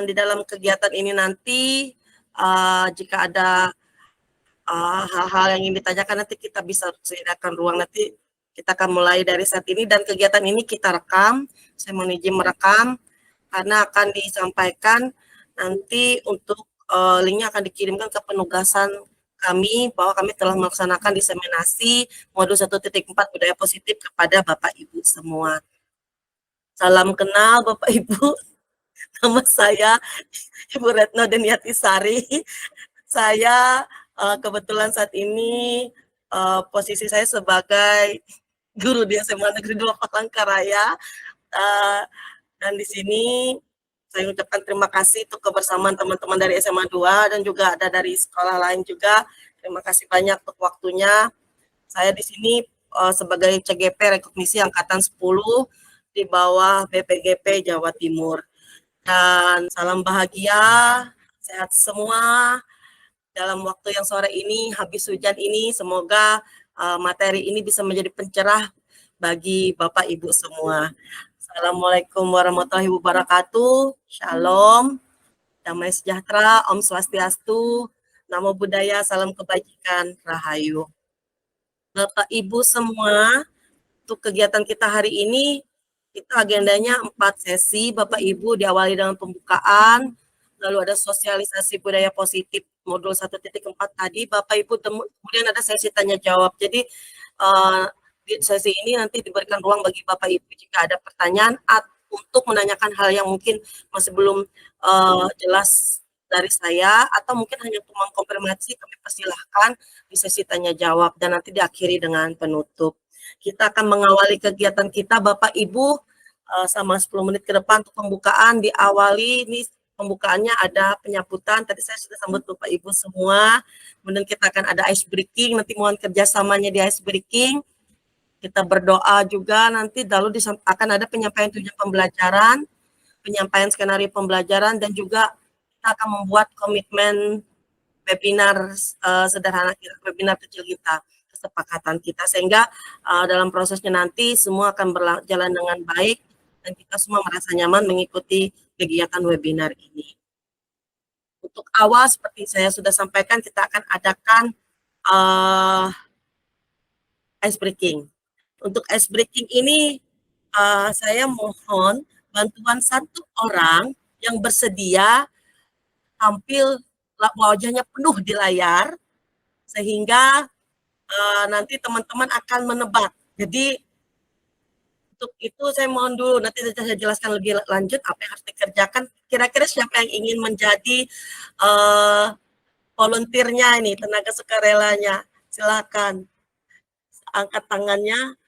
di dalam kegiatan ini nanti jika ada hal-hal yang ingin ditanyakan nanti kita bisa sediakan ruang, nanti kita akan mulai dari saat ini dan kegiatan ini kita rekam. Saya mohon izin merekam karena akan disampaikan nanti untuk linknya akan dikirimkan ke penugasan kami bahwa kami telah melaksanakan diseminasi modul 1.4 budaya positif kepada Bapak Ibu semua. Salam kenal Bapak Ibu. Nama saya Ibu Retno Deniati Sari. Saya kebetulan saat ini posisi saya sebagai guru di SMA Negeri 2 Palangkaraya, dan di sini saya ucapkan terima kasih untuk kebersamaan teman-teman dari SMA 2 dan juga ada dari sekolah lain juga. Terima kasih banyak untuk waktunya. Saya di sini sebagai CGP Rekognisi Angkatan 10 di bawah BPGP Jawa Timur. Dan salam bahagia, sehat semua. Dalam waktu yang sore ini, habis hujan ini, semoga materi ini bisa menjadi pencerah bagi Bapak Ibu semua. Assalamualaikum warahmatullahi wabarakatuh. Shalom, damai sejahtera, Om Swastiastu, Namo Buddhaya, salam kebajikan, Rahayu. Bapak Ibu semua, untuk kegiatan kita hari ini, kita agendanya 4 sesi, Bapak Ibu, diawali dengan pembukaan, lalu ada sosialisasi budaya positif modul 1.4 tadi, Bapak Ibu, kemudian ada sesi tanya jawab. Jadi di sesi ini nanti diberikan ruang bagi Bapak Ibu jika ada pertanyaan untuk menanyakan hal yang mungkin masih belum jelas dari saya atau mungkin hanya untuk mengkonfirmasi, kami persilahkan di sesi tanya jawab dan nanti diakhiri dengan penutup. Kita akan mengawali kegiatan kita Bapak Ibu sama 10 menit ke depan untuk pembukaan. Diawali ini pembukaannya ada penyambutan, tadi saya sudah sambut Bapak Ibu semua, kemudian kita akan ada ice breaking, nanti mohon kerjasamanya di ice breaking, kita berdoa juga nanti, lalu akan ada penyampaian tujuan pembelajaran, penyampaian skenario pembelajaran, dan juga kita akan membuat komitmen webinar sederhana, webinar kecil kita, kesepakatan kita, sehingga dalam prosesnya nanti semua akan berjalan dengan baik, dan kita semua merasa nyaman mengikuti kegiatan webinar ini. Untuk awal, seperti saya sudah sampaikan, kita akan adakan ice breaking. Untuk ice breaking ini, saya mohon bantuan satu orang yang bersedia tampil wajahnya penuh di layar, sehingga nanti teman-teman akan menebak. Jadi untuk itu saya mohon dulu, nanti saya jelaskan lebih lanjut apa yang harus dikerjakan. Kira-kira siapa yang ingin menjadi volunteernya ini, tenaga sukarelanya? Silakan angkat tangannya.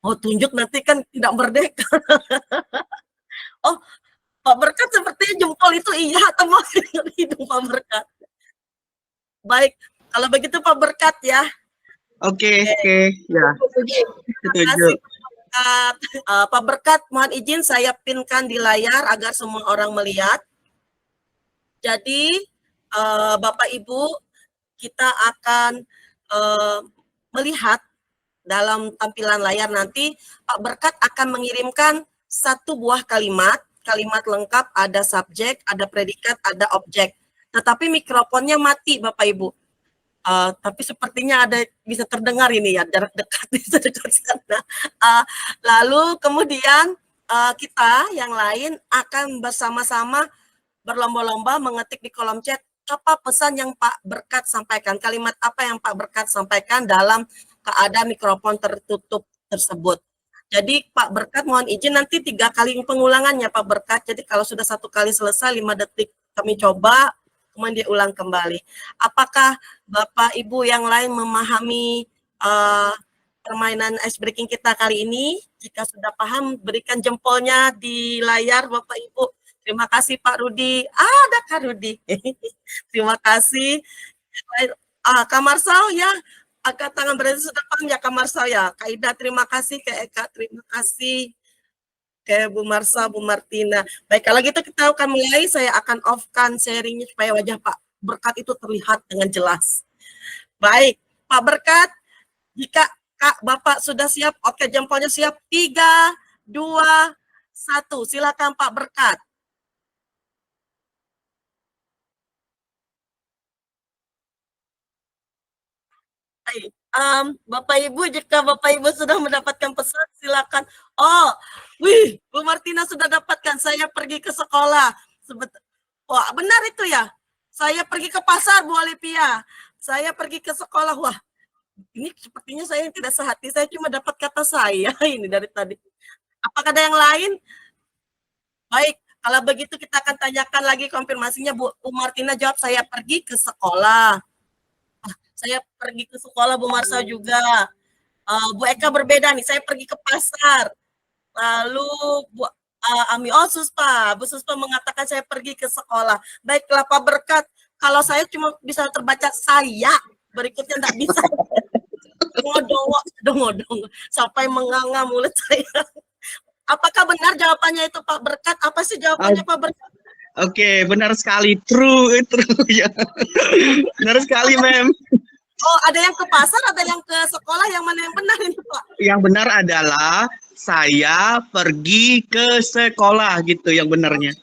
Oh, tunjuk nanti kan tidak merdeka. Oh, Pak Berkat sepertinya jempol itu iya atau mau hidung Pak Berkat. Baik, kalau begitu Pak Berkat ya. Oke, ya. Terima kasih Pak Berkat, mohon izin saya pinkan di layar agar semua orang melihat. Jadi Bapak Ibu, kita akan melihat dalam tampilan layar nanti Pak Berkat akan mengirimkan satu buah kalimat lengkap, ada subjek, ada predikat, ada objek. Tetapi mikrofonnya mati Bapak Ibu. Tapi sepertinya ada bisa terdengar ini ya, jarak dekat bisa dekat sana. Lalu kemudian kita yang lain akan bersama-sama berlomba-lomba mengetik di kolom chat apa pesan yang Pak Berkat sampaikan, kalimat apa yang Pak Berkat sampaikan dalam keadaan mikrofon tertutup tersebut. Jadi Pak Berkat mohon izin nanti 3 kali pengulangannya Pak Berkat. Jadi kalau sudah 1 kali selesai 5 detik kami coba, kemudian diulang kembali. Apakah Bapak Ibu yang lain memahami permainan ice breaking kita kali ini? Jika sudah paham, berikan jempolnya di layar Bapak Ibu. Terima kasih Pak Rudi. Ada Kak Rudi. Terima kasih. Kak Marsal ya, angkat tangan berarti sudah paham ya Kak Marsal ya. Kak Ida terima kasih, Kak Eka terima kasih. Kayak Bu Marsa, Bu Martina. Baik, kalau gitu kita akan mulai. Saya akan off-kan sharingnya supaya wajah Pak Berkat itu terlihat dengan jelas. Baik, Pak Berkat, jika Kak Bapak sudah siap, oke jempolnya siap. 3, 2, 1. Silakan Pak Berkat. Baik. Bapak Ibu, jika Bapak Ibu sudah mendapatkan pesan, silakan. Oh, wih, Bu Martina sudah dapatkan. Saya pergi ke sekolah. Wah, benar itu ya. Saya pergi ke pasar, Bu Olivia. Saya pergi ke sekolah. Wah, ini sepertinya saya yang tidak sehati. Saya cuma dapat kata saya ini dari tadi. Apakah ada yang lain? Baik, kalau begitu kita akan tanyakan lagi konfirmasinya. Bu Martina jawab, saya pergi ke sekolah. Saya pergi ke sekolah, Bu Marsa juga. Bu Eka berbeda nih, saya pergi ke pasar. Lalu Bu Ami, oh Suspa, Bu Suspa mengatakan saya pergi ke sekolah. Baiklah Pak Berkat, kalau saya cuma bisa terbaca saya, berikutnya tidak bisa. Ngodong, sampai menganga mulut saya. Apakah benar jawabannya itu Pak Berkat? Apa sih jawabannya Pak Berkat? Oke, benar sekali. True ya. Benar sekali, Mem. Oh, ada yang ke pasar, ada yang ke sekolah, yang mana yang benar ini, Pak? Yang benar adalah saya pergi ke sekolah gitu yang benarnya.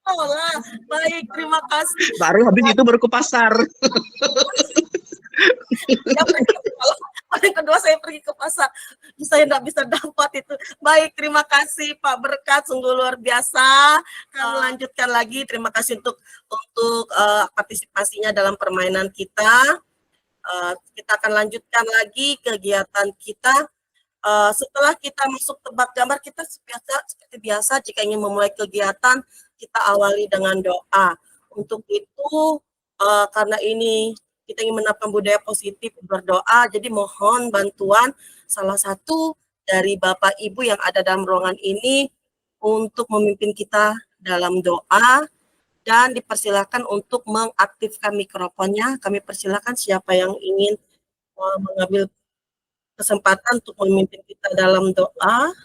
Sekolah. Baik, terima kasih. Baru habis itu baru ke pasar. Yang kedua saya pergi ke pasar. Saya tidak bisa dapat itu. Baik, terima kasih Pak Berkat, sungguh luar biasa. Kami lanjutkan lagi. Terima kasih untuk partisipasinya dalam permainan kita. Kita akan lanjutkan lagi kegiatan kita. Setelah kita masuk tebak gambar, kita seperti biasa jika ingin memulai kegiatan, kita awali dengan doa. Untuk itu, karena ini kita ingin menerapkan budaya positif berdoa, jadi mohon bantuan salah satu dari Bapak Ibu yang ada dalam ruangan ini untuk memimpin kita dalam doa, dan dipersilakan untuk mengaktifkan mikrofonnya. Kami persilakan siapa yang ingin mengambil kesempatan untuk memimpin kita dalam doa.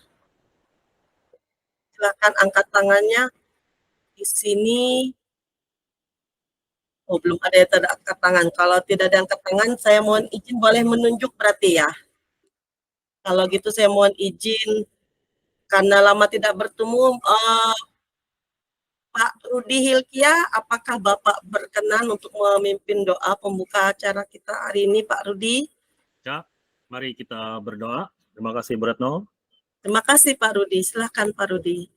Silakan angkat tangannya di sini. Oh, belum ada yang angkat tangan. Kalau tidak ada angkat tangan, saya mohon izin boleh menunjuk berarti ya. Kalau gitu saya mohon izin karena lama tidak bertemu. Pak Rudi Hilkia, apakah Bapak berkenan untuk memimpin doa pembuka acara kita hari ini, Pak Rudi? Ya, mari kita berdoa. Terima kasih, Bu Retno. Terima kasih, Pak Rudi. Silakan, Pak Rudi.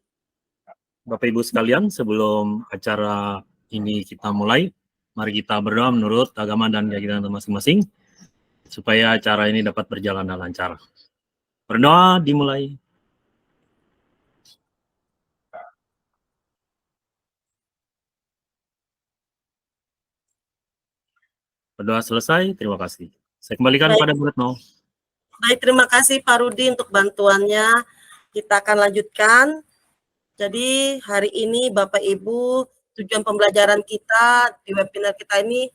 Bapak Ibu sekalian, sebelum acara ini kita mulai, mari kita berdoa menurut agama dan keyakinan masing-masing, supaya acara ini dapat berjalan dengan lancar. Berdoa dimulai. Berdoa selesai, terima kasih. Saya kembalikan kepada Bu Retno. Baik, terima kasih Pak Rudi untuk bantuannya. Kita akan lanjutkan. Jadi hari ini Bapak Ibu, tujuan pembelajaran kita di webinar kita ini,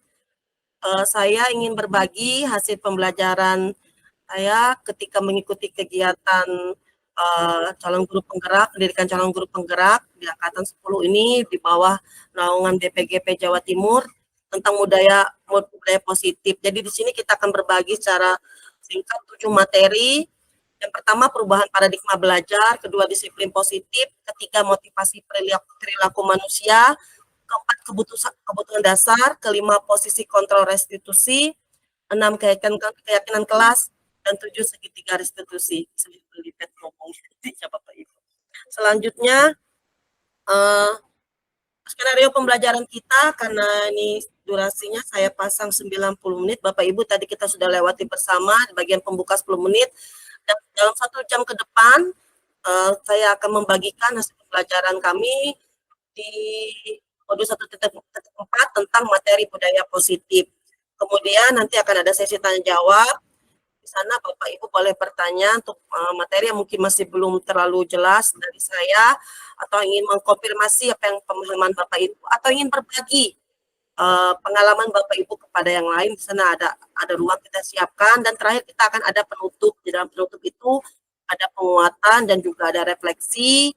saya ingin berbagi hasil pembelajaran saya ketika mengikuti kegiatan calon guru penggerak, pendidikan calon guru penggerak di Angkatan 10 ini di bawah naungan BPGP Jawa Timur tentang budaya positif. Jadi di sini kita akan berbagi secara singkat 7 materi. Yang pertama perubahan paradigma belajar, kedua disiplin positif, ketiga motivasi perilaku manusia, keempat kebutuhan dasar, kelima posisi kontrol restitusi, 6 keyakinan kelas, dan 7 segitiga restitusi. Selanjutnya skenario pembelajaran kita, karena ini durasinya saya pasang 90 menit. Bapak Ibu tadi kita sudah lewati bersama di bagian pembuka 10 menit. Dan dalam 1 jam ke depan saya akan membagikan hasil pembelajaran kami di modul 1.4 tentang materi budaya positif. Kemudian nanti akan ada sesi tanya jawab. Di sana Bapak Ibu boleh bertanya untuk materi yang mungkin masih belum terlalu jelas dari saya, atau ingin mengkonfirmasi apa yang pemahaman Bapak Ibu, atau ingin berbagi pengalaman Bapak Ibu kepada yang lain. Di sana ada ruang kita siapkan, dan terakhir kita akan ada penutup. Di dalam penutup itu ada penguatan dan juga ada refleksi.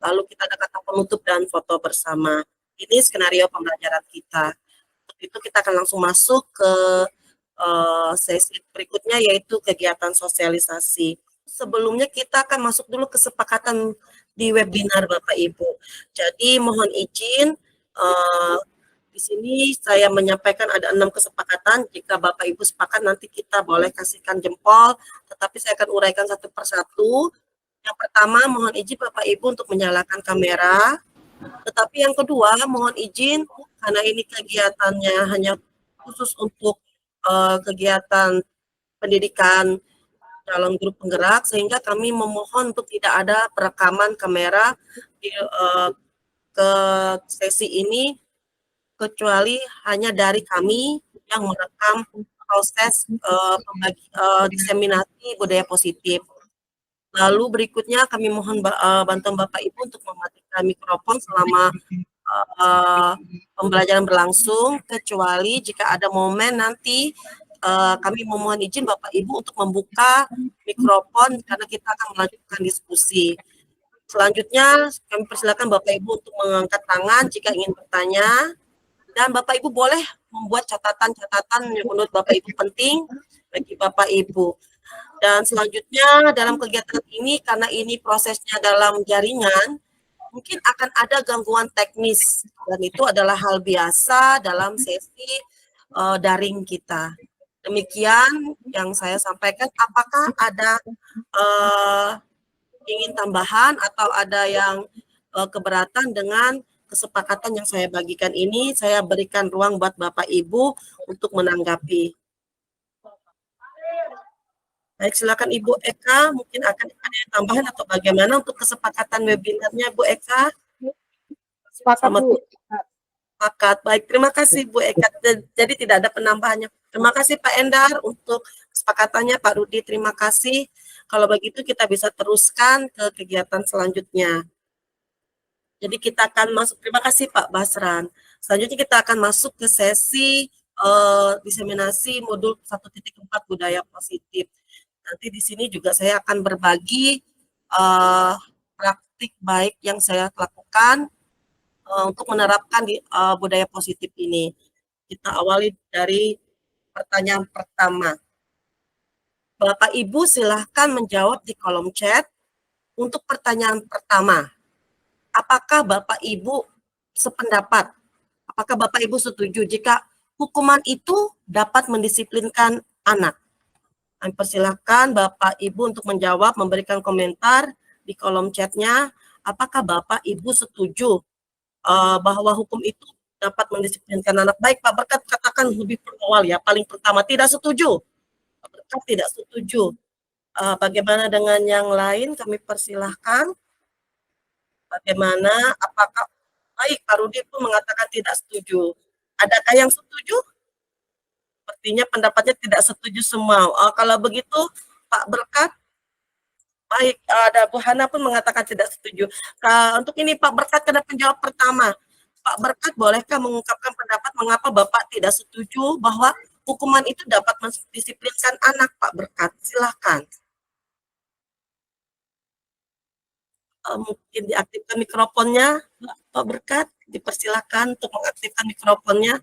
Lalu kita ada kata penutup dan foto bersama. Ini skenario pembelajaran kita. Untuk itu kita akan langsung masuk ke sesi berikutnya, yaitu kegiatan sosialisasi. Sebelumnya kita akan masuk dulu kesepakatan di webinar Bapak Ibu. Jadi mohon izin Di sini saya menyampaikan ada 6 kesepakatan. Jika Bapak Ibu sepakat nanti kita boleh kasihkan jempol, tetapi saya akan uraikan satu persatu. Yang pertama, mohon izin Bapak Ibu untuk menyalakan kamera. Tetapi yang kedua, mohon izin karena ini kegiatannya hanya khusus untuk kegiatan pendidikan dalam grup penggerak, sehingga kami memohon untuk tidak ada perekaman kamera di, ke sesi ini, kecuali hanya dari kami yang merekam proses diseminasi budaya positif. Lalu berikutnya kami mohon bantuan Bapak Ibu untuk mematikan mikrofon selama pembelajaran berlangsung, kecuali jika ada momen nanti kami memohon izin Bapak Ibu untuk membuka mikrofon karena kita akan melanjutkan diskusi. Selanjutnya kami persilakan Bapak Ibu untuk mengangkat tangan jika ingin bertanya. Dan Bapak Ibu boleh membuat catatan-catatan yang menurut Bapak Ibu penting bagi Bapak Ibu. Dan selanjutnya dalam kegiatan ini, karena ini prosesnya dalam jaringan, mungkin akan ada gangguan teknis. Dan itu adalah hal biasa dalam sesi daring kita. Demikian yang saya sampaikan. Apakah ada ingin tambahan atau ada yang keberatan dengan kesepakatan yang saya bagikan ini? Saya berikan ruang buat Bapak Ibu untuk menanggapi. Baik, silakan Ibu Eka, mungkin akan ada yang tambahan atau bagaimana untuk kesepakatan webinarnya Bu Eka? Sepakat, Bu. Sepakat. Baik, terima kasih Bu Eka. Jadi tidak ada penambahannya. Terima kasih Pak Endar untuk kesepakatannya, Pak Rudi, terima kasih. Kalau begitu kita bisa teruskan ke kegiatan selanjutnya. Jadi kita akan masuk, terima kasih Pak Basran. Selanjutnya kita akan masuk ke sesi diseminasi modul 1.4 budaya positif. Nanti di sini juga saya akan berbagi praktik baik yang saya lakukan untuk menerapkan di budaya positif ini. Kita awali dari pertanyaan pertama. Bapak Ibu silahkan menjawab di kolom chat untuk pertanyaan pertama. Apakah Bapak Ibu sependapat? Apakah Bapak Ibu setuju jika hukuman itu dapat mendisiplinkan anak? Kami persilahkan Bapak Ibu untuk menjawab, memberikan komentar di kolom chatnya. Apakah Bapak Ibu setuju bahwa hukum itu dapat mendisiplinkan anak? Baik, Pak Berkat katakan lebih awal ya. Paling pertama, tidak setuju. Pak Berkat tidak setuju. Bagaimana dengan yang lain? Kami persilahkan. Bagaimana? Apakah baik? Pak Rudi pun mengatakan tidak setuju. Adakah yang setuju? Sepertinya pendapatnya tidak setuju semua. Kalau begitu, Pak Berkat, baik, ada Bu Hana pun mengatakan tidak setuju. Untuk ini Pak Berkat kena penjawab pertama. Pak Berkat, bolehkah mengungkapkan pendapat mengapa Bapak tidak setuju bahwa hukuman itu dapat mendisiplinkan anak, Pak Berkat? Silahkan. Mungkin diaktifkan mikrofonnya, Pak Berkat, dipersilakan untuk mengaktifkan mikrofonnya.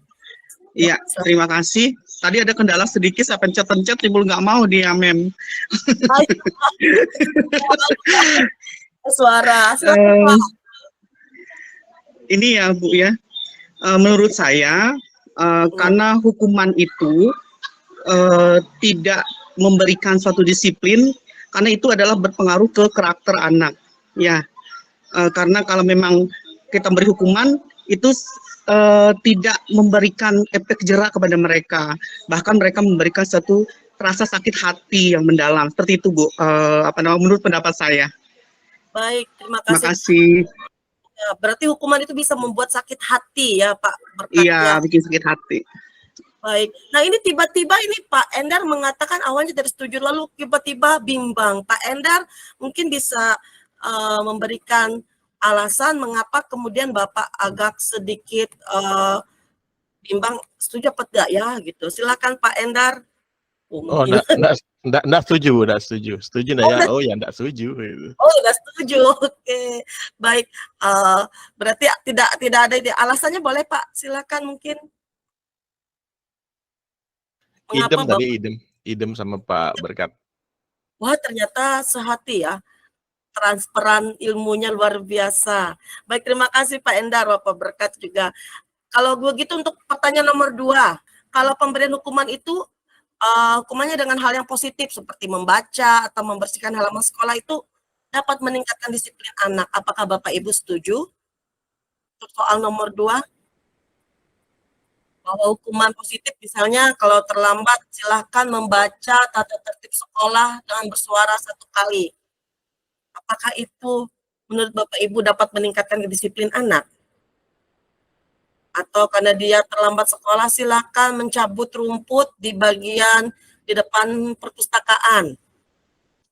Iya, terima kasih. Tadi ada kendala sedikit, saya pencet-pencet, timbul nggak mau dia, Mem. Suara, silakan Pak. Ini ya, Bu ya. Menurut saya, karena hukuman itu tidak memberikan suatu disiplin, karena itu adalah berpengaruh ke karakter anak. Ya, karena kalau memang kita beri hukuman itu tidak memberikan efek jerak kepada mereka, bahkan mereka memberikan satu rasa sakit hati yang mendalam. Seperti itu, Bu. Menurut pendapat saya. Baik, terima Terima kasih. kasih. Ya, berarti hukuman itu bisa membuat sakit hati ya, Pak Berkat. Iya, bikin sakit hati. Baik. Nah, ini tiba-tiba ini Pak Endar mengatakan awalnya tidak setuju, lalu tiba-tiba bimbang. Pak Endar mungkin bisa memberikan alasan mengapa kemudian Bapak agak sedikit bimbang, setuju apa tidak ya gitu. Silakan Pak Endar. Oh, enggak setuju, enggak setuju. Setuju enggak ya? Oh ya, enggak setuju gitu. Oh, sudah setuju. Oke. Baik. Berarti tidak ada ide. Alasannya boleh Pak? Silakan mungkin. Idem tadi, idem sama Pak Berkat. Wah, ternyata sehati ya. Transferan ilmunya luar biasa. Baik, terima kasih Pak Endar, Bapak Berkat juga. Kalau begitu untuk pertanyaan nomor 2, kalau pemberian hukuman itu hukumannya dengan hal yang positif seperti membaca atau membersihkan halaman sekolah itu dapat meningkatkan disiplin anak. Apakah Bapak Ibu setuju? Untuk soal nomor 2, bahwa hukuman positif misalnya kalau terlambat silahkan membaca tata tertib sekolah dengan bersuara 1 kali. Apakah itu menurut Bapak Ibu dapat meningkatkan kedisiplin anak? Atau karena dia terlambat sekolah silakan mencabut rumput di bagian di depan perpustakaan.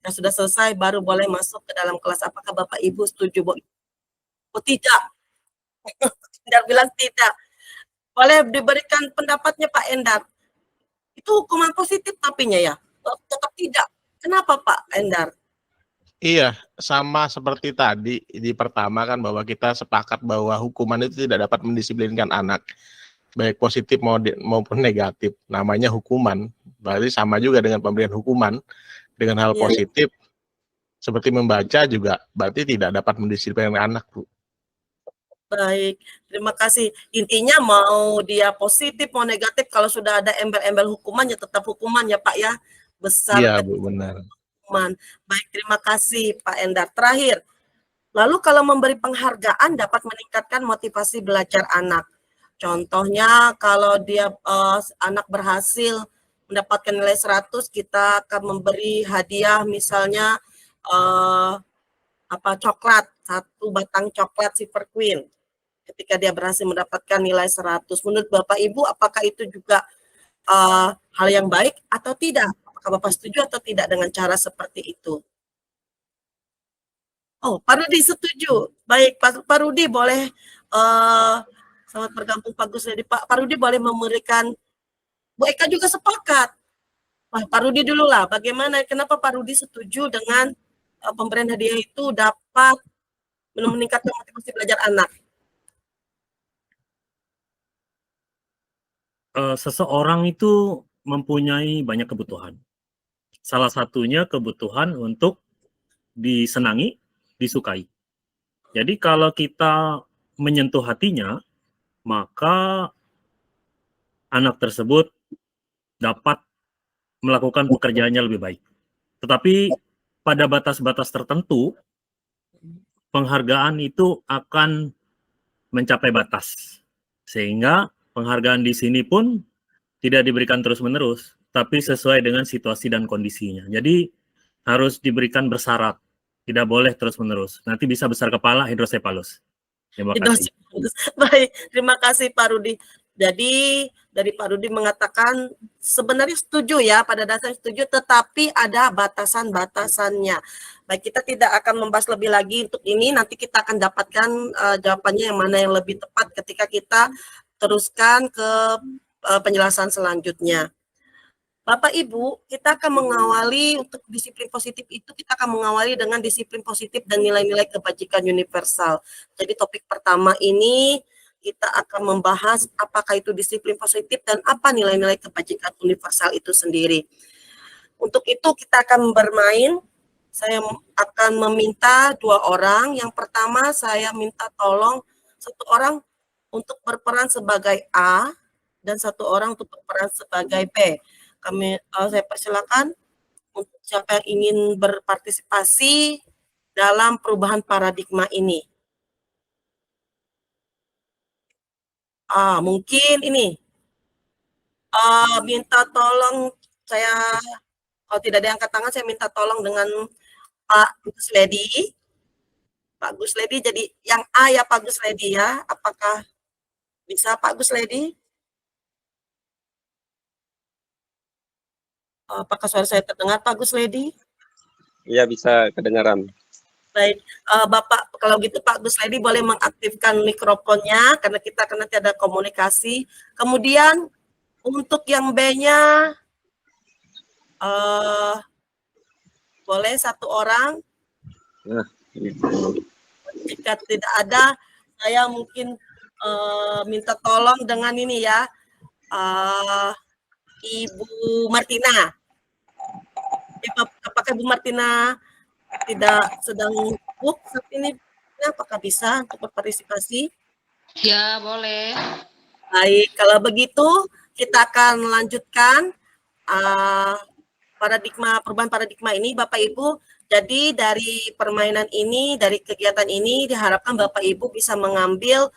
Yang sudah selesai baru boleh masuk ke dalam kelas. Apakah Bapak Ibu setuju? Oh tidak. Endar bilang tidak. Boleh diberikan pendapatnya Pak Endar. Itu hukuman positif tapinya ya? Tetap tidak. Kenapa Pak Endar? Iya, sama seperti tadi di pertama kan bahwa kita sepakat bahwa hukuman itu tidak dapat mendisiplinkan anak, baik positif maupun negatif. Namanya hukuman, berarti sama juga dengan pemberian hukuman dengan hal Iya. positif seperti membaca juga berarti tidak dapat mendisiplinkan anak, Bu. Baik, terima kasih. Intinya mau dia positif, mau negatif, kalau sudah ada embel-embel hukuman ya tetap hukuman ya Pak ya. Besar Iya, kecil Bu, benar. hukuman. Baik, terima kasih Pak Endar. Terakhir, lalu kalau memberi penghargaan dapat meningkatkan motivasi belajar anak. Contohnya kalau dia anak berhasil mendapatkan nilai 100, kita akan memberi hadiah misalnya coklat, 1 batang coklat Silver Queen ketika dia berhasil mendapatkan nilai 100. Menurut Bapak Ibu apakah itu juga hal yang baik atau tidak? Apakah Bapak setuju atau tidak dengan cara seperti itu? Oh, Pak Rudi setuju. Baik, Pak Rudi boleh selamat bergabung Pak Gus Ledi. Pak Rudi boleh memberikan, Bu Eka juga sepakat. Pak Rudi dulu lah, bagaimana, kenapa Pak Rudi setuju dengan pemberian hadiah itu dapat meningkatkan motivasi belajar anak? Seseorang itu mempunyai banyak kebutuhan. Salah satunya kebutuhan untuk disenangi, disukai. Jadi kalau kita menyentuh hatinya, maka anak tersebut dapat melakukan pekerjaannya lebih baik. Tetapi pada batas-batas tertentu, penghargaan itu akan mencapai batas. Sehingga penghargaan di sini pun tidak diberikan terus-menerus, tapi sesuai dengan situasi dan kondisinya. Jadi harus diberikan bersyarat, tidak boleh terus-menerus. Nanti bisa besar kepala, hidrosepalus. Terima kasih. Baik, terima kasih Pak Rudi. Jadi dari Pak Rudi mengatakan sebenarnya setuju ya, pada dasarnya setuju, tetapi ada batasan-batasannya. Baik, kita tidak akan membahas lebih lagi untuk ini, nanti kita akan dapatkan jawabannya yang mana yang lebih tepat ketika kita teruskan ke penjelasan selanjutnya. Bapak Ibu, kita akan mengawali untuk disiplin positif itu, kita akan mengawali dengan disiplin positif dan nilai-nilai kebajikan universal. Jadi topik pertama ini kita akan membahas apakah itu disiplin positif dan apa nilai-nilai kebajikan universal itu sendiri. Untuk itu kita akan bermain, saya akan meminta 2 orang. Yang pertama saya minta tolong 1 orang untuk berperan sebagai A dan 1 orang untuk berperan sebagai B. Saya persilakan untuk siapa yang ingin berpartisipasi dalam perubahan paradigma ini. Mungkin ini minta tolong saya, kalau tidak ada yang angkat tangan, saya minta tolong dengan Pak Gus Ledi. Pak Gus Ledi, jadi yang A ya Pak Gus Ledi ya. Apakah bisa Pak Gus Ledi? Apakah suara saya terdengar Pak Gus Ledi? Iya, bisa kedengaran. Baik, Bapak, kalau gitu Pak Gus Ledi boleh mengaktifkan mikrofonnya karena kita akan nanti ada komunikasi. Kemudian untuk yang B-nya boleh 1 orang. Nah, Jika tidak ada, saya mungkin minta tolong dengan ini ya, Ibu Martina. Apakah Ibu Martina tidak sedang sibuk saat ini? Apakah bisa untuk berpartisipasi? Ya, boleh. Baik, kalau begitu kita akan lanjutkan perubahan paradigma ini, Bapak Ibu. Jadi dari permainan ini, dari kegiatan ini diharapkan Bapak Ibu bisa mengambil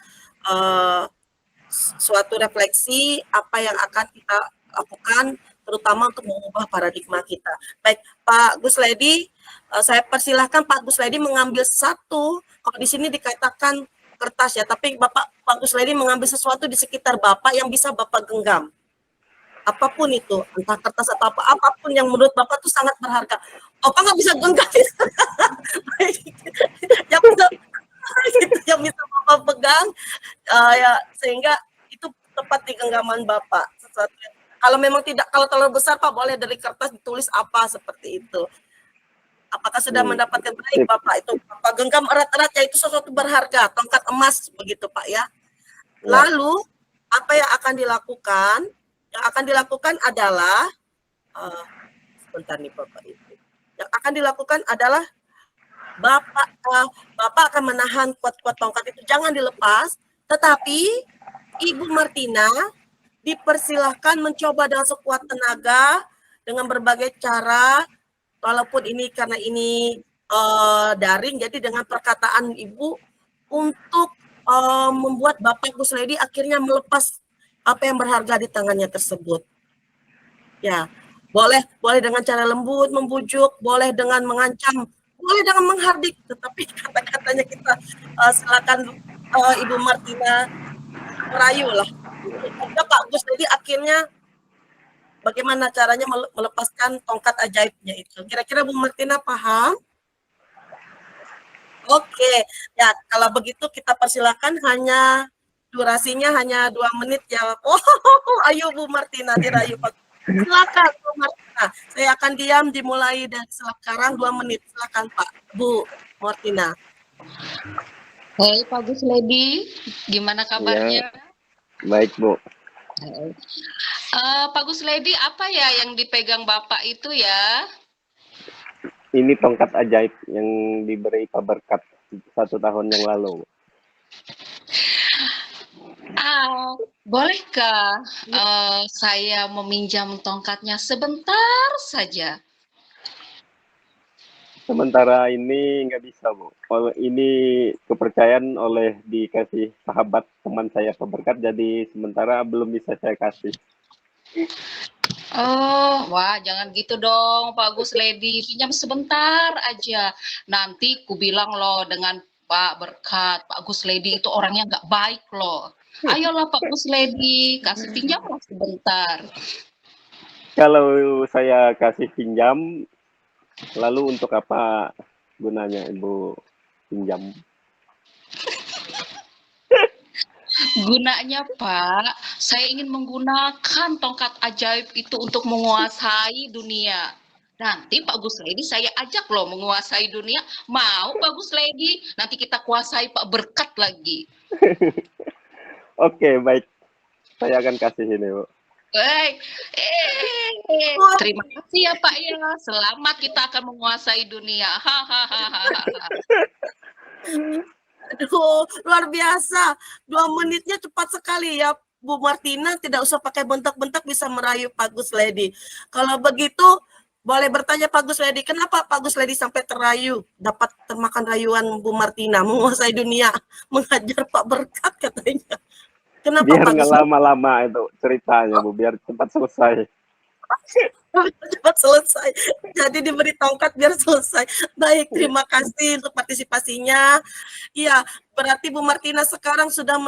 suatu refleksi apa yang akan kita lakukan, terutama untuk mengubah paradigma kita. Baik, Pak Gus Ledi, saya persilahkan Pak Gus Ledi mengambil satu. Kalau di sini dikatakan kertas ya, tapi Pak Gus Ledi mengambil sesuatu di sekitar Bapak yang bisa Bapak genggam. Apapun itu, entah kertas atau apapun yang menurut Bapak itu sangat berharga. Bapak nggak bisa genggam. yang bisa Bapak pegang, ya, sehingga itu tepat di genggaman Bapak. Kalau memang tidak, kalau terlalu besar Pak, boleh dari kertas ditulis apa seperti itu. Apakah sudah mendapatkan baik Bapak itu? Bapak genggam erat-erat, ya itu sesuatu berharga, tongkat emas begitu Pak ya. Lalu apa yang akan dilakukan? Yang akan dilakukan adalah sebentar nih Bapak Ibu. Yang akan dilakukan adalah Bapak akan menahan kuat-kuat tongkat itu, jangan dilepas, tetapi Ibu Martina dipersilahkan mencoba dengan sekuat tenaga dengan berbagai cara, walaupun ini karena ini daring, jadi dengan perkataan Ibu untuk membuat Bapak Gus Ledi akhirnya melepas apa yang berharga di tangannya tersebut. Ya, boleh dengan cara lembut, membujuk, boleh dengan mengancam, boleh dengan menghardik, tetapi kata-katanya kita silakan Ibu Martina merayu lah. Sehingga Pak Gus Ledi akhirnya bagaimana caranya melepaskan tongkat ajaibnya itu. Kira-kira Bu Martina paham? Oke, ya kalau begitu kita persilakan, durasinya hanya 2 menit ya. Oh, ayo Bu Martina dirayu Pak. Silakan Bu Martina. Saya akan diam dimulai dari sekarang 2 menit. Silakan Pak, Bu Martina. Hei Pak Gus Ledi, gimana kabarnya? Baik, Bu. Pak Gus Ledi, apa ya yang dipegang Bapak itu ya? Ini tongkat ajaib yang diberi Pak Berkat 1 tahun yang lalu. Bolehkah saya meminjam tongkatnya sebentar saja? Sementara ini nggak bisa, Bu. Ini kepercayaan dikasih sahabat teman saya Pak Berkat, jadi sementara belum bisa saya kasih. Oh, wah, jangan gitu dong, Pak Gus Ledi. Pinjam sebentar aja. Nanti ku bilang loh dengan Pak Berkat, Pak Gus Ledi itu orangnya nggak baik loh. Ayolah Pak Gus Ledi, kasih pinjamlah sebentar. Kalau saya kasih pinjam, lalu untuk apa gunanya Ibu pinjam? Gunanya Pak, saya ingin menggunakan tongkat ajaib itu untuk menguasai dunia. Nanti Pak Gus Ledi saya ajak loh menguasai dunia. Mau Pak Gus Ledi? Nanti kita kuasai Pak Berkat lagi. Oke, baik. Saya akan kasih ini, Bu. Terima kasih ya Pak ya. Selamat, kita akan menguasai dunia. Aduh, luar biasa. 2 menitnya cepat sekali ya, Bu Martina. Tidak usah pakai bentak-bentak bisa merayu Pak Gus Ledi. Kalau begitu, boleh bertanya Pak Gus Ledi, kenapa Pak Gus Ledi sampai terayu, dapat termakan rayuan Bu Martina, menguasai dunia, menghajar Pak Berkat katanya. Kenapa Biar Pak nggak Gus Ledi? lama-lama itu ceritanya, Bu. Biar cepat selesai. Cepat selesai. Jadi diberi tongkat biar selesai. Baik, terima kasih untuk partisipasinya. Iya, berarti Bu Martina sekarang sudah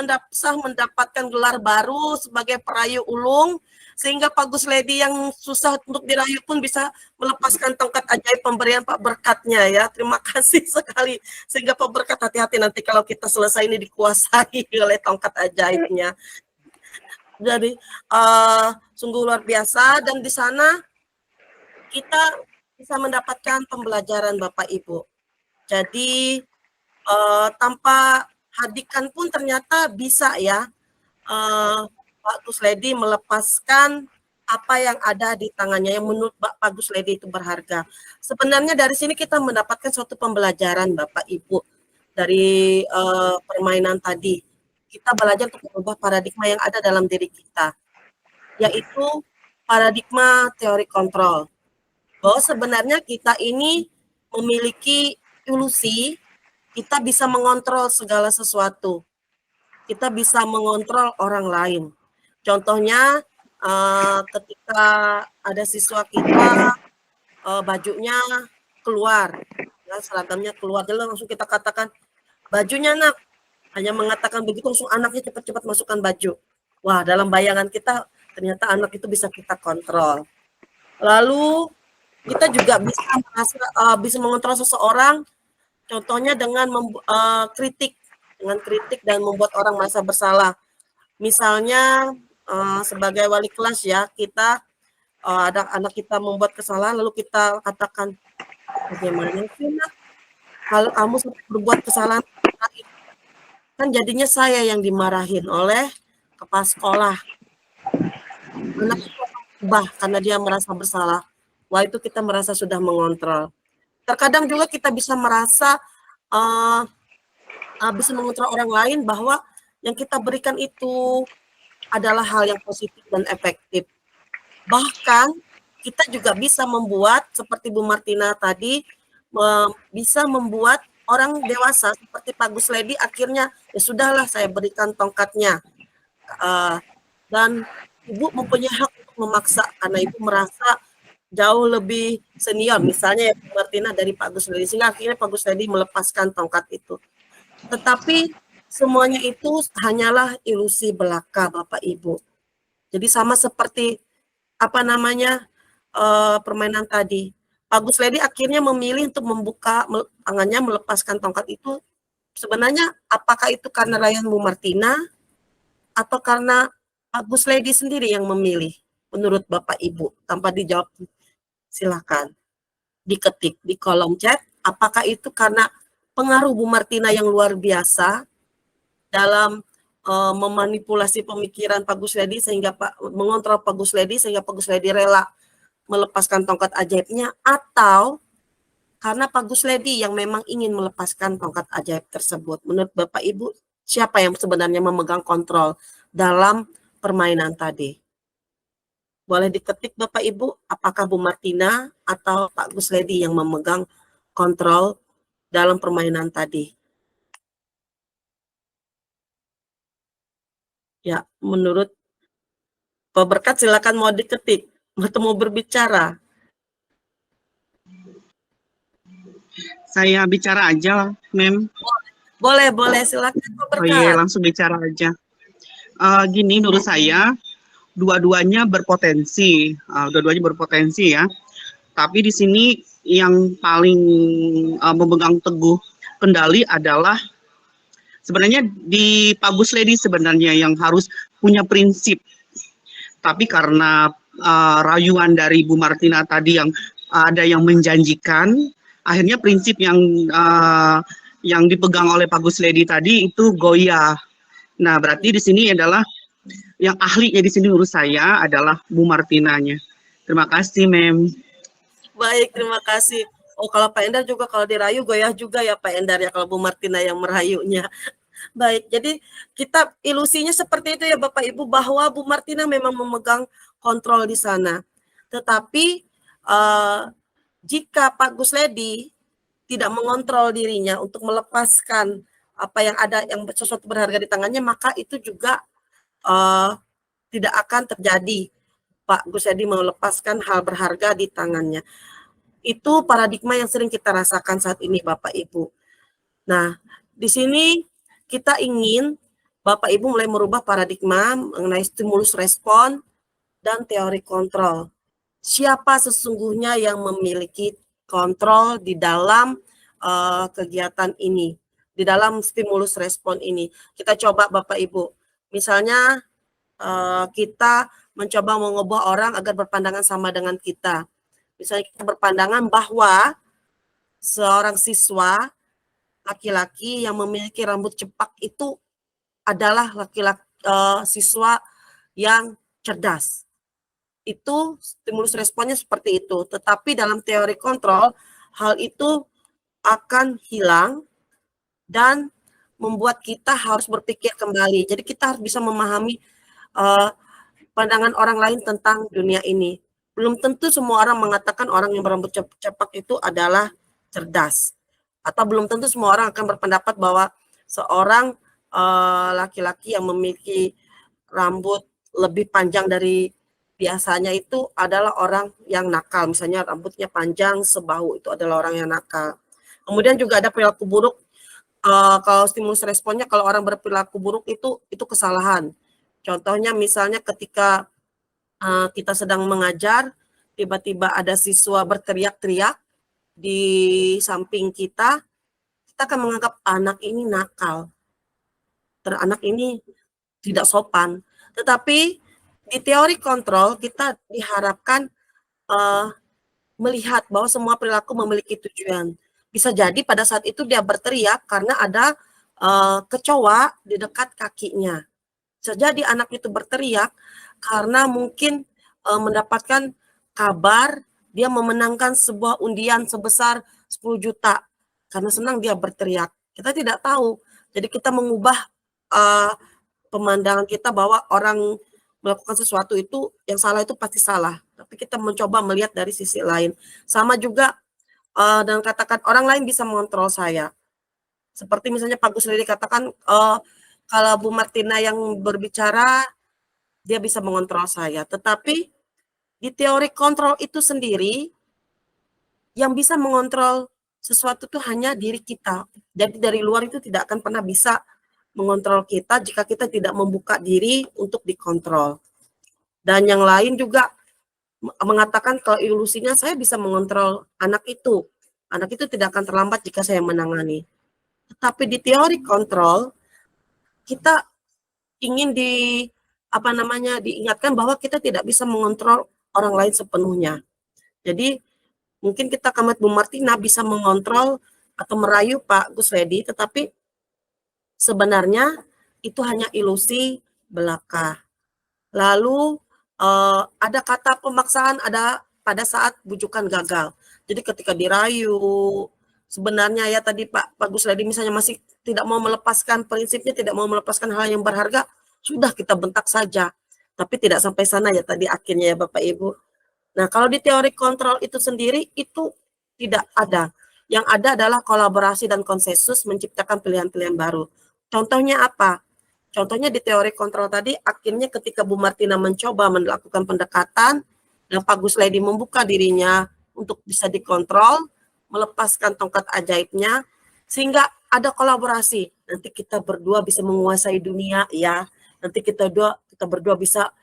mendapatkan gelar baru sebagai perayu ulung, sehingga Pak Gus Ledi yang susah untuk dirayu pun bisa melepaskan tongkat ajaib pemberian Pak Berkatnya ya. Terima kasih sekali. Sehingga Pak Berkat hati-hati nanti kalau kita selesai ini dikuasai oleh tongkat ajaibnya. Jadi sungguh luar biasa, dan di sana kita bisa mendapatkan pembelajaran Bapak Ibu. Jadi tanpa hadikan pun ternyata bisa ya Pak Gus Ledi melepaskan apa yang ada di tangannya yang menurut Pak Gus Ledi itu berharga. Sebenarnya dari sini kita mendapatkan suatu pembelajaran Bapak Ibu dari permainan tadi. kita belajar untuk mengubah paradigma yang ada dalam diri kita, yaitu paradigma teori kontrol. Bahwa sebenarnya kita ini memiliki ilusi, kita bisa mengontrol segala sesuatu. Kita bisa mengontrol orang lain. Contohnya, ketika ada siswa kita, bajunya keluar, ya, seragamnya keluar, jadi langsung kita katakan, bajunya nak, hanya mengatakan begitu langsung anaknya cepat-cepat masukkan baju. Wah, dalam bayangan kita ternyata anak itu bisa kita kontrol. Lalu kita juga bisa mengontrol seseorang, contohnya dengan kritik dan membuat orang merasa bersalah. Misalnya sebagai wali kelas ya, kita ada anak kita membuat kesalahan, lalu kita katakan, bagaimana sih nak, kalau kamu berbuat kesalahan, kan jadinya saya yang dimarahin oleh kepala sekolah. Anak itu berubah karena dia merasa bersalah. Wah, itu kita merasa sudah mengontrol. Terkadang juga kita bisa merasa bisa mengontrol orang lain bahwa yang kita berikan itu adalah hal yang positif dan efektif. Bahkan kita juga bisa membuat, seperti Bu Martina tadi, bisa membuat orang dewasa seperti Pak Gus Ledi akhirnya ya sudahlah saya berikan tongkatnya, dan Ibu mempunyai hak untuk memaksa karena Ibu merasa jauh lebih senior, misalnya ya Bu Martina dari Pak Gus Ledi, sehingga akhirnya Pak Gus Ledi melepaskan tongkat itu. Tetapi semuanya itu hanyalah ilusi belaka Bapak Ibu. Jadi sama seperti permainan tadi. Pak Gus Ledi akhirnya memilih untuk membuka tangannya, melepaskan tongkat itu. Sebenarnya apakah itu karena layan Bu Martina atau karena Pak Gus Ledi sendiri yang memilih? Menurut Bapak Ibu, tanpa dijawab, silakan diketik di kolom chat. Apakah itu karena pengaruh Bu Martina yang luar biasa dalam memanipulasi pemikiran Pak Gus Ledi sehingga mengontrol Pak Gus Ledi sehingga Pak Gus Ledi rela melepaskan tongkat ajaibnya, atau karena Pak Gus Ledi yang memang ingin melepaskan tongkat ajaib tersebut? Menurut Bapak Ibu, siapa yang sebenarnya memegang kontrol dalam permainan tadi? Boleh diketik Bapak Ibu, apakah Bu Martina atau Pak Gus Ledi yang memegang kontrol dalam permainan tadi? Ya, menurut Pak Berkat silakan mau diketik atau mau berbicara. Saya bicara aja, Mem. Boleh, silakan Pak Berkat. Oh iya, langsung bicara aja. Gini, menurut saya, dua-duanya berpotensi. Ya. Tapi di sini yang paling memegang teguh kendali adalah sebenarnya di Pak Gus Ledi sebenarnya yang harus punya prinsip. Tapi karena rayuan dari Bu Martina tadi yang ada yang menjanjikan, akhirnya prinsip yang dipegang oleh Pak Gus Ledi tadi itu goyah. Nah, berarti di sini adalah yang ahlinya di sini menurut saya adalah Bu Martinanya. Terima kasih, Mem. Baik, terima kasih. Oh, kalau Pak Endar juga kalau dirayu goyah juga ya Pak Endar ya kalau Bu Martina yang merayunya. Baik, jadi kita ilusinya seperti itu ya Bapak Ibu, bahwa Bu Martina memang memegang kontrol di sana. Tetapi jika Pak Gus Ledi tidak mengontrol dirinya untuk melepaskan apa yang ada, yang sesuatu berharga di tangannya, maka itu juga tidak akan terjadi. Pak Gus Ledi melepaskan hal berharga di tangannya. Itu paradigma yang sering kita rasakan saat ini Bapak Ibu. Nah, di sini kita ingin Bapak Ibu mulai merubah paradigma mengenai stimulus respon dan teori kontrol. Siapa sesungguhnya yang memiliki kontrol di dalam kegiatan ini, di dalam stimulus respon ini? Kita coba Bapak Ibu, misalnya kita mencoba mengubah orang agar berpandangan sama dengan kita. Misalnya kita berpandangan bahwa seorang siswa laki-laki yang memiliki rambut cepak itu adalah laki-laki siswa yang cerdas. Itu stimulus responnya seperti itu. Tetapi dalam teori kontrol, hal itu akan hilang dan membuat kita harus berpikir kembali. Jadi kita harus bisa memahami pandangan orang lain tentang dunia ini. Belum tentu semua orang mengatakan orang yang berambut cepak itu adalah cerdas. Atau belum tentu semua orang akan berpendapat bahwa seorang laki-laki yang memiliki rambut lebih panjang dari biasanya itu adalah orang yang nakal. Misalnya rambutnya panjang sebahu, itu adalah orang yang nakal. Kemudian juga ada perilaku buruk. Kalau stimulus responnya, kalau orang berperilaku buruk itu kesalahan. Contohnya misalnya ketika kita sedang mengajar, tiba-tiba ada siswa berteriak-teriak di samping kita akan menganggap anak ini nakal, anak ini tidak sopan. Tetapi di teori kontrol kita diharapkan melihat bahwa semua perilaku memiliki tujuan. Bisa jadi pada saat itu dia berteriak karena ada kecoa di dekat kakinya. Bisa jadi anak itu berteriak karena mungkin mendapatkan kabar dia memenangkan sebuah undian sebesar 10 juta. Karena senang dia berteriak. Kita tidak tahu. Jadi kita mengubah pemandangan kita bahwa orang melakukan sesuatu itu, yang salah itu pasti salah. Tapi kita mencoba melihat dari sisi lain. Sama juga dan katakan orang lain bisa mengontrol saya. Seperti misalnya Pak Gus Ledi katakan, kalau Bu Martina yang berbicara, dia bisa mengontrol saya. Tetapi di teori kontrol itu sendiri, yang bisa mengontrol sesuatu itu hanya diri kita. Jadi dari luar itu tidak akan pernah bisa mengontrol kita jika kita tidak membuka diri untuk dikontrol. Dan yang lain juga mengatakan kalau ilusinya saya bisa mengontrol anak itu. Anak itu tidak akan terlambat jika saya menangani. Tetapi di teori kontrol, kita ingin diingatkan bahwa kita tidak bisa mengontrol orang lain sepenuhnya. Jadi mungkin kita Kamet Bu Martina bisa mengontrol atau merayu Pak Gus Ledi, tetapi sebenarnya itu hanya ilusi belaka. Lalu ada kata pemaksaan ada pada saat bujukan gagal. Jadi ketika dirayu, sebenarnya ya tadi Pak Gus Ledi misalnya masih tidak mau melepaskan prinsipnya, tidak mau melepaskan hal yang berharga, sudah kita bentak saja. Tapi tidak sampai sana ya tadi akhirnya ya Bapak Ibu. Nah, kalau di teori kontrol itu sendiri itu tidak ada. Yang ada adalah kolaborasi dan konsensus menciptakan pilihan-pilihan baru. Contohnya apa? Contohnya di teori kontrol tadi, akhirnya ketika Bu Martina mencoba melakukan pendekatan, dan Pak Gus Ledi membuka dirinya untuk bisa dikontrol, melepaskan tongkat ajaibnya, sehingga ada kolaborasi. Nanti kita berdua bisa menguasai dunia, ya. Nanti kita berdua bisa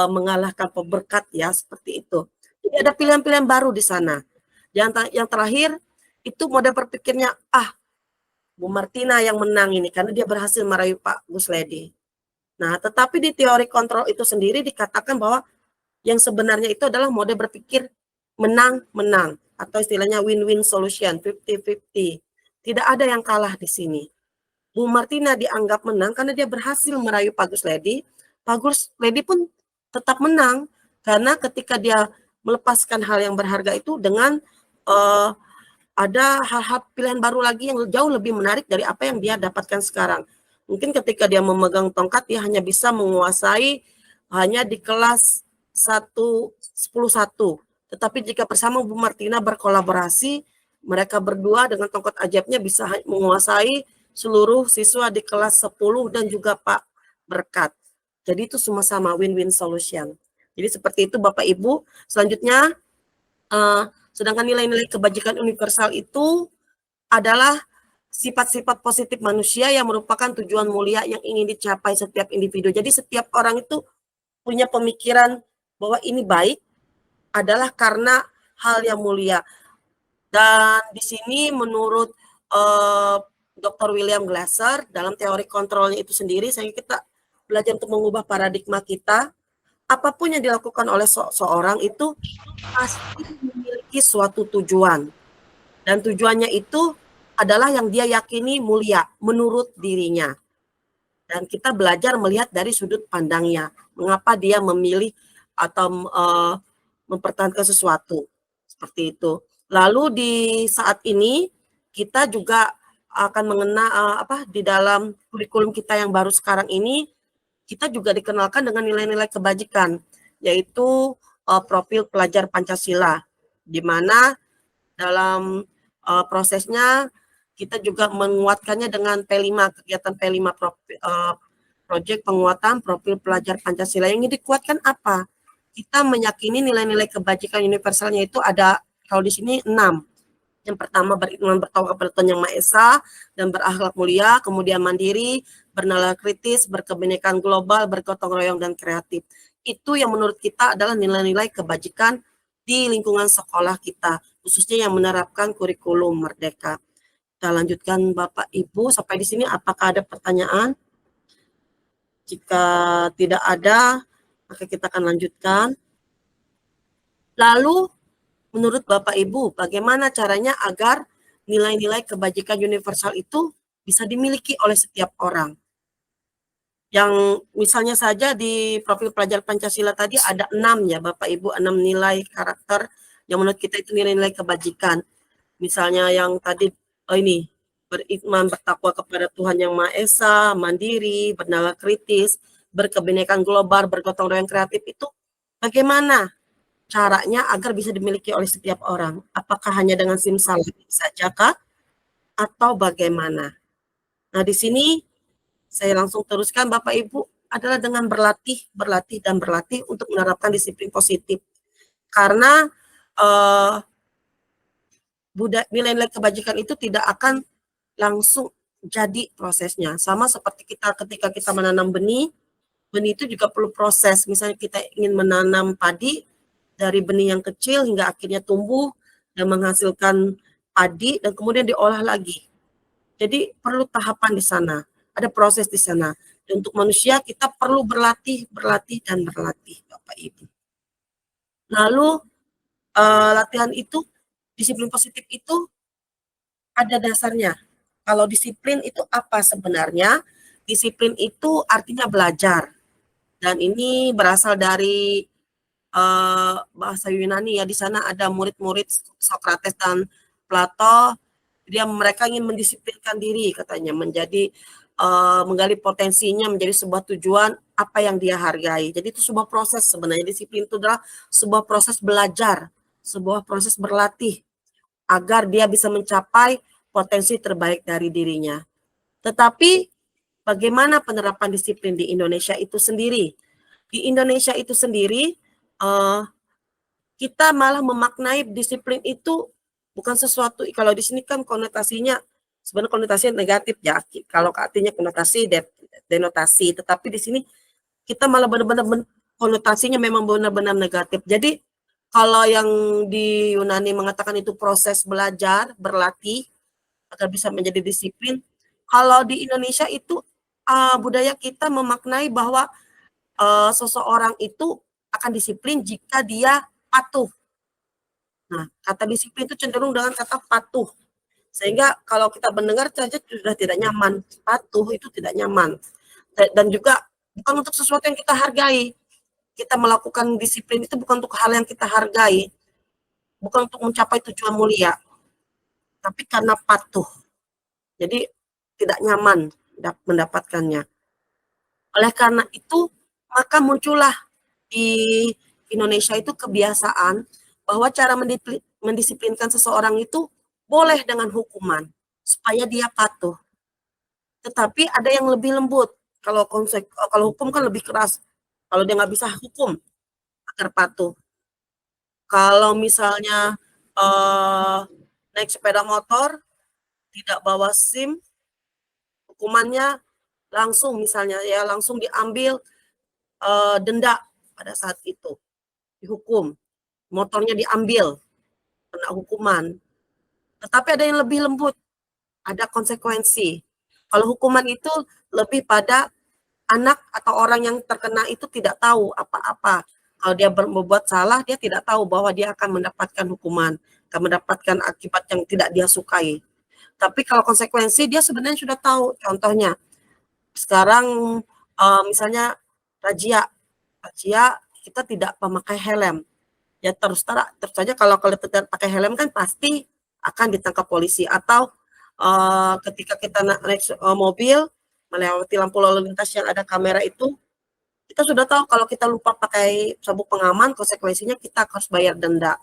mengalahkan peberkat, ya, seperti itu. Jadi ada pilihan-pilihan baru di sana. Yang terakhir, itu model berpikirnya, Bu Martina yang menang ini karena dia berhasil merayu Pak Gus Ledi. Nah, tetapi di teori kontrol itu sendiri dikatakan bahwa yang sebenarnya itu adalah model berpikir menang-menang atau istilahnya win-win solution, 50-50. Tidak ada yang kalah di sini. Bu Martina dianggap menang karena dia berhasil merayu Pak Gus Ledi. Pak Gus Ledi pun tetap menang karena ketika dia melepaskan hal yang berharga itu dengan ada hal-hal pilihan baru lagi yang jauh lebih menarik dari apa yang dia dapatkan sekarang. Mungkin ketika dia memegang tongkat, dia hanya bisa menguasai hanya di kelas 10-1. Tetapi jika bersama Bu Martina berkolaborasi, mereka berdua dengan tongkat ajaibnya bisa menguasai seluruh siswa di kelas 10 dan juga Pak Berkat. Jadi itu semua sama win-win solution. Jadi seperti itu Bapak Ibu. Selanjutnya, sedangkan nilai-nilai kebajikan universal itu adalah sifat-sifat positif manusia yang merupakan tujuan mulia yang ingin dicapai setiap individu. Jadi setiap orang itu punya pemikiran bahwa ini baik adalah karena hal yang mulia. Dan di sini menurut Dr. William Glasser dalam teori kontrolnya itu sendiri, saya kita belajar untuk mengubah paradigma kita. Apapun yang dilakukan oleh seorang itu pasti memiliki suatu tujuan. Dan tujuannya itu adalah yang dia yakini mulia menurut dirinya. Dan kita belajar melihat dari sudut pandangnya. Mengapa dia memilih atau mempertahankan sesuatu. Seperti itu. Lalu di saat ini kita juga akan mengena di dalam kurikulum kita yang baru sekarang ini, kita juga dikenalkan dengan nilai-nilai kebajikan, yaitu profil pelajar Pancasila, di mana dalam prosesnya kita juga menguatkannya dengan P5, kegiatan P5 proyek penguatan profil pelajar Pancasila. Yang dikuatkan apa? Kita meyakini nilai-nilai kebajikan universalnya itu ada, kalau di sini 6. Yang pertama, beriman bertawakal kepada Tuhan Yang Maha Esa dan berakhlak mulia, kemudian mandiri, bernalar kritis, berkebinekaan global, bergotong royong, dan kreatif. Itu yang menurut kita adalah nilai-nilai kebajikan di lingkungan sekolah kita, khususnya yang menerapkan kurikulum Merdeka. Kita lanjutkan Bapak Ibu, sampai di sini apakah ada pertanyaan? Jika tidak ada, maka kita akan lanjutkan. Lalu, menurut Bapak Ibu, bagaimana caranya agar nilai-nilai kebajikan universal itu bisa dimiliki oleh setiap orang? Yang misalnya saja di profil pelajar Pancasila tadi ada 6 ya Bapak Ibu, 6 nilai karakter yang menurut kita itu nilai-nilai kebajikan. Misalnya yang tadi, ini, beriman bertakwa kepada Tuhan Yang Maha Esa, mandiri, bernalar kritis, berkebinekaan global, bergotong royong, kreatif, itu bagaimana caranya agar bisa dimiliki oleh setiap orang? Apakah hanya dengan simsalabim saja kah? Atau bagaimana? Nah, di sini saya langsung teruskan Bapak Ibu, adalah dengan berlatih, dan berlatih untuk menerapkan disiplin positif. Karena nilai-nilai kebajikan itu tidak akan langsung jadi prosesnya. Sama seperti kita ketika kita menanam benih itu juga perlu proses. Misalnya kita ingin menanam padi, dari benih yang kecil hingga akhirnya tumbuh dan menghasilkan padi dan kemudian diolah lagi. Jadi perlu tahapan di sana, ada proses di sana. Dan untuk manusia kita perlu berlatih, dan berlatih, Bapak Ibu. Lalu latihan itu, disiplin positif itu ada dasarnya. Kalau disiplin itu apa sebenarnya? Disiplin itu artinya belajar. Dan ini berasal dari bahasa Yunani ya. Di sana ada murid-murid Sokrates dan Plato. Mereka ingin mendisiplinkan diri katanya, menjadi menggali potensinya menjadi sebuah tujuan apa yang dia hargai. Jadi itu sebuah proses sebenarnya. Disiplin itu adalah sebuah proses belajar, sebuah proses berlatih agar dia bisa mencapai potensi terbaik dari dirinya. Tetapi bagaimana penerapan disiplin di Indonesia itu sendiri? Di Indonesia itu sendiri kita malah memaknai disiplin itu bukan sesuatu, kalau di sini kan konotasinya sebenarnya konotasinya negatif ya, kalau artinya konotasi denotasi, tetapi di sini kita malah benar-benar konotasinya memang benar-benar negatif. Jadi kalau yang di Yunani mengatakan itu proses belajar, berlatih agar bisa menjadi disiplin, kalau di Indonesia itu budaya kita memaknai bahwa seseorang itu akan disiplin jika dia patuh. Nah, kata disiplin itu cenderung dengan kata patuh. Sehingga kalau kita mendengar saja sudah tidak nyaman. Patuh itu tidak nyaman. Dan juga bukan untuk sesuatu yang kita hargai. Kita melakukan disiplin itu bukan untuk hal yang kita hargai. Bukan untuk mencapai tujuan mulia. Tapi karena patuh. Jadi tidak nyaman mendapatkannya. Oleh karena itu, maka muncullah di Indonesia itu kebiasaan bahwa cara mendisiplinkan seseorang itu boleh dengan hukuman supaya dia patuh. Tetapi ada yang lebih lembut. Kalau hukum kan lebih keras. Kalau dia nggak bisa hukum agar patuh. Kalau misalnya naik sepeda motor tidak bawa SIM, hukumannya langsung misalnya ya langsung diambil denda pada saat itu, dihukum, motornya diambil, kena hukuman. Tetapi ada yang lebih lembut, ada konsekuensi. Kalau hukuman itu lebih pada anak atau orang yang terkena itu tidak tahu apa-apa. Kalau dia berbuat salah, dia tidak tahu bahwa dia akan mendapatkan hukuman, akan mendapatkan akibat yang tidak dia sukai. Tapi kalau konsekuensi, dia sebenarnya sudah tahu. Contohnya, sekarang misalnya razia kita tidak memakai helm. Ya terus saja kalau tidak pakai helm kan pasti akan ditangkap polisi, atau ketika kita naik mobil melewati lampu lalu lintas yang ada kamera itu, kita sudah tahu kalau kita lupa pakai sabuk pengaman, konsekuensinya kita harus bayar denda.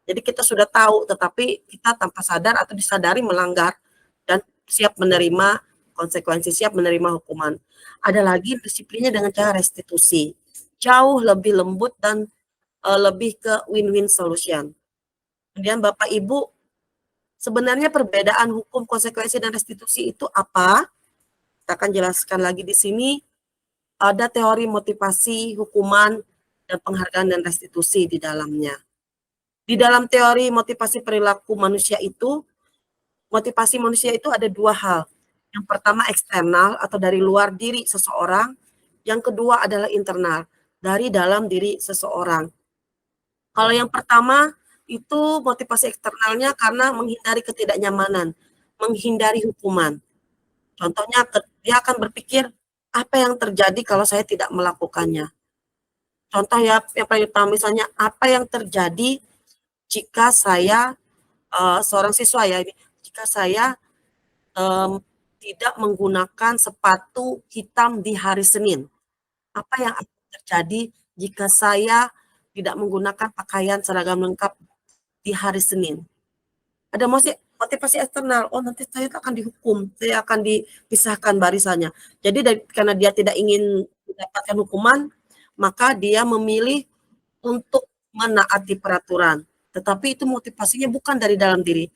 Jadi kita sudah tahu, tetapi kita tanpa sadar atau disadari melanggar dan siap menerima konsekuensi, siap menerima hukuman. Ada lagi disiplinnya dengan cara restitusi, jauh lebih lembut dan lebih ke win-win solution. Kemudian Bapak Ibu, sebenarnya perbedaan hukum konsekuensi dan restitusi itu apa? Kita akan jelaskan lagi di sini. Ada teori motivasi, hukuman, dan penghargaan dan restitusi di dalamnya. Di dalam teori motivasi perilaku manusia itu, motivasi manusia itu ada dua hal. Yang pertama eksternal atau dari luar diri seseorang. Yang kedua adalah internal, dari dalam diri seseorang. Kalau yang pertama itu motivasi eksternalnya karena menghindari ketidaknyamanan, menghindari hukuman. Contohnya dia akan berpikir, apa yang terjadi kalau saya tidak melakukannya? Contoh ya, yang paling utama misalnya, apa yang terjadi jika saya, seorang siswa ya, jika saya tidak menggunakan sepatu hitam di hari Senin? Apa yang akan terjadi jika saya tidak menggunakan pakaian seragam lengkap di hari Senin? Ada motivasi eksternal, oh nanti saya akan dihukum, saya akan dipisahkan barisannya. Jadi karena dia tidak ingin mendapatkan hukuman, maka dia memilih untuk menaati peraturan. Tetapi itu motivasinya bukan dari dalam diri.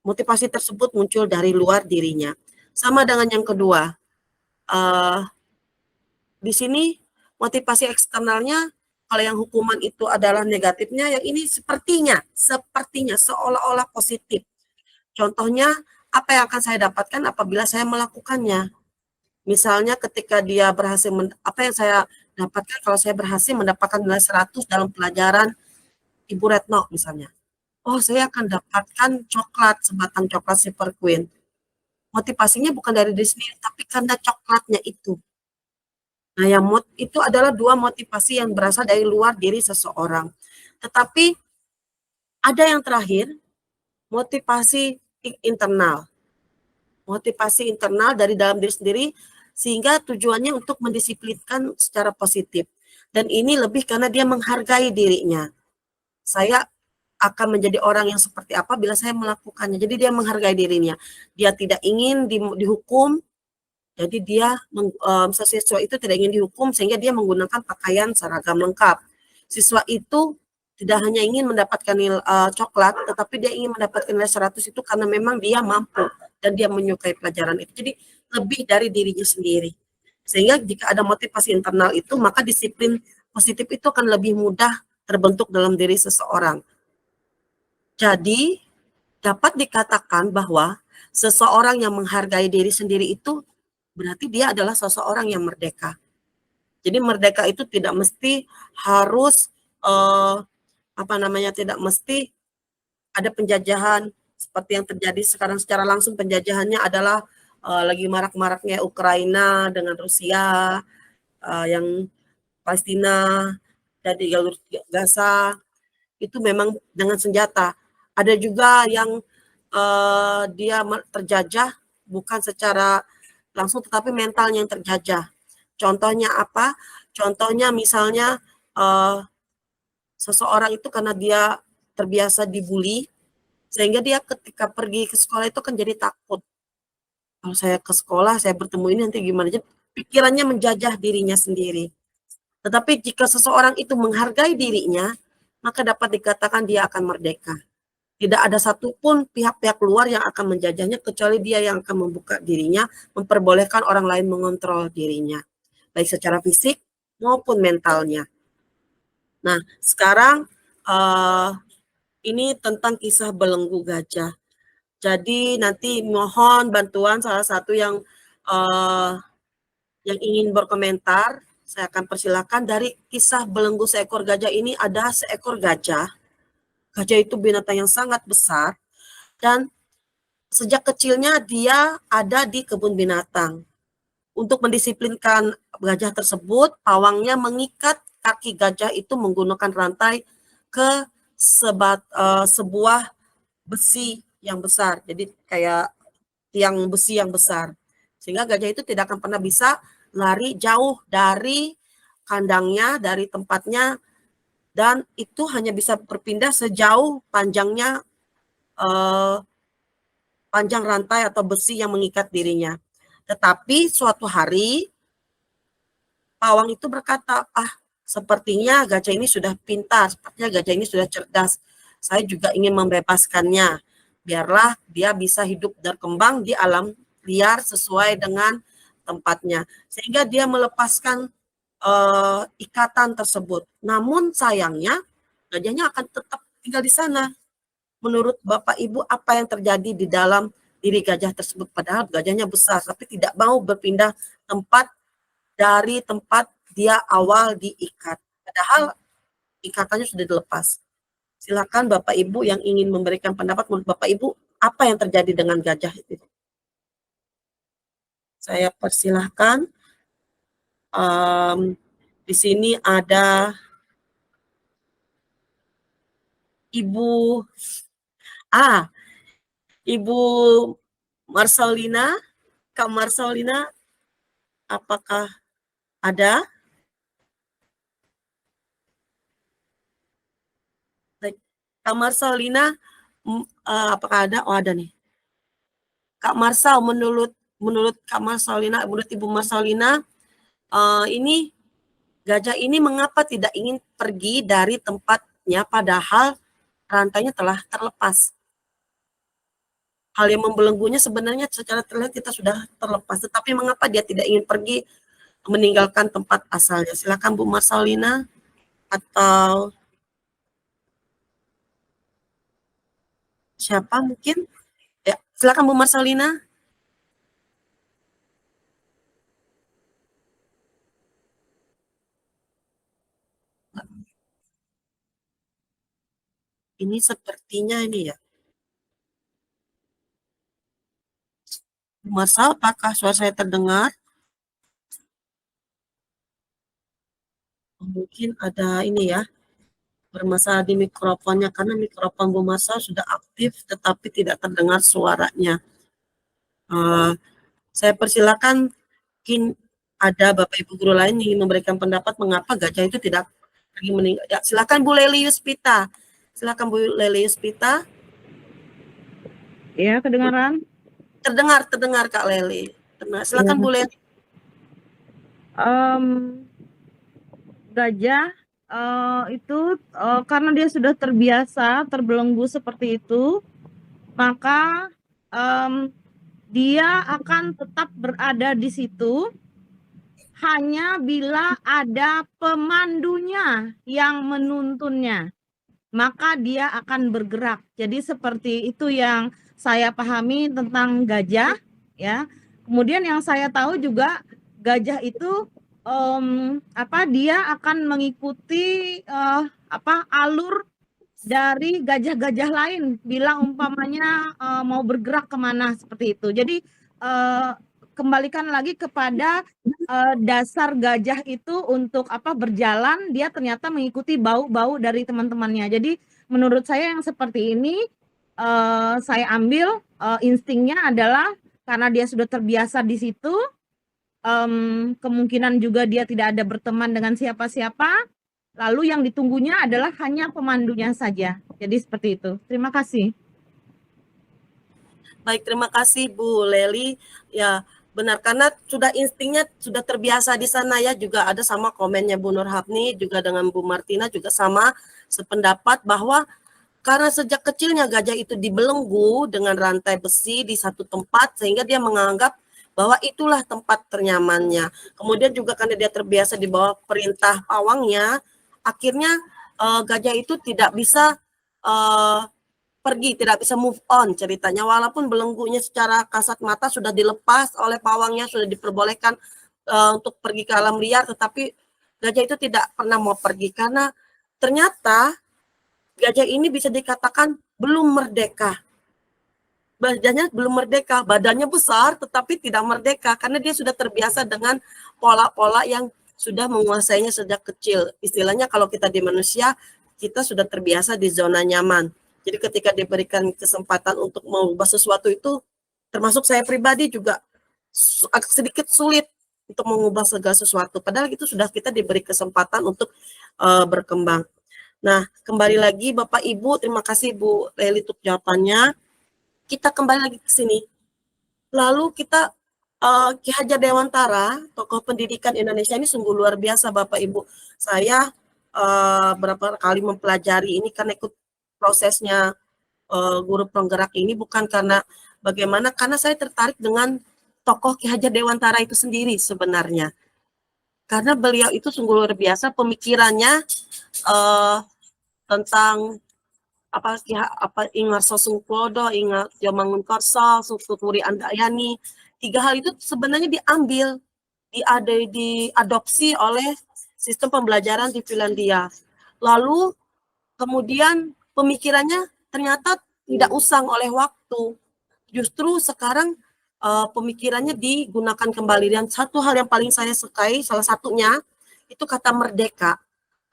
Motivasi tersebut muncul dari luar dirinya. Sama dengan yang kedua, di sini motivasi eksternalnya, kalau yang hukuman itu adalah negatifnya, yang ini sepertinya seolah-olah positif. Contohnya, apa yang akan saya dapatkan apabila saya melakukannya? Misalnya ketika dia berhasil, apa yang saya dapatkan kalau saya berhasil mendapatkan nilai 100 dalam pelajaran Ibu Retno misalnya. Oh, saya akan dapatkan coklat, sebatang coklat Silver Queen. Motivasinya bukan dari diri sendiri, tapi karena coklatnya itu. Nah, itu adalah dua motivasi yang berasal dari luar diri seseorang. Tetapi ada yang terakhir, motivasi internal. Motivasi internal dari dalam diri sendiri, sehingga tujuannya untuk mendisiplinkan secara positif. Dan ini lebih karena dia menghargai dirinya. Saya akan menjadi orang yang seperti apa bila saya melakukannya. Jadi dia menghargai dirinya. Dia tidak ingin dihukum, jadi dia, siswa itu tidak ingin dihukum sehingga dia menggunakan pakaian seragam lengkap. Siswa itu tidak hanya ingin mendapatkan coklat, tetapi dia ingin mendapatkan nilai 100 itu karena memang dia mampu dan dia menyukai pelajaran itu. Jadi lebih dari dirinya sendiri. Sehingga jika ada motivasi internal itu, maka disiplin positif itu akan lebih mudah terbentuk dalam diri seseorang. Jadi dapat dikatakan bahwa seseorang yang menghargai diri sendiri itu berarti dia adalah seseorang yang merdeka. Jadi merdeka itu tidak mesti harus tidak mesti ada penjajahan seperti yang terjadi sekarang secara langsung. Penjajahannya adalah lagi marak-maraknya Ukraina dengan Rusia, yang Palestina dan di jalur Gaza itu memang dengan senjata. Ada juga yang dia terjajah bukan secara langsung tetapi mentalnya yang terjajah. Contohnya apa? Contohnya misalnya seseorang itu karena dia terbiasa dibully, sehingga dia ketika pergi ke sekolah itu kan jadi takut. Kalau saya ke sekolah, saya bertemu ini nanti gimana? Jadi pikirannya menjajah dirinya sendiri. Tetapi jika seseorang itu menghargai dirinya, maka dapat dikatakan dia akan merdeka. Tidak ada satupun pihak-pihak luar yang akan menjajahnya, kecuali dia yang akan membuka dirinya, memperbolehkan orang lain mengontrol dirinya, baik secara fisik maupun mentalnya. Nah, sekarang ini tentang kisah belenggu gajah. Jadi nanti mohon bantuan salah satu yang ingin berkomentar, saya akan persilakan. Dari kisah belenggu seekor gajah ini ada seekor gajah. Gajah itu binatang yang sangat besar dan sejak kecilnya dia ada di kebun binatang. Untuk mendisiplinkan gajah tersebut, pawangnya mengikat kaki gajah itu menggunakan rantai ke sebuah besi yang besar, jadi kayak tiang besi yang besar. Sehingga gajah itu tidak akan pernah bisa lari jauh dari kandangnya, dari tempatnya, dan itu hanya bisa berpindah sejauh panjangnya panjang rantai atau besi yang mengikat dirinya. Tetapi suatu hari pawang itu berkata, sepertinya gajah ini sudah pintar, sepertinya gajah ini sudah cerdas. Saya juga ingin membebaskannya. Biarlah dia bisa hidup berkembang di alam liar sesuai dengan tempatnya. Sehingga dia melepaskan ikatan tersebut. Namun sayangnya gajahnya akan tetap tinggal di sana. Menurut Bapak Ibu, apa yang terjadi di dalam diri gajah tersebut? Padahal gajahnya besar, tapi tidak mau berpindah tempat dari tempat dia awal diikat. Padahal ikatannya sudah dilepas. Silakan Bapak Ibu yang ingin memberikan pendapat, menurut Bapak Ibu, apa yang terjadi dengan gajah itu? Saya persilahkan. Di sini ada Ibu Ibu Marcelina, Kak Marcelina, apakah ada? Kak Marcelina, apakah ada? Oh, ada nih. Kak Marsal, menurut Kak Marcelina, menurut Ibu Marcelina, ini gajah ini mengapa tidak ingin pergi dari tempatnya padahal rantainya telah terlepas? Hal yang membelenggunya sebenarnya secara terlihat kita sudah terlepas, tetapi mengapa dia tidak ingin pergi meninggalkan tempat asalnya? Silakan Bu Marcelina atau siapa mungkin? Ya, silakan Bu Marcelina. Ini sepertinya ini ya. Bu Marsal, apakah suara saya terdengar? Mungkin ada ini ya, bermasalah di mikrofonnya karena mikrofon Bu Marsal sudah aktif tetapi tidak terdengar suaranya. Saya persilakan, mungkin ada Bapak Ibu guru lain yang ingin memberikan pendapat mengapa gajah itu tidak pergi meninggal. Ya, silakan Bu Leli Yuspita. Silakan Bu Leli Yuspita. Ya, kedengaran? Terdengar Kak Leli. Silakan Bu Leli. Gajah itu karena dia sudah terbiasa terbelenggu seperti itu, maka dia akan tetap berada di situ hanya bila ada pemandunya yang menuntunnya, maka dia akan bergerak. Jadi seperti itu yang saya pahami tentang gajah, ya. Kemudian yang saya tahu juga gajah itu dia akan mengikuti alur dari gajah-gajah lain bila umpamanya mau bergerak kemana seperti itu. Jadi kembalikan lagi kepada dasar gajah itu untuk berjalan, dia ternyata mengikuti bau-bau dari teman-temannya. Jadi menurut saya yang seperti ini saya ambil instingnya adalah karena dia sudah terbiasa di situ, kemungkinan juga dia tidak ada berteman dengan siapa-siapa, lalu yang ditunggunya adalah hanya pemandunya saja. Jadi seperti itu. Terima kasih. Baik, terima kasih Bu Leli. Ya, benar, karena sudah instingnya sudah terbiasa di sana ya. Juga ada sama komennya Bu Nurhapni, juga dengan Bu Martina juga sama sependapat bahwa karena sejak kecilnya gajah itu dibelenggu dengan rantai besi di satu tempat sehingga dia menganggap bahwa itulah tempat ternyamannya. Kemudian juga karena dia terbiasa di bawah perintah pawangnya, akhirnya gajah itu tidak bisa pergi, tidak bisa move on ceritanya. Walaupun belenggunya secara kasat mata sudah dilepas oleh pawangnya, sudah diperbolehkan untuk pergi ke alam liar, tetapi gajah itu tidak pernah mau pergi karena ternyata gajah ini bisa dikatakan belum merdeka. Badannya belum merdeka, badannya besar tetapi tidak merdeka karena dia sudah terbiasa dengan pola-pola yang sudah menguasainya sejak kecil. Istilahnya kalau kita di manusia, kita sudah terbiasa di zona nyaman. Jadi ketika diberikan kesempatan untuk mengubah sesuatu itu, termasuk saya pribadi juga agak sedikit sulit untuk mengubah segala sesuatu. Padahal itu sudah kita diberi kesempatan untuk berkembang. Nah, kembali lagi Bapak Ibu, terima kasih Bu Leli untuk jawabannya. Kita kembali lagi ke sini. Lalu kita Ki Hajar Dewantara, tokoh pendidikan Indonesia ini sungguh luar biasa Bapak Ibu. Saya berapa kali mempelajari ini karena ikut prosesnya guru penggerak ini bukan karena bagaimana, karena saya tertarik dengan tokoh Ki Hajar Dewantara itu sendiri sebenarnya. Karena beliau itu sungguh luar biasa pemikirannya tentang Ingarso Sungklodo, Ingat Jomangun Korso, Sututuri Andayani. 3 hal itu sebenarnya diadopsi oleh sistem pembelajaran di Finlandia. Lalu kemudian pemikirannya ternyata tidak usang oleh waktu. Justru sekarang pemikirannya digunakan kembali. Dan satu hal yang paling saya sukai, salah satunya, itu kata merdeka.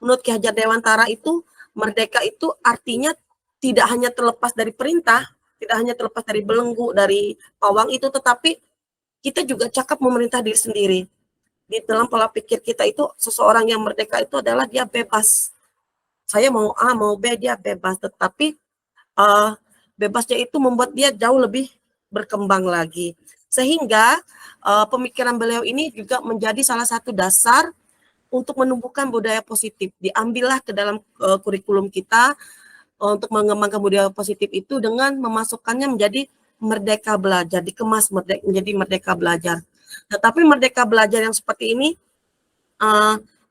Menurut Ki Hajar Dewantara itu, merdeka itu artinya tidak hanya terlepas dari perintah, tidak hanya terlepas dari belenggu, dari pawang itu, tetapi kita juga cakap memerintah diri sendiri. Di dalam pola pikir kita itu, seseorang yang merdeka itu adalah dia bebas. Saya mau A, mau B, dia bebas. Tetapi bebasnya itu membuat dia jauh lebih berkembang lagi. Sehingga pemikiran beliau ini juga menjadi salah satu dasar untuk menumbuhkan budaya positif. Diambillah ke dalam kurikulum kita untuk mengembangkan budaya positif itu dengan memasukkannya menjadi merdeka belajar, dikemas menjadi merdeka belajar. Tetapi merdeka belajar yang seperti ini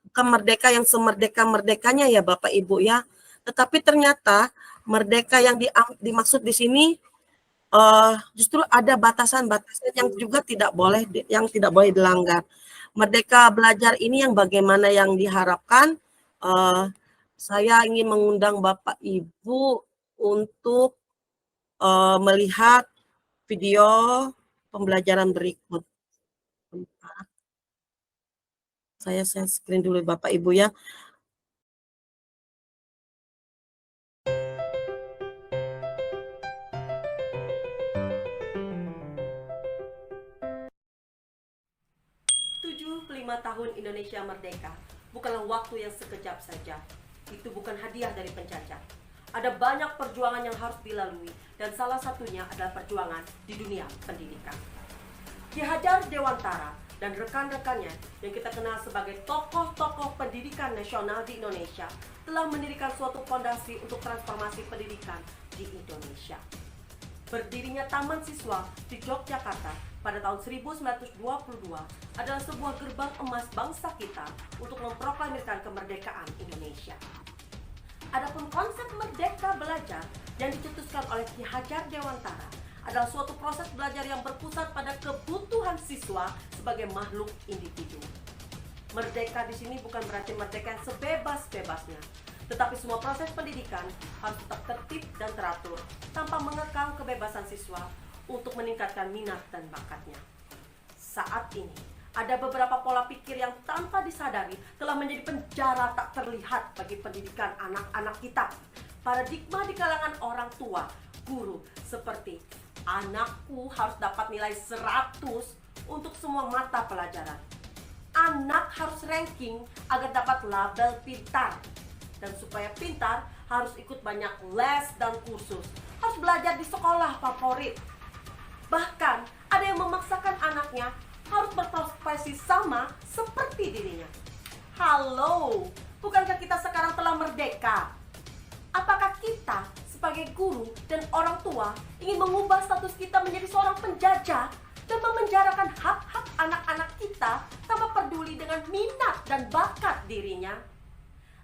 bukan merdeka yang semerdeka-merdekanya ya Bapak Ibu ya. Tetapi ternyata merdeka yang dimaksud di sini justru ada batasan-batasan yang juga tidak boleh dilanggar. Merdeka belajar ini yang bagaimana yang diharapkan. Saya ingin mengundang Bapak Ibu untuk melihat video pembelajaran berikut. Saya screen dulu Bapak Ibu ya. Tahun Indonesia merdeka bukanlah waktu yang sekejap saja. Itu bukan hadiah dari penjajah. Ada banyak perjuangan yang harus dilalui dan salah satunya adalah perjuangan di dunia pendidikan. Ki Hajar Dewantara dan rekan-rekannya yang kita kenal sebagai tokoh-tokoh pendidikan nasional di Indonesia telah mendirikan suatu fondasi untuk transformasi pendidikan di Indonesia. Berdirinya Taman Siswa di Yogyakarta pada tahun 1922 adalah sebuah gerbang emas bangsa kita untuk memproklamirkan kemerdekaan Indonesia. Adapun konsep merdeka belajar yang dicetuskan oleh Ki Hajar Dewantara adalah suatu proses belajar yang berpusat pada kebutuhan siswa sebagai makhluk individu. Merdeka di sini bukan berarti merdeka yang sebebas-bebasnya, tetapi semua proses pendidikan harus tetap tertib dan teratur tanpa mengekang kebebasan siswa untuk meningkatkan minat dan bakatnya. Saat ini, ada beberapa pola pikir yang tanpa disadari telah menjadi penjara tak terlihat bagi pendidikan anak-anak kita. Paradigma di kalangan orang tua, guru, seperti anakku harus dapat nilai 100 untuk semua mata pelajaran. Anak harus ranking agar dapat label pintar. Dan supaya pintar, harus ikut banyak les dan kursus. Harus belajar di sekolah favorit. Bahkan, ada yang memaksakan anaknya harus berprofesi sama seperti dirinya. Halo, bukankah kita sekarang telah merdeka? Apakah kita sebagai guru dan orang tua ingin mengubah status kita menjadi seorang penjajah dan memenjarakan hak-hak anak-anak kita tanpa peduli dengan minat dan bakat dirinya?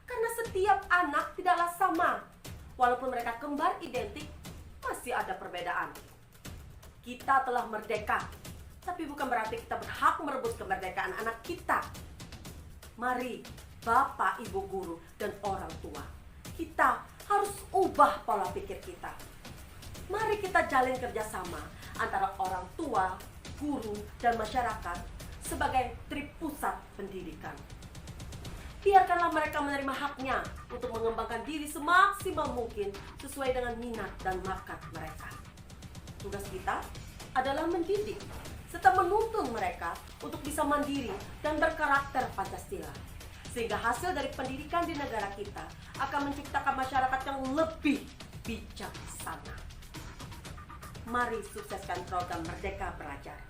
Karena setiap anak tidaklah sama. Walaupun mereka kembar identik, masih ada perbedaan. Kita telah merdeka, tapi bukan berarti kita berhak merebut kemerdekaan anak kita. Mari, Bapak, Ibu guru, dan orang tua, kita harus ubah pola pikir kita. Mari kita jalin kerjasama antara orang tua, guru, dan masyarakat sebagai tripusat pendidikan. Biarkanlah mereka menerima haknya untuk mengembangkan diri semaksimal mungkin sesuai dengan minat dan bakat mereka. Tugas kita adalah mendidik serta menuntun mereka untuk bisa mandiri dan berkarakter Pancasila. Sehingga hasil dari pendidikan di negara kita akan menciptakan masyarakat yang lebih bijaksana. Mari sukseskan program Merdeka Belajar.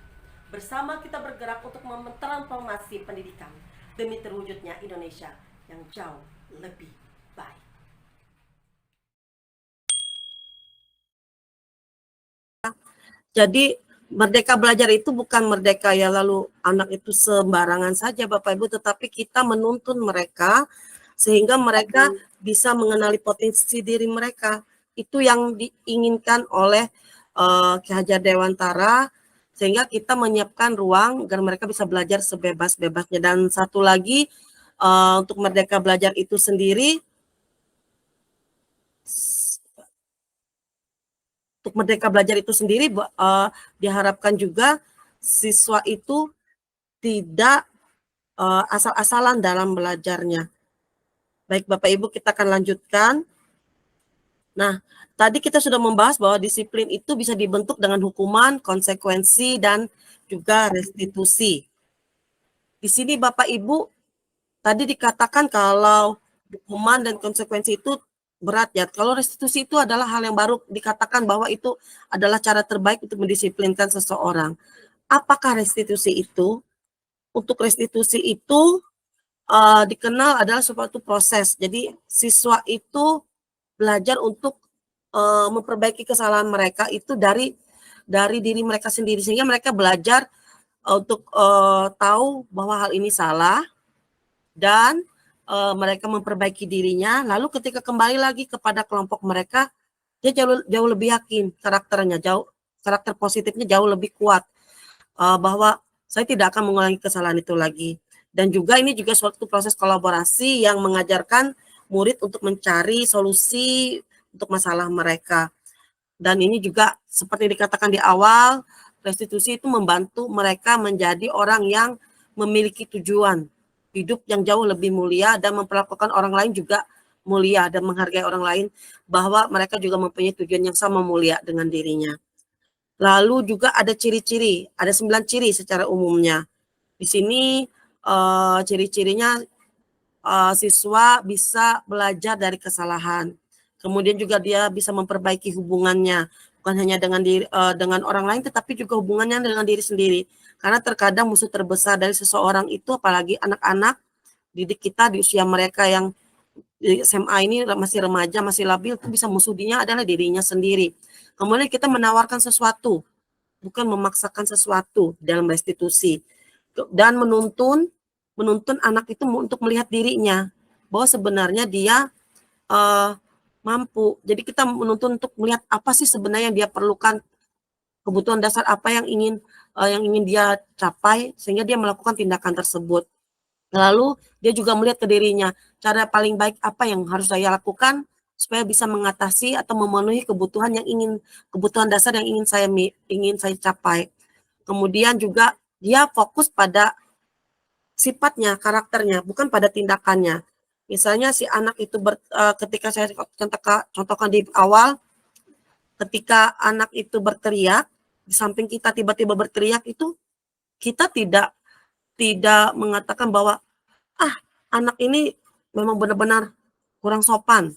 Bersama kita bergerak untuk mentransformasi pendidikan demi terwujudnya Indonesia yang jauh lebih baik. Jadi merdeka belajar itu bukan merdeka ya lalu anak itu sembarangan saja Bapak Ibu, tetapi kita menuntun mereka sehingga mereka bisa mengenali potensi diri mereka. Itu yang diinginkan oleh Ki Hajar Dewantara, sehingga kita menyiapkan ruang agar mereka bisa belajar sebebas-bebasnya. Dan satu lagi, untuk merdeka belajar itu sendiri, diharapkan juga siswa itu tidak asal-asalan dalam belajarnya. Baik Bapak Ibu, kita akan lanjutkan. Nah, tadi kita sudah membahas bahwa disiplin itu bisa dibentuk dengan hukuman, konsekuensi, dan juga restitusi. Di sini Bapak Ibu, tadi dikatakan kalau hukuman dan konsekuensi itu berat ya. Kalau restitusi itu adalah hal yang baru, dikatakan bahwa itu adalah cara terbaik untuk mendisiplinkan seseorang. Apakah restitusi itu? Untuk restitusi itu dikenal adalah suatu proses. Jadi siswa itu belajar untuk memperbaiki kesalahan mereka itu dari diri mereka sendiri, sehingga mereka belajar untuk tahu bahwa hal ini salah dan mereka memperbaiki dirinya. Lalu ketika kembali lagi kepada kelompok mereka, dia jauh lebih yakin karakternya, karakter positifnya jauh lebih kuat bahwa saya tidak akan mengulangi kesalahan itu lagi. Dan juga ini juga suatu proses kolaborasi yang mengajarkan murid untuk mencari solusi untuk masalah mereka. Dan ini juga seperti dikatakan di awal, restitusi itu membantu mereka menjadi orang yang memiliki tujuan hidup yang jauh lebih mulia dan memperlakukan orang lain juga mulia dan menghargai orang lain, bahwa mereka juga mempunyai tujuan yang sama mulia dengan dirinya. Lalu juga ada ciri-ciri, ada 9 ciri secara umumnya. Di sini ciri-cirinya siswa bisa belajar dari kesalahan. Kemudian juga dia bisa memperbaiki hubungannya, bukan hanya dengan orang lain, tetapi juga hubungannya dengan diri sendiri. Karena terkadang musuh terbesar dari seseorang itu, apalagi anak-anak didik kita di usia mereka yang di SMA ini masih remaja, masih labil, itu bisa musuhnya adalah dirinya sendiri. Kemudian kita menawarkan sesuatu, bukan memaksakan sesuatu dalam restitusi. Dan menuntun anak itu untuk melihat dirinya, bahwa sebenarnya dia mampu. Jadi kita menuntun untuk melihat apa sih sebenarnya yang dia perlukan, kebutuhan dasar apa yang ingin dia capai, sehingga dia melakukan tindakan tersebut. Lalu dia juga melihat ke dirinya, cara paling baik apa yang harus saya lakukan supaya bisa mengatasi atau memenuhi kebutuhan dasar yang ingin saya capai. Kemudian juga dia fokus pada sifatnya, karakternya, bukan pada tindakannya. Misalnya si anak itu ketika saya contohkan di awal, ketika anak itu berteriak, di samping kita tiba-tiba berteriak itu, kita tidak mengatakan bahwa anak ini memang benar-benar kurang sopan.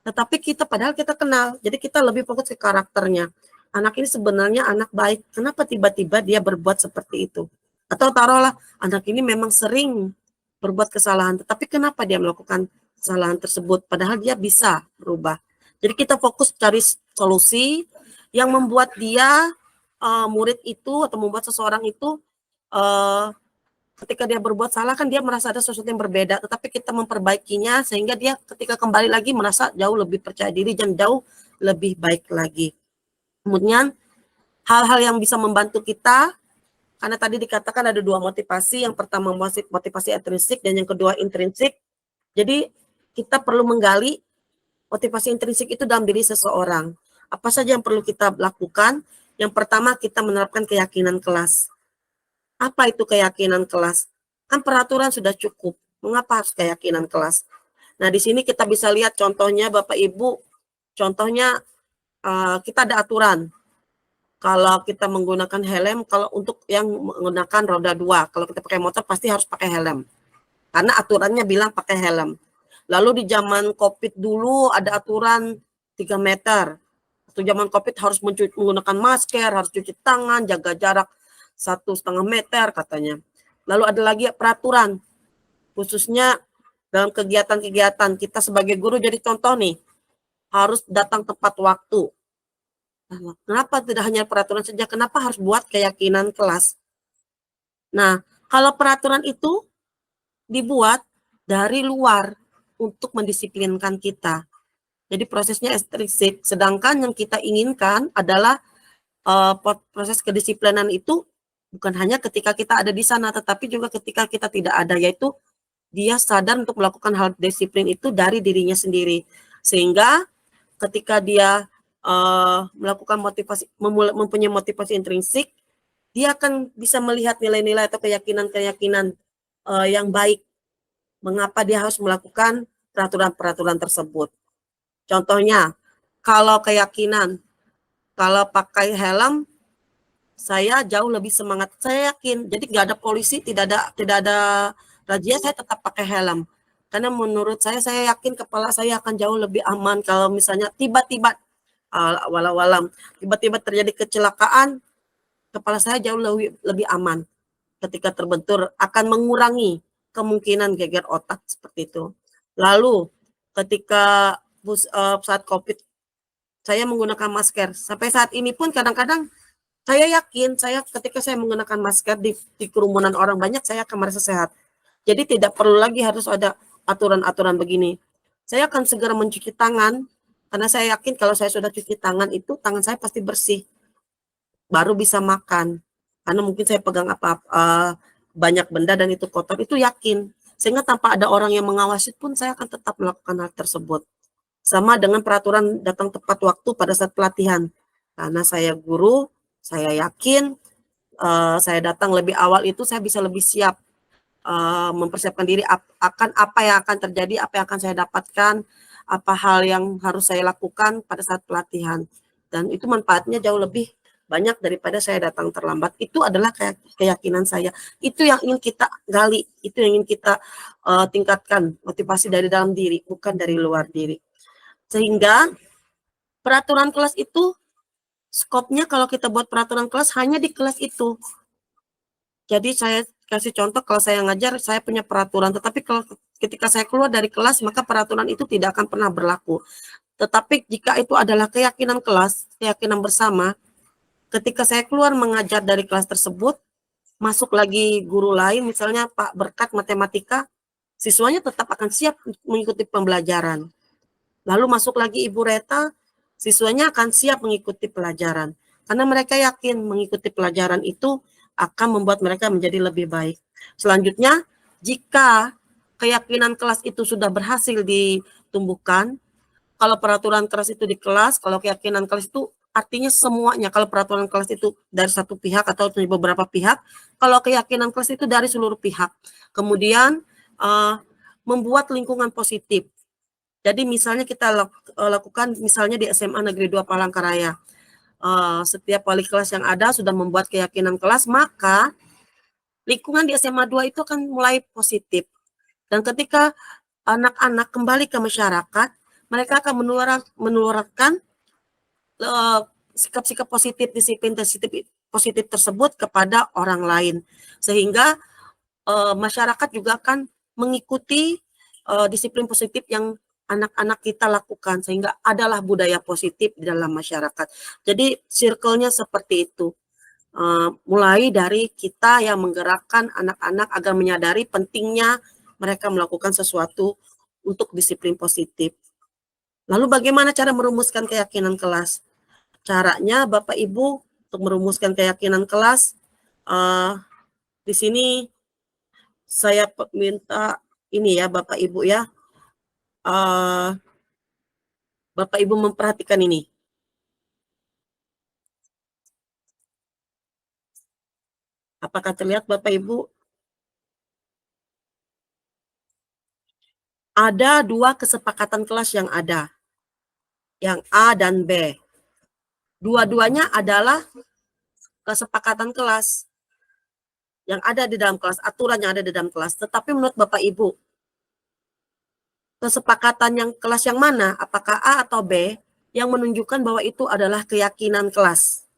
Tetapi padahal kita kenal, jadi kita lebih fokus ke karakternya. Anak ini sebenarnya anak baik, kenapa tiba-tiba dia berbuat seperti itu? Atau taruhlah anak ini memang sering berbuat kesalahan, tetapi kenapa dia melakukan kesalahan tersebut? Padahal dia bisa berubah. Jadi kita fokus cari solusi yang membuat dia, murid itu atau membuat seseorang itu, ketika dia berbuat salah kan dia merasa ada sesuatu yang berbeda, tetapi kita memperbaikinya sehingga dia ketika kembali lagi merasa jauh lebih percaya diri dan jauh lebih baik lagi. Kemudian hal-hal yang bisa membantu kita, karena tadi dikatakan ada 2 motivasi, yang pertama motivasi intrinsik dan yang kedua intrinsik. Jadi kita perlu menggali motivasi intrinsik itu dalam diri seseorang. Apa saja yang perlu kita lakukan? Yang pertama kita menerapkan keyakinan kelas. Apa itu keyakinan kelas? Kan peraturan sudah cukup. Mengapa harus keyakinan kelas? Nah, di sini kita bisa lihat contohnya Bapak Ibu, contohnya kita ada aturan. Kalau kita menggunakan helm, kalau untuk yang menggunakan roda 2, kalau kita pakai motor pasti harus pakai helm. Karena aturannya bilang pakai helm. Lalu di zaman COVID dulu ada aturan 3 meter. Waktu zaman COVID harus menggunakan masker, harus cuci tangan, jaga jarak 1,5 meter katanya. Lalu ada lagi peraturan, khususnya dalam kegiatan-kegiatan kita sebagai guru jadi contoh nih, harus datang tepat waktu. Kenapa tidak hanya peraturan saja? Kenapa harus buat keyakinan kelas? Nah, kalau peraturan itu dibuat dari luar untuk mendisiplinkan kita. Jadi prosesnya ekstrinsik, sedangkan yang kita inginkan adalah proses kedisiplinan itu bukan hanya ketika kita ada di sana, tetapi juga ketika kita tidak ada, yaitu dia sadar untuk melakukan hal disiplin itu dari dirinya sendiri. Sehingga ketika dia melakukan motivasi, mempunyai motivasi intrinsik, dia akan bisa melihat nilai-nilai atau keyakinan-keyakinan yang baik. Mengapa dia harus melakukan peraturan-peraturan tersebut. Contohnya, kalau keyakinan, kalau pakai helm, saya jauh lebih semangat. Saya yakin, jadi nggak ada polisi, tidak ada razia, saya tetap pakai helm. Karena menurut saya yakin kepala saya akan jauh lebih aman kalau misalnya tiba-tiba walau-walam tiba-tiba terjadi kecelakaan, kepala saya jauh lebih aman. Ketika terbentur akan mengurangi kemungkinan geger otak seperti itu. Lalu ketika saat COVID saya menggunakan masker. Sampai saat ini pun kadang-kadang saya yakin ketika saya menggunakan masker di kerumunan orang banyak, saya akan merasa sehat. Jadi tidak perlu lagi harus ada aturan-aturan begini. Saya akan segera mencuci tangan karena saya yakin kalau saya sudah cuci tangan itu tangan saya pasti bersih. Baru bisa makan. Karena mungkin saya pegang banyak benda dan itu kotor, itu yakin. Sehingga tanpa ada orang yang mengawasi pun saya akan tetap melakukan hal tersebut. Sama dengan peraturan datang tepat waktu pada saat pelatihan. Karena saya guru, saya yakin saya datang lebih awal itu saya bisa lebih siap mempersiapkan diri akan apa yang akan terjadi, apa yang akan saya dapatkan, apa hal yang harus saya lakukan pada saat pelatihan. Dan itu manfaatnya jauh lebih banyak daripada saya datang terlambat. Itu adalah keyakinan saya. Itu yang ingin kita gali, itu yang ingin kita tingkatkan, motivasi dari dalam diri, bukan dari luar diri. Sehingga peraturan kelas itu, skopnya kalau kita buat peraturan kelas hanya di kelas itu. Jadi saya kasih contoh, kalau saya ngajar, saya punya peraturan, tetapi kalau ketika saya keluar dari kelas, maka peraturan itu tidak akan pernah berlaku. Tetapi jika itu adalah keyakinan kelas, keyakinan bersama, ketika saya keluar mengajar dari kelas tersebut, masuk lagi guru lain, misalnya Pak Berkat matematika, siswanya tetap akan siap mengikuti pembelajaran. Lalu masuk lagi Ibu Reta, siswanya akan siap mengikuti pelajaran. Karena mereka yakin mengikuti pelajaran itu akan membuat mereka menjadi lebih baik. Selanjutnya, jika keyakinan kelas itu sudah berhasil ditumbuhkan, kalau peraturan kelas itu di kelas, kalau keyakinan kelas itu artinya semuanya. Kalau peraturan kelas itu dari satu pihak atau dari beberapa pihak, kalau keyakinan kelas itu dari seluruh pihak. Kemudian membuat lingkungan positif. Jadi misalnya kita lakukan misalnya di SMA Negeri 2 Palangkaraya. Setiap wali kelas yang ada sudah membuat keyakinan kelas, maka lingkungan di SMA 2 itu akan mulai positif. Dan ketika anak-anak kembali ke masyarakat, mereka akan menularkan sikap-sikap positif, disiplin positif tersebut kepada orang lain. Sehingga masyarakat juga akan mengikuti disiplin positif yang anak-anak kita lakukan, sehingga adalah budaya positif di dalam masyarakat. Jadi circle-nya seperti itu. Mulai dari kita yang menggerakkan anak-anak agar menyadari pentingnya mereka melakukan sesuatu untuk disiplin positif. Lalu bagaimana cara merumuskan keyakinan kelas? Caranya Bapak Ibu untuk merumuskan keyakinan kelas, di sini saya minta ini ya Bapak Ibu ya, Bapak Ibu memperhatikan ini. Apakah terlihat Bapak Ibu? ada dua kesepakatan kelas yang ada, yang A dan B. Dua-duanya adalah kesepakatan kelas yang ada di dalam kelas, aturan yang ada di dalam kelas. Tetapi menurut Bapak Ibu, kesepakatan yang kelas yang mana? Apakah A atau B yang menunjukkan bahwa itu adalah keyakinan kelas?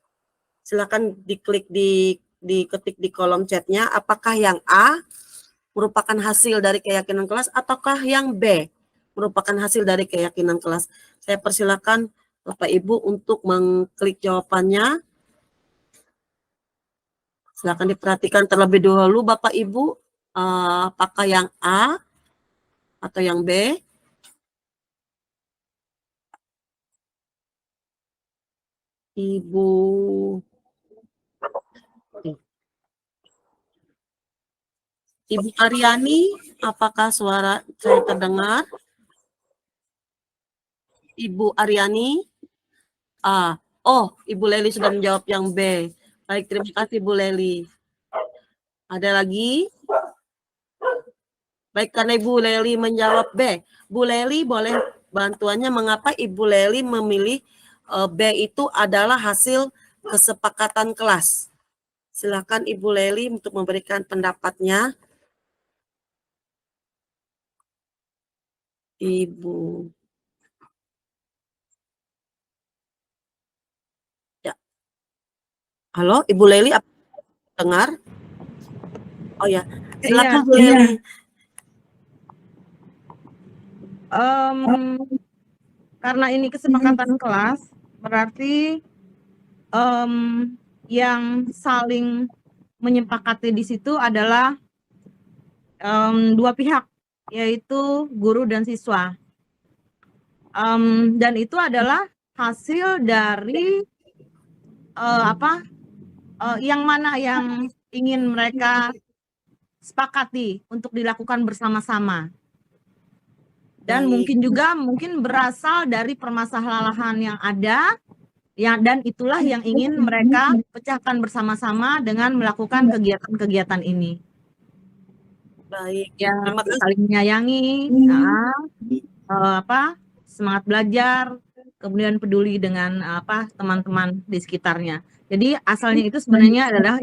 Silakan diketik di kolom chatnya, apakah yang A merupakan hasil dari keyakinan kelas ataukah yang B merupakan hasil dari keyakinan kelas. Saya persilakan Bapak Ibu untuk mengklik jawabannya. Silakan diperhatikan terlebih dahulu Bapak Ibu, apakah yang A atau yang B. Ibu Aryani, apakah suara saya terdengar? Ibu Aryani? Oh, Ibu Leli sudah menjawab yang B. Baik, terima kasih Bu Leli. Ada lagi? Baik, karena Ibu Leli menjawab B. Bu Leli boleh bantuannya mengapa Ibu Leli memilih B itu adalah hasil kesepakatan kelas. Silakan Ibu Leli untuk memberikan pendapatnya. Ibu. Ya. Halo, Ibu Leli, apa dengar? Oh ya, silakan Bu Leli. Karena ini kesepakatan kelas, berarti yang saling menyepakati di situ adalah dua pihak, yaitu guru dan siswa. Dan itu adalah hasil dari yang mana yang ingin mereka sepakati untuk dilakukan bersama-sama. Dan mungkin juga berasal dari permasalahan yang ada, dan itulah yang ingin mereka pecahkan bersama-sama dengan melakukan kegiatan-kegiatan ini. Baik, Ya, terima kasih. saling menyayangi, semangat belajar, kemudian peduli dengan teman-teman di sekitarnya. Jadi asalnya itu sebenarnya adalah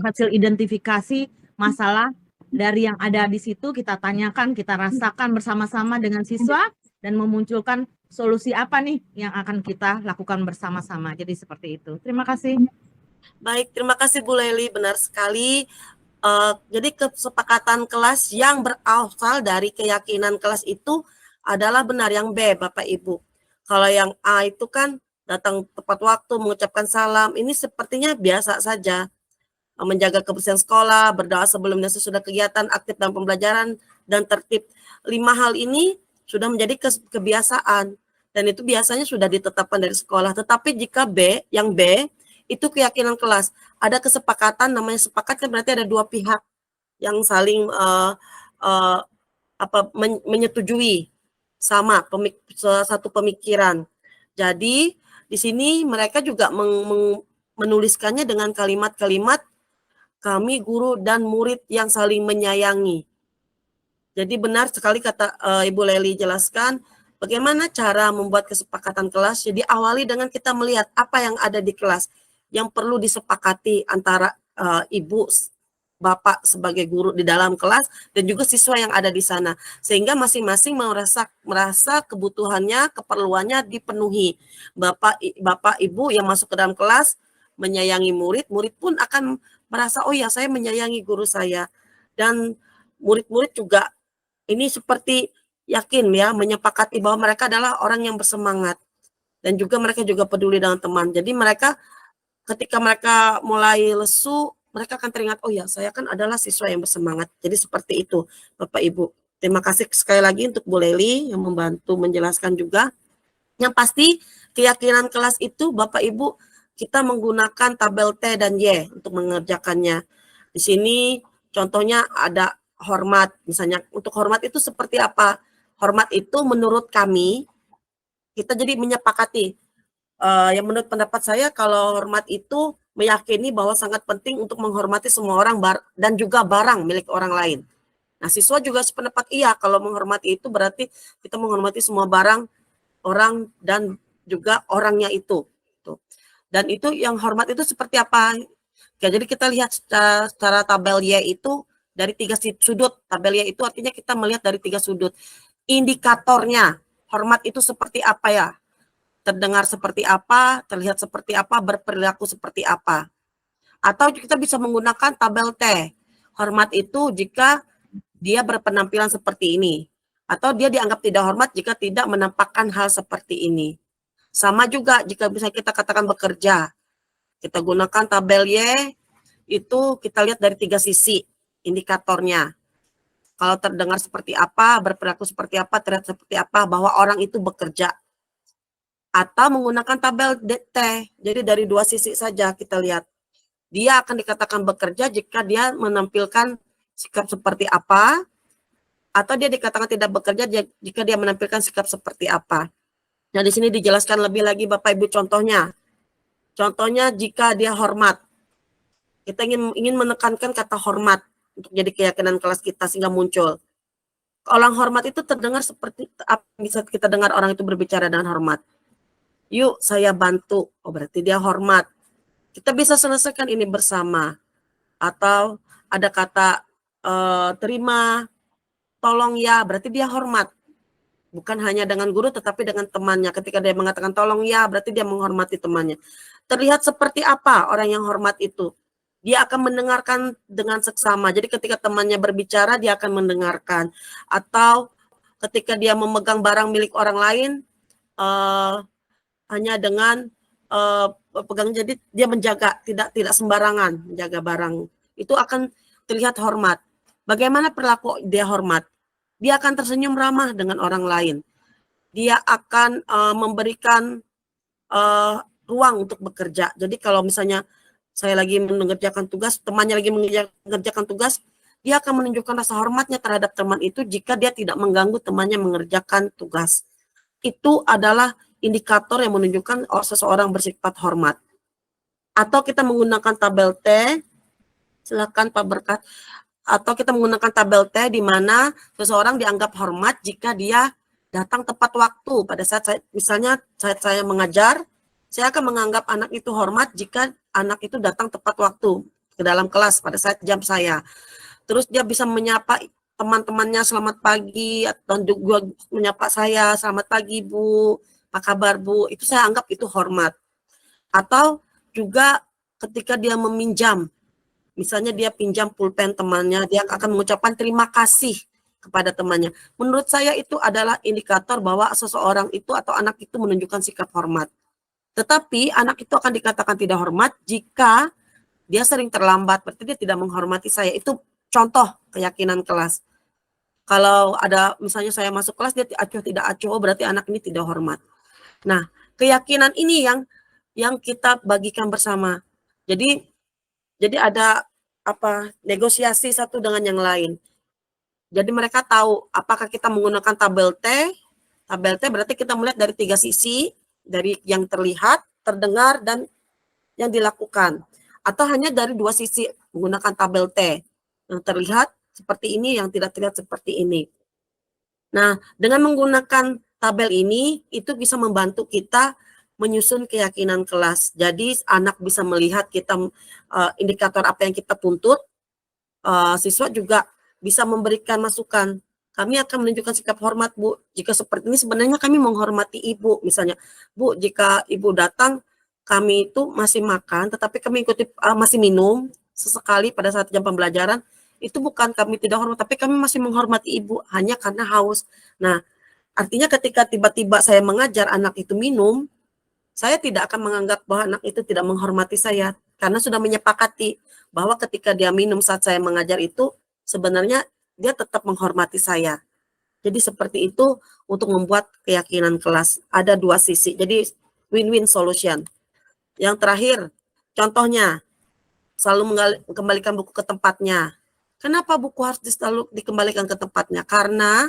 hasil identifikasi masalah dari yang ada di situ, kita tanyakan, kita rasakan bersama-sama dengan siswa, dan memunculkan solusi apa nih yang akan kita lakukan bersama-sama. Jadi seperti itu. Terima kasih. Baik, terima kasih Bu Leli, benar sekali. Jadi kesepakatan kelas yang berasal dari keyakinan kelas itu adalah benar yang B, Bapak Ibu. Kalau yang A itu kan datang tepat waktu, mengucapkan salam, ini sepertinya biasa saja. Menjaga kebersihan sekolah, berdoa sebelum dan sesudah kegiatan, aktif dalam pembelajaran, dan tertib. 5 hal ini sudah menjadi kebiasaan, dan itu biasanya sudah ditetapkan dari sekolah. Tetapi jika B, yang B, itu keyakinan kelas. Ada kesepakatan, namanya sepakat kan berarti ada dua pihak yang saling menyetujui sama satu pemikiran. Jadi di sini mereka juga menuliskannya dengan kalimat-kalimat kami guru dan murid yang saling menyayangi. Jadi benar sekali kata Ibu Leli jelaskan bagaimana cara membuat kesepakatan kelas. Jadi awali dengan kita melihat apa yang ada di kelas yang perlu disepakati antara ibu, bapak sebagai guru di dalam kelas dan juga siswa yang ada di sana, sehingga masing-masing merasa kebutuhannya, keperluannya dipenuhi. Bapak ibu yang masuk ke dalam kelas menyayangi murid, murid pun akan merasa oh ya saya menyayangi guru saya, dan murid-murid juga ini seperti yakin ya menyepakati bahwa mereka adalah orang yang bersemangat dan juga mereka juga peduli dengan teman. Jadi mereka ketika mereka mulai lesu, mereka akan teringat, oh ya saya kan adalah siswa yang bersemangat. Jadi seperti itu Bapak Ibu. Terima kasih sekali lagi untuk Bu Leli yang membantu menjelaskan juga. Yang pasti keyakinan kelas itu Bapak Ibu kita menggunakan tabel T dan Y untuk mengerjakannya. Di sini contohnya ada hormat. Misalnya untuk hormat itu seperti apa? Hormat itu menurut kami, kita jadi menyepakati. Yang menurut pendapat saya kalau hormat itu meyakini bahwa sangat penting untuk menghormati semua orang dan juga barang milik orang lain. Nah, siswa juga sependapat iya, kalau menghormati itu berarti kita menghormati semua barang, orang, dan juga orangnya itu. Tuh. Dan itu yang hormat itu seperti apa? Oke, jadi kita lihat secara tabel Y itu dari 3 sudut. Tabel Y itu artinya kita melihat dari 3 sudut. Indikatornya, hormat itu seperti apa ya? Terdengar seperti apa, terlihat seperti apa, berperilaku seperti apa. Atau kita bisa menggunakan tabel T. Hormat itu jika dia berpenampilan seperti ini. Atau dia dianggap tidak hormat jika tidak menampakkan hal seperti ini. Sama juga jika bisa kita katakan bekerja. Kita gunakan tabel Y, itu kita lihat dari 3 sisi indikatornya. Kalau terdengar seperti apa, berperilaku seperti apa, terlihat seperti apa, bahwa orang itu bekerja. Atau menggunakan tabel T, jadi dari 2 sisi saja kita lihat. Dia akan dikatakan bekerja jika dia menampilkan sikap seperti apa, atau dia dikatakan tidak bekerja jika dia menampilkan sikap seperti apa. Nah, di sini dijelaskan lebih lagi Bapak Ibu contohnya. Contohnya jika dia hormat. Kita ingin menekankan kata hormat untuk jadi keyakinan kelas kita sehingga muncul. Orang hormat itu terdengar seperti apa bisa kita dengar orang itu berbicara dengan hormat. Yuk, saya bantu. Oh, berarti dia hormat. Kita bisa selesaikan ini bersama. Atau ada kata terima, tolong ya, berarti dia hormat. Bukan hanya dengan guru tetapi dengan temannya. Ketika dia mengatakan tolong ya, berarti dia menghormati temannya. Terlihat seperti apa orang yang hormat itu? Dia akan mendengarkan dengan seksama. Jadi ketika temannya berbicara, dia akan mendengarkan. Atau ketika dia memegang barang milik orang lain, hanya dengan pegang, jadi dia menjaga, tidak sembarangan menjaga barang. Itu akan terlihat hormat. Bagaimana perilaku dia hormat? Dia akan tersenyum ramah dengan orang lain. Dia akan memberikan ruang untuk bekerja. Jadi kalau misalnya saya lagi mengerjakan tugas, temannya lagi mengerjakan tugas, dia akan menunjukkan rasa hormatnya terhadap teman itu jika dia tidak mengganggu temannya mengerjakan tugas. Itu adalah indikator yang menunjukkan seseorang bersifat hormat. Atau kita menggunakan tabel T, silakan Pak Berkat. Atau kita menggunakan tabel T di mana seseorang dianggap hormat jika dia datang tepat waktu. Pada saat saya mengajar, saya akan menganggap anak itu hormat jika anak itu datang tepat waktu ke dalam kelas pada saat jam saya. Terus dia bisa menyapa teman-temannya selamat pagi, atau juga menyapa saya selamat pagi Bu, apa kabar Bu, itu saya anggap itu hormat. Atau juga ketika dia meminjam, misalnya dia pinjam pulpen temannya, dia akan mengucapkan terima kasih kepada temannya. Menurut saya itu adalah indikator bahwa seseorang itu atau anak itu menunjukkan sikap hormat. Tetapi anak itu akan dikatakan tidak hormat jika dia sering terlambat, berarti dia tidak menghormati saya. Itu contoh keyakinan kelas. Kalau ada misalnya saya masuk kelas dia acuh tidak acuh, berarti anak ini tidak hormat. Nah, keyakinan ini yang kita bagikan bersama. Jadi ada negosiasi satu dengan yang lain. Jadi mereka tahu apakah kita menggunakan tabel T. Tabel T berarti kita melihat dari 3 sisi, dari yang terlihat, terdengar, dan yang dilakukan. Atau hanya dari 2 sisi menggunakan tabel T. Yang terlihat seperti ini, yang tidak terlihat seperti ini. Nah, dengan menggunakan tabel ini, itu bisa membantu kita menyusun keyakinan kelas. Jadi anak bisa melihat kita indikator apa yang kita tuntut. Siswa juga bisa memberikan masukan. Kami akan menunjukkan sikap hormat Bu. Jika seperti ini sebenarnya kami menghormati Ibu. Misalnya, Bu, jika Ibu datang, kami itu masih makan, tetapi kami ikuti masih minum sesekali pada saat jam pembelajaran. Itu bukan kami tidak hormat, tapi kami masih menghormati Ibu hanya karena haus. Nah, artinya ketika tiba-tiba saya mengajar anak itu minum, saya tidak akan menganggap bahwa anak itu tidak menghormati saya, karena sudah menyepakati bahwa ketika dia minum saat saya mengajar itu, sebenarnya dia tetap menghormati saya. Jadi seperti itu untuk membuat keyakinan kelas. Ada 2 sisi, jadi win-win solution. Yang terakhir, contohnya, selalu mengembalikan buku ke tempatnya. Kenapa buku harus selalu dikembalikan ke tempatnya? Karena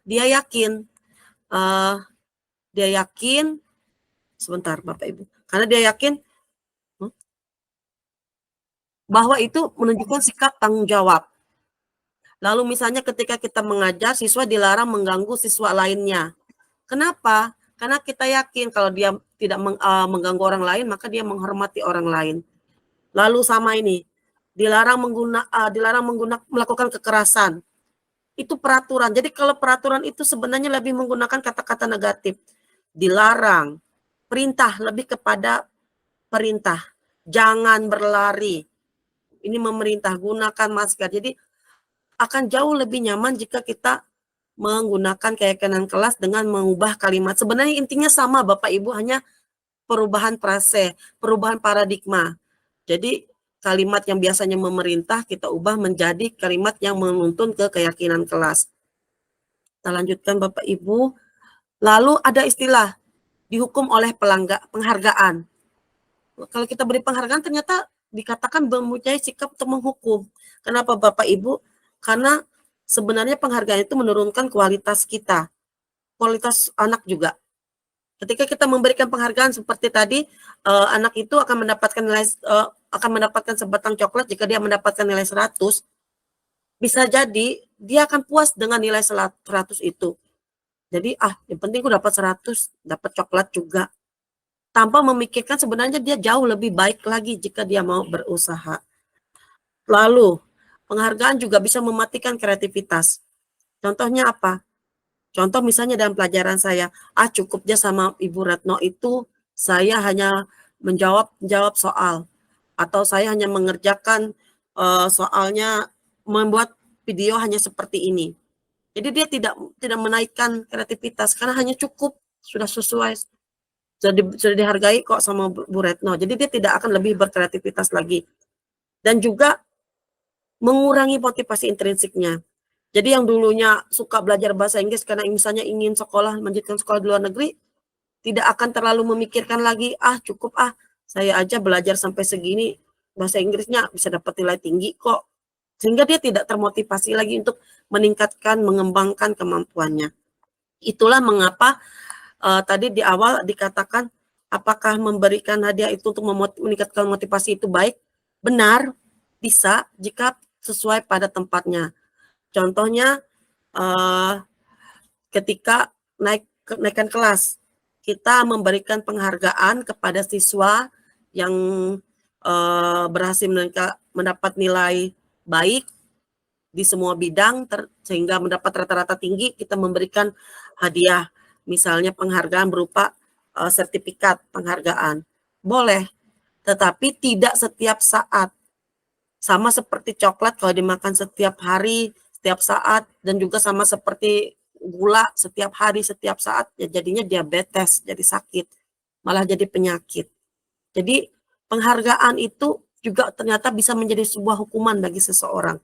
dia yakin, sebentar Bapak Ibu, karena dia yakin bahwa itu menunjukkan sikap tanggung jawab. Lalu misalnya ketika kita mengajar, siswa dilarang mengganggu siswa lainnya. Kenapa? Karena kita yakin kalau dia tidak mengganggu orang lain, maka dia menghormati orang lain. Lalu sama ini, dilarang melakukan kekerasan. Itu peraturan. Jadi kalau peraturan itu sebenarnya lebih menggunakan kata-kata negatif. Dilarang. Perintah lebih kepada perintah. Jangan berlari. Ini memerintah, gunakan masker. Jadi akan jauh lebih nyaman jika kita menggunakan keyakinan kelas dengan mengubah kalimat. Sebenarnya intinya sama Bapak Ibu, hanya perubahan frase, perubahan paradigma. Jadi kalimat yang biasanya memerintah kita ubah menjadi kalimat yang menuntun ke keyakinan kelas. Kita lanjutkan Bapak Ibu. Lalu ada istilah dihukum oleh penghargaan. Kalau kita beri penghargaan ternyata dikatakan mempunyai sikap untuk menghukum. Kenapa Bapak Ibu? Karena sebenarnya penghargaan itu menurunkan kualitas kita, kualitas anak juga. Ketika kita memberikan penghargaan seperti tadi, anak itu akan mendapatkan sebatang coklat jika dia mendapatkan nilai 100. Bisa jadi dia akan puas dengan nilai 100 itu. Jadi yang penting aku dapat 100, dapat coklat juga. Tanpa memikirkan sebenarnya dia jauh lebih baik lagi jika dia mau berusaha. Lalu penghargaan juga bisa mematikan kreativitas. Contohnya apa? Contoh misalnya dalam pelajaran saya, cukupnya sama Ibu Retno itu saya hanya menjawab soal. Atau saya hanya mengerjakan soalnya, membuat video hanya seperti ini. Jadi dia tidak menaikkan kreativitas karena hanya cukup, sudah sesuai, sudah dihargai kok sama Bu Retno. Jadi dia tidak akan lebih berkreativitas lagi. Dan juga mengurangi motivasi intrinsiknya. Jadi yang dulunya suka belajar bahasa Inggris karena misalnya ingin melanjutkan sekolah di luar negeri, tidak akan terlalu memikirkan lagi, cukup saya aja belajar sampai segini, bahasa Inggrisnya bisa dapat nilai tinggi kok. Sehingga dia tidak termotivasi lagi untuk meningkatkan, mengembangkan kemampuannya. Itulah mengapa tadi di awal dikatakan, apakah memberikan hadiah itu untuk meningkatkan motivasi itu baik? Benar, bisa jika sesuai pada tempatnya. Contohnya ketika naikkan kelas, kita memberikan penghargaan kepada siswa yang berhasil mendapat nilai baik di semua bidang sehingga mendapat rata-rata tinggi, kita memberikan hadiah, misalnya penghargaan berupa sertifikat penghargaan. Boleh, tetapi tidak setiap saat. Sama seperti coklat kalau dimakan setiap hari, setiap saat, dan juga sama seperti gula setiap hari, setiap saat, ya jadinya diabetes, jadi sakit, malah jadi penyakit. Jadi penghargaan itu juga ternyata bisa menjadi sebuah hukuman bagi seseorang.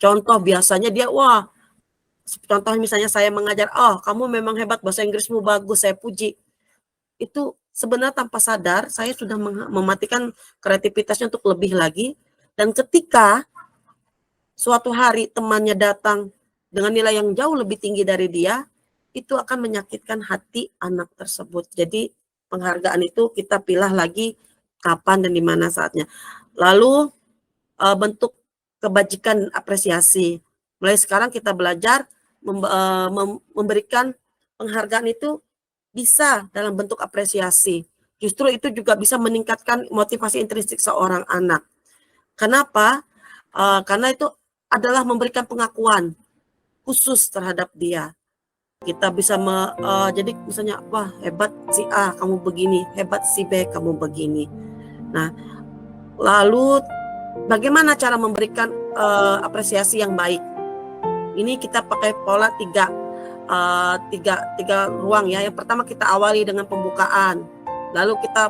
Contoh biasanya dia, contoh misalnya saya mengajar, kamu memang hebat, bahasa Inggrismu bagus, saya puji. Itu sebenarnya tanpa sadar saya sudah mematikan kreativitasnya untuk lebih lagi. Dan ketika suatu hari temannya datang dengan nilai yang jauh lebih tinggi dari dia, itu akan menyakitkan hati anak tersebut. Jadi penghargaan itu kita pilih lagi kapan dan di mana saatnya. Lalu bentuk kebajikan apresiasi. Mulai sekarang kita belajar memberikan penghargaan itu bisa dalam bentuk apresiasi. Justru itu juga bisa meningkatkan motivasi intrinsik seorang anak. Kenapa? Karena itu adalah memberikan pengakuan khusus terhadap dia. Kita bisa jadi misalnya, hebat si A kamu begini, hebat si B kamu begini. Nah, lalu bagaimana cara memberikan apresiasi yang baik? Ini kita pakai pola tiga ruang ya. Yang pertama kita awali dengan pembukaan. Lalu kita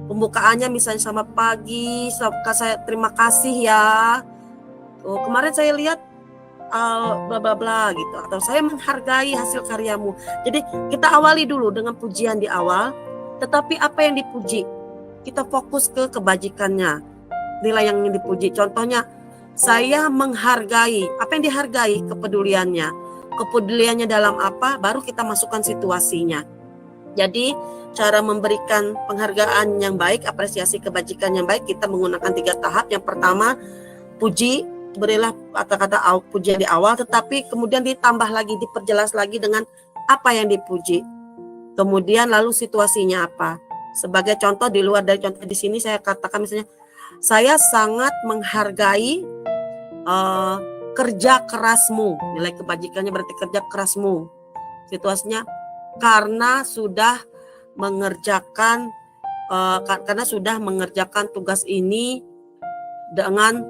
pembukaannya misalnya sama pagi, saya terima kasih ya. Kemarin saya lihat bla bla bla gitu, atau saya menghargai hasil karyamu. Jadi kita awali dulu dengan pujian di awal, tetapi apa yang dipuji kita fokus ke kebajikannya, nilai yang dipuji. Contohnya saya menghargai, apa yang dihargai? Kepeduliannya dalam apa, baru kita masukkan situasinya. Jadi cara memberikan penghargaan yang baik, apresiasi kebajikan yang baik, kita menggunakan 3 tahap. Yang pertama, puji, berilah kata-kata pujian di awal, tetapi kemudian ditambah lagi, diperjelas lagi dengan apa yang dipuji. Kemudian lalu situasinya apa. Sebagai contoh, di luar dari contoh di sini saya katakan misalnya, saya sangat menghargai kerja kerasmu. Nilai kebajikannya berarti kerja kerasmu. Situasinya karena sudah mengerjakan tugas ini dengan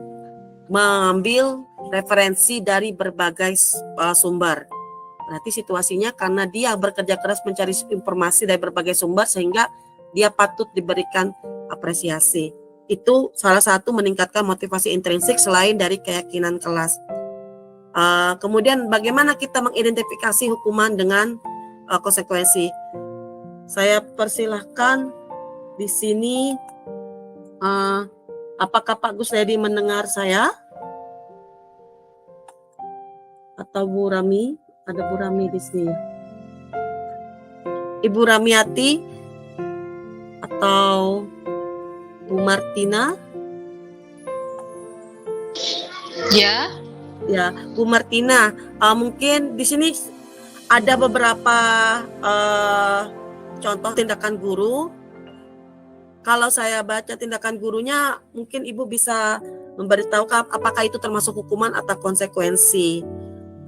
mengambil referensi dari berbagai sumber. Berarti situasinya karena dia bekerja keras mencari informasi dari berbagai sumber sehingga dia patut diberikan apresiasi. Itu salah satu meningkatkan motivasi intrinsik selain dari keyakinan kelas. Kemudian bagaimana kita mengidentifikasi hukuman dengan konsekuensi? Saya persilahkan di sini. Apakah Pak Gus Ledi mendengar saya? Atau Bu Rami? Ada Bu Rami di sini. Ibu Ramiati atau Bu Martina? Ya, Ya, Bu Martina, mungkin di sini ada beberapa contoh tindakan guru. Kalau saya baca tindakan gurunya, mungkin Ibu bisa memberitahu apakah itu termasuk hukuman atau konsekuensi.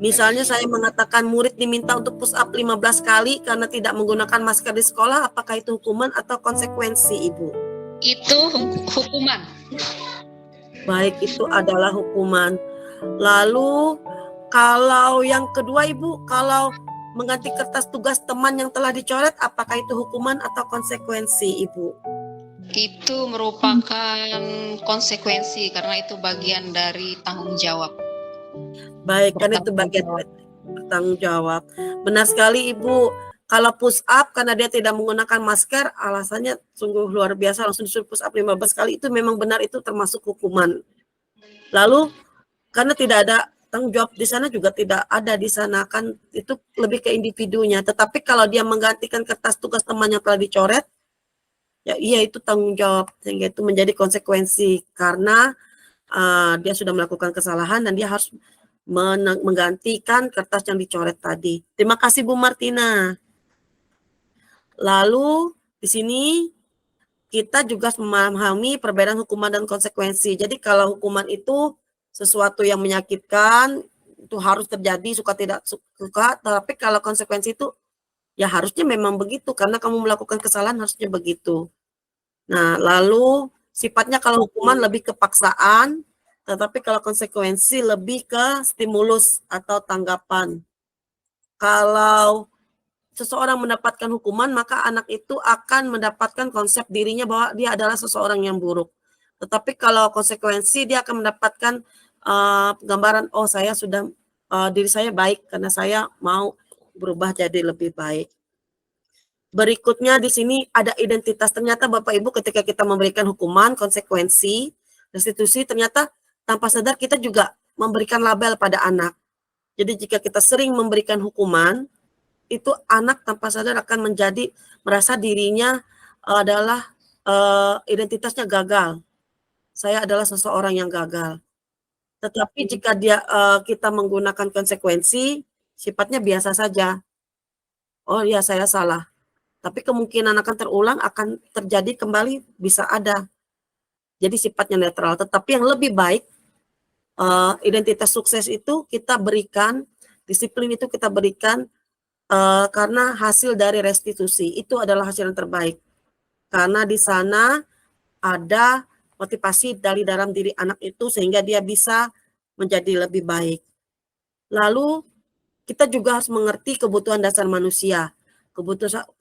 Misalnya saya mengatakan murid diminta untuk push up 15 kali karena tidak menggunakan masker di sekolah, apakah itu hukuman atau konsekuensi, Ibu? itu hukuman. Baik, itu adalah hukuman. Lalu kalau yang kedua, Ibu, kalau mengganti kertas tugas teman yang telah dicoret, apakah itu hukuman atau konsekuensi, Ibu? Itu merupakan konsekuensi karena itu bagian dari tanggung jawab. Baik, kan itu bagian bertanggung jawab. Benar sekali, Ibu. Kalau push up karena dia tidak menggunakan masker, alasannya sungguh luar biasa, langsung disuruh push up 15 kali, itu memang benar, itu termasuk hukuman. Lalu karena tidak ada tanggung jawab di sana, juga tidak ada di sana, kan itu lebih ke individunya. Tetapi kalau dia menggantikan kertas tugas teman yang telah dicoret, ya iya, itu tanggung jawab, sehingga itu menjadi konsekuensi karena dia sudah melakukan kesalahan dan dia harus menggantikan kertas yang dicoret tadi. Terima kasih Bu Martina. Lalu di sini kita juga memahami perbedaan hukuman dan konsekuensi. Jadi kalau hukuman itu sesuatu yang menyakitkan, itu harus terjadi, suka tidak suka, tapi kalau konsekuensi itu ya harusnya memang begitu, karena kamu melakukan kesalahan harusnya begitu. Nah, lalu sifatnya kalau hukuman lebih ke paksaan, tetapi kalau konsekuensi lebih ke stimulus atau tanggapan. Kalau seseorang mendapatkan hukuman, maka anak itu akan mendapatkan konsep dirinya bahwa dia adalah seseorang yang buruk. Tetapi kalau konsekuensi, dia akan mendapatkan gambaran, oh saya sudah, diri saya baik karena saya mau berubah jadi lebih baik. Berikutnya di sini ada identitas. Ternyata Bapak Ibu ketika kita memberikan hukuman, konsekuensi, restitusi, ternyata tanpa sadar kita juga memberikan label pada anak. Jadi jika kita sering memberikan hukuman, itu anak tanpa sadar akan merasa dirinya adalah identitasnya gagal. Saya adalah seseorang yang gagal. Tetapi jika kita menggunakan konsekuensi, sifatnya biasa saja. Oh ya, saya salah. Tapi kemungkinan akan terulang, akan terjadi kembali, bisa ada. Jadi sifatnya netral. Tetapi yang lebih baik, identitas sukses itu kita berikan, disiplin itu kita berikan, karena hasil dari restitusi. Itu adalah hasil yang terbaik. Karena di sana ada motivasi dari dalam diri anak itu sehingga dia bisa menjadi lebih baik. Lalu kita juga harus mengerti kebutuhan dasar manusia.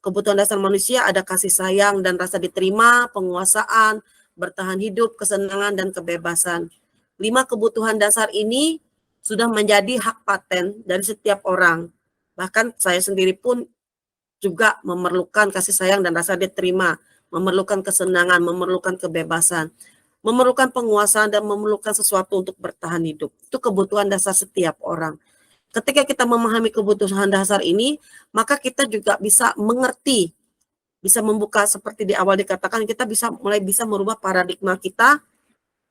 Kebutuhan dasar manusia ada kasih sayang dan rasa diterima, penguasaan, bertahan hidup, kesenangan, dan kebebasan. 5 kebutuhan dasar ini sudah menjadi hak paten dari setiap orang. Bahkan saya sendiri pun juga memerlukan kasih sayang dan rasa diterima, memerlukan kesenangan, memerlukan kebebasan, memerlukan penguasaan, dan memerlukan sesuatu untuk bertahan hidup. Itu kebutuhan dasar setiap orang. Ketika kita memahami kebutuhan dasar ini, maka kita juga bisa mengerti, bisa membuka seperti di awal dikatakan, kita bisa mulai bisa merubah paradigma kita,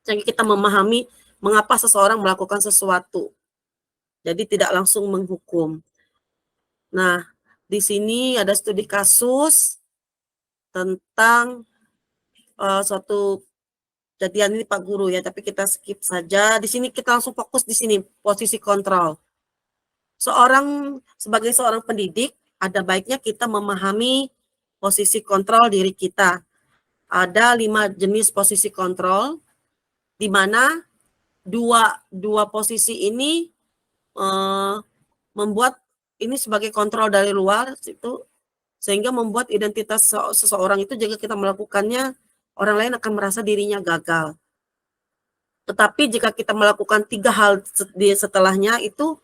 sehingga kita memahami mengapa seseorang melakukan sesuatu. Jadi tidak langsung menghukum. Nah, di sini ada studi kasus tentang suatu kejadian ini Pak Guru ya, tapi kita skip saja. Di sini kita langsung fokus di sini, posisi kontrol. Sebagai seorang pendidik, ada baiknya kita memahami posisi kontrol diri kita. Ada 5 jenis posisi kontrol, di mana dua posisi ini membuat ini sebagai kontrol dari luar itu, sehingga membuat identitas seseorang itu jika kita melakukannya, orang lain akan merasa dirinya gagal. Tetapi jika kita melakukan 3 hal setelahnya itu,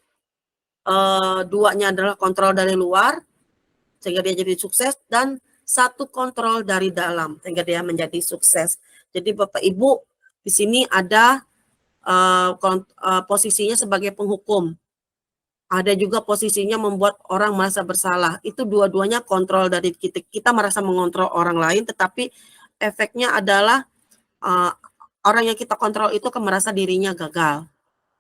2-nya adalah kontrol dari luar, sehingga dia jadi sukses, dan 1 kontrol dari dalam, sehingga dia menjadi sukses. Jadi Bapak Ibu, di sini ada posisinya sebagai penghukum. Ada juga posisinya membuat orang merasa bersalah. Itu dua-duanya kontrol dari kita. Kita merasa mengontrol orang lain, tetapi efeknya adalah orang yang kita kontrol itu akan merasa dirinya gagal.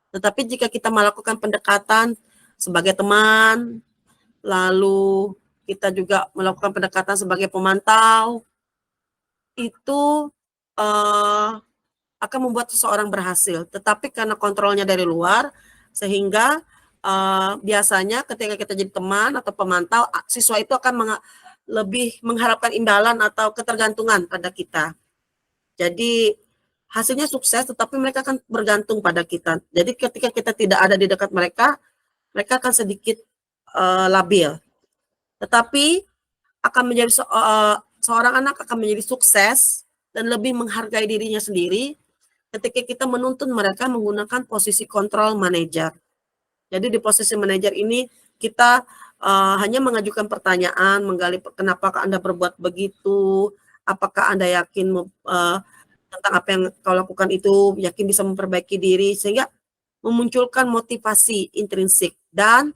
Tetapi jika kita melakukan pendekatan sebagai teman, lalu kita juga melakukan pendekatan sebagai pemantau, itu akan membuat seseorang berhasil. Tetapi karena kontrolnya dari luar, sehingga biasanya ketika kita jadi teman atau pemantau, siswa itu akan lebih mengharapkan imbalan atau ketergantungan pada kita. Jadi hasilnya sukses, tetapi mereka akan bergantung pada kita. Jadi ketika kita tidak ada di dekat mereka, mereka akan sedikit labil. Tetapi akan menjadi seorang anak akan menjadi sukses dan lebih menghargai dirinya sendiri ketika kita menuntun mereka menggunakan posisi kontrol manajer. Jadi di posisi manajer ini kita hanya mengajukan pertanyaan, menggali kenapa Anda berbuat begitu, apakah Anda yakin tentang apa yang kau lakukan itu, yakin bisa memperbaiki diri, sehingga memunculkan motivasi intrinsik. Dan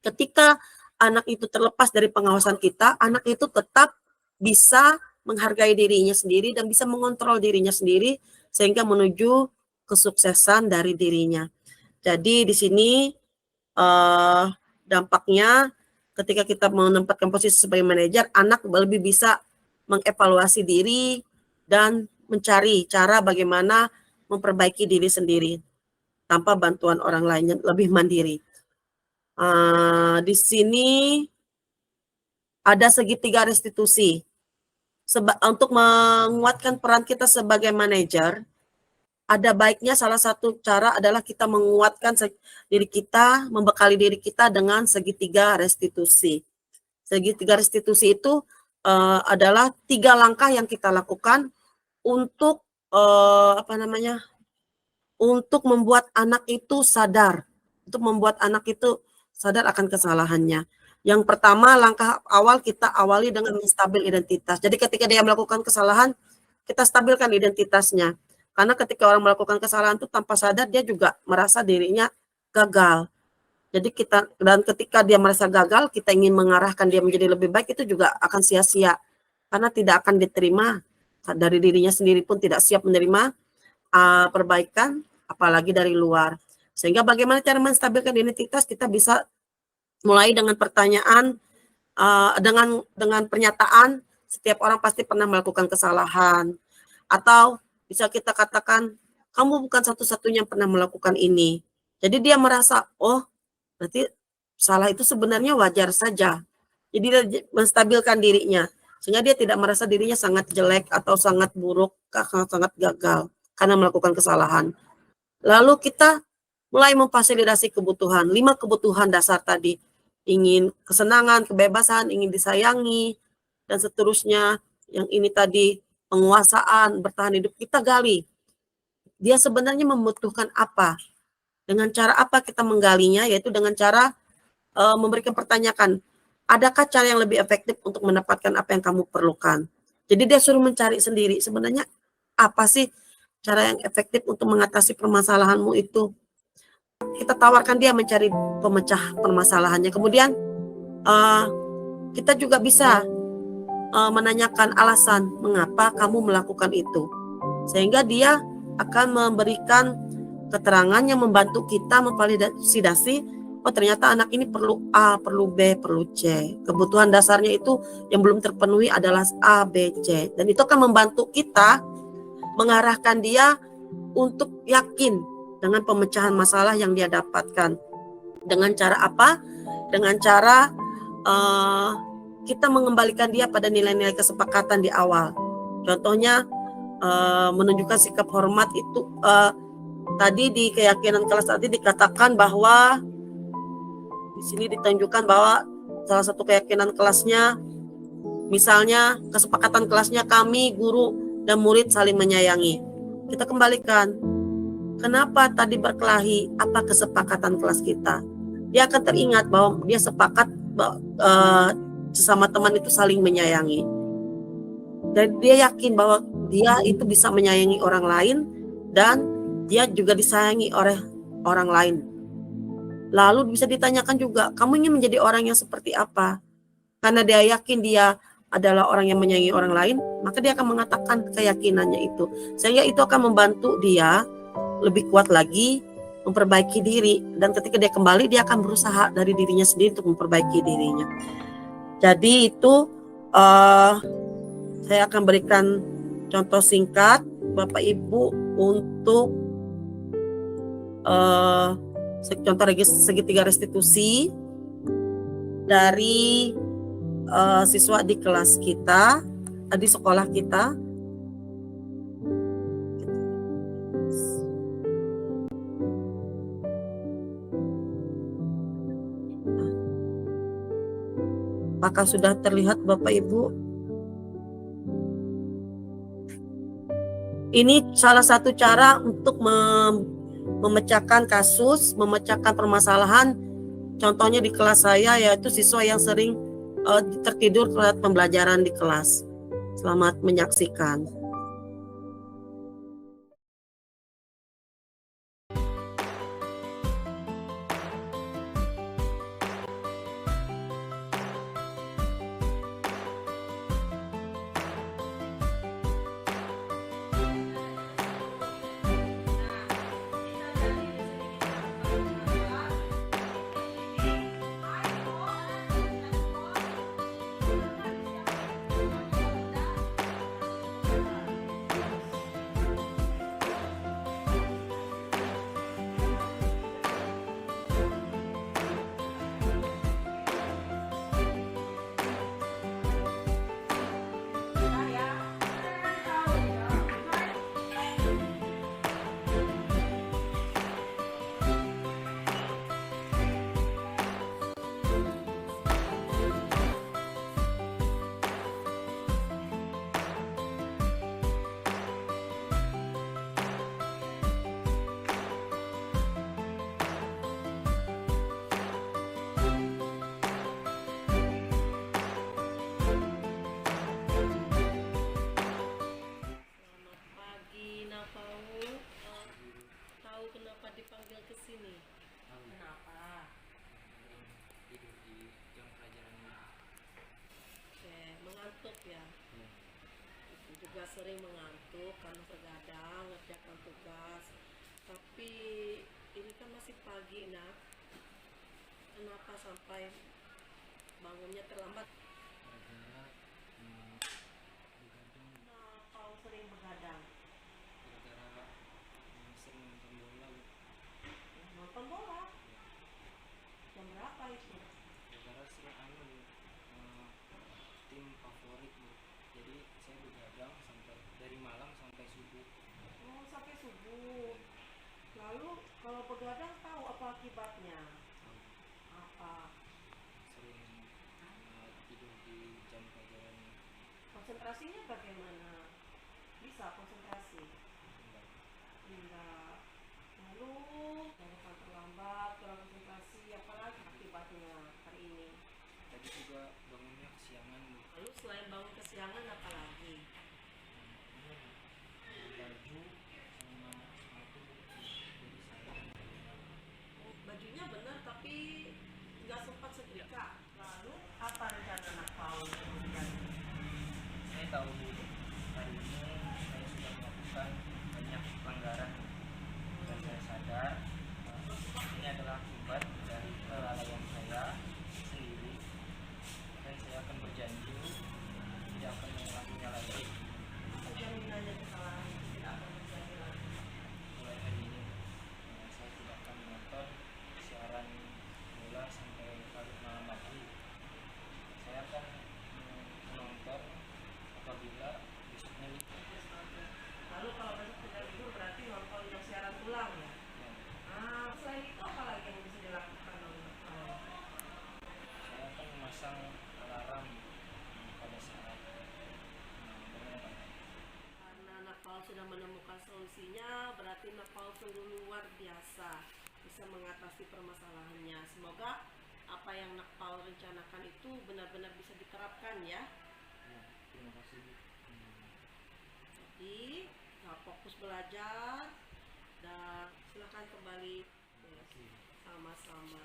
ketika anak itu terlepas dari pengawasan kita, anak itu tetap bisa menghargai dirinya sendiri dan bisa mengontrol dirinya sendiri sehingga menuju kesuksesan dari dirinya. Jadi di sini dampaknya ketika kita menempatkan posisi sebagai manajer, anak lebih bisa mengevaluasi diri dan mencari cara bagaimana memperbaiki diri sendiri tanpa bantuan orang lain, lebih mandiri. Di sini ada segitiga restitusi. Untuk menguatkan peran kita sebagai manajer, ada baiknya salah satu cara adalah kita menguatkan diri kita, membekali diri kita dengan segitiga restitusi. Segitiga restitusi itu adalah 3 langkah yang kita lakukan untuk untuk membuat anak itu sadar, akan kesalahannya. Yang pertama, langkah awal kita awali dengan menstabil identitas. Jadi ketika dia melakukan kesalahan, kita stabilkan identitasnya. Karena ketika orang melakukan kesalahan itu tanpa sadar, dia juga merasa dirinya gagal. Jadi ketika dia merasa gagal, kita ingin mengarahkan dia menjadi lebih baik, itu juga akan sia-sia. Karena tidak akan diterima, dari dirinya sendiri pun tidak siap menerima perbaikan, apalagi dari luar. Sehingga bagaimana cara menstabilkan identitas, kita bisa mulai dengan pertanyaan, dengan pernyataan, setiap orang pasti pernah melakukan kesalahan. Atau bisa kita katakan, kamu bukan satu-satunya yang pernah melakukan ini. Jadi dia merasa, oh berarti salah itu sebenarnya wajar saja. Jadi dia menstabilkan dirinya. Sehingga dia tidak merasa dirinya sangat jelek atau sangat buruk, sangat gagal karena melakukan kesalahan. Lalu kita mulai memfasilitasi kebutuhan. 5 kebutuhan dasar tadi. Ingin kesenangan, kebebasan, ingin disayangi, dan seterusnya. Yang ini tadi, penguasaan, bertahan hidup, kita gali. Dia sebenarnya membutuhkan apa? Dengan cara apa kita menggalinya? Yaitu dengan cara memberikan pertanyaan, adakah cara yang lebih efektif untuk mendapatkan apa yang kamu perlukan? Jadi dia suruh mencari sendiri, sebenarnya apa sih cara yang efektif untuk mengatasi permasalahanmu itu? Kita tawarkan dia mencari pemecah permasalahannya. Kemudian kita juga bisa menanyakan alasan mengapa kamu melakukan itu, sehingga dia akan memberikan keterangan yang membantu kita memvalidasi, oh ternyata anak ini perlu A, perlu B, perlu C. Kebutuhan dasarnya itu yang belum terpenuhi adalah A, B, C. Dan itu akan membantu kita mengarahkan dia untuk yakin dengan pemecahan masalah yang dia dapatkan. Dengan cara apa? Dengan cara kita mengembalikan dia pada nilai-nilai kesepakatan di awal. Contohnya menunjukkan sikap hormat itu tadi di keyakinan kelas tadi dikatakan bahwa di sini ditunjukkan bahwa salah satu keyakinan kelasnya, misalnya kesepakatan kelasnya kami guru dan murid saling menyayangi. Kita kembalikan, kenapa tadi berkelahi? Apa kesepakatan kelas kita? Dia akan teringat bahwa dia sepakat sesama teman itu saling menyayangi. Dan dia yakin bahwa dia itu bisa menyayangi orang lain dan dia juga disayangi oleh orang lain. Lalu bisa ditanyakan juga, kamu ingin menjadi orang yang seperti apa? Karena dia yakin dia adalah orang yang menyayangi orang lain, maka dia akan mengatakan keyakinannya itu. Sehingga itu akan membantu dia lebih kuat lagi memperbaiki diri. Dan ketika dia kembali, dia akan berusaha dari dirinya sendiri untuk memperbaiki dirinya. Jadi itu saya akan berikan contoh singkat Bapak Ibu untuk contoh segitiga restitusi dari siswa di kelas kita, di sekolah kita. Apakah sudah terlihat Bapak Ibu? Ini salah satu cara untuk memecahkan kasus, memecahkan permasalahan. Contohnya di kelas saya, yaitu siswa yang sering tertidur saat pembelajaran di kelas. Selamat menyaksikan. Dipanggil ke sini. Kenapa? Tidur di jam pelajaran. Oke, mengantuk ya. Itu juga sering mengantuk karena terkadang ngerjakan tugas. Tapi ini kan masih pagi, Nak. Kenapa sampai bangunnya terlambat? Gara-gara begadang. Nah, kalau sering begadang. Gara-gara sering nonton bola. Nonton bola? Jam berapa itu? Gara-gara sering tim favorit Bu. Jadi saya begadang sampai dari malam sampai subuh. Oh, sampai subuh. Lalu kalau begadang tahu apa akibatnya? Apa? Sering tidur di jam pelajaran. Konsentrasinya bagaimana? Bisa konsentrasi? Enggak. Lalu sarapan terlambat, kurang konsentrasi, apalagi akibatnya hari ini? Tadi juga bangunnya kesiangan Bu. Lalu selain bangun kesiangan apa lagi? Baju sama sepatu jadi saya. Oh, bajunya benar tapi nggak sempat setrika. Lalu apa rencana anak Paul kemudian? Saya tahu Bu, hari ini saya sudah melakukan banyak pelanggaran dan saya sadar motivasinya berarti Nepal sungguh luar biasa bisa mengatasi permasalahannya. Semoga apa yang Nepal rencanakan itu benar-benar bisa diterapkan ya. Terima kasih Bu. Jadi fokus belajar dan silakan kembali. Terima kasih. Sama-sama.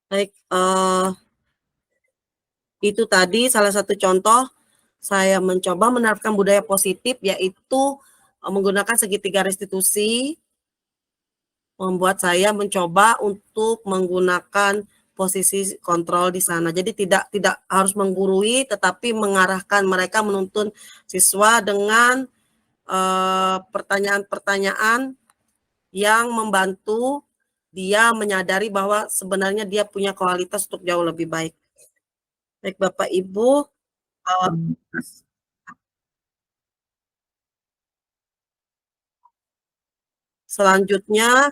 Baik, itu tadi salah satu contoh saya mencoba menerapkan budaya positif, yaitu menggunakan segitiga restitusi, membuat saya mencoba untuk menggunakan posisi kontrol di sana. Jadi tidak harus menggurui, tetapi mengarahkan mereka, menuntun siswa dengan pertanyaan-pertanyaan yang membantu dia menyadari bahwa sebenarnya dia punya kualitas untuk jauh lebih baik. Baik Bapak Ibu, selanjutnya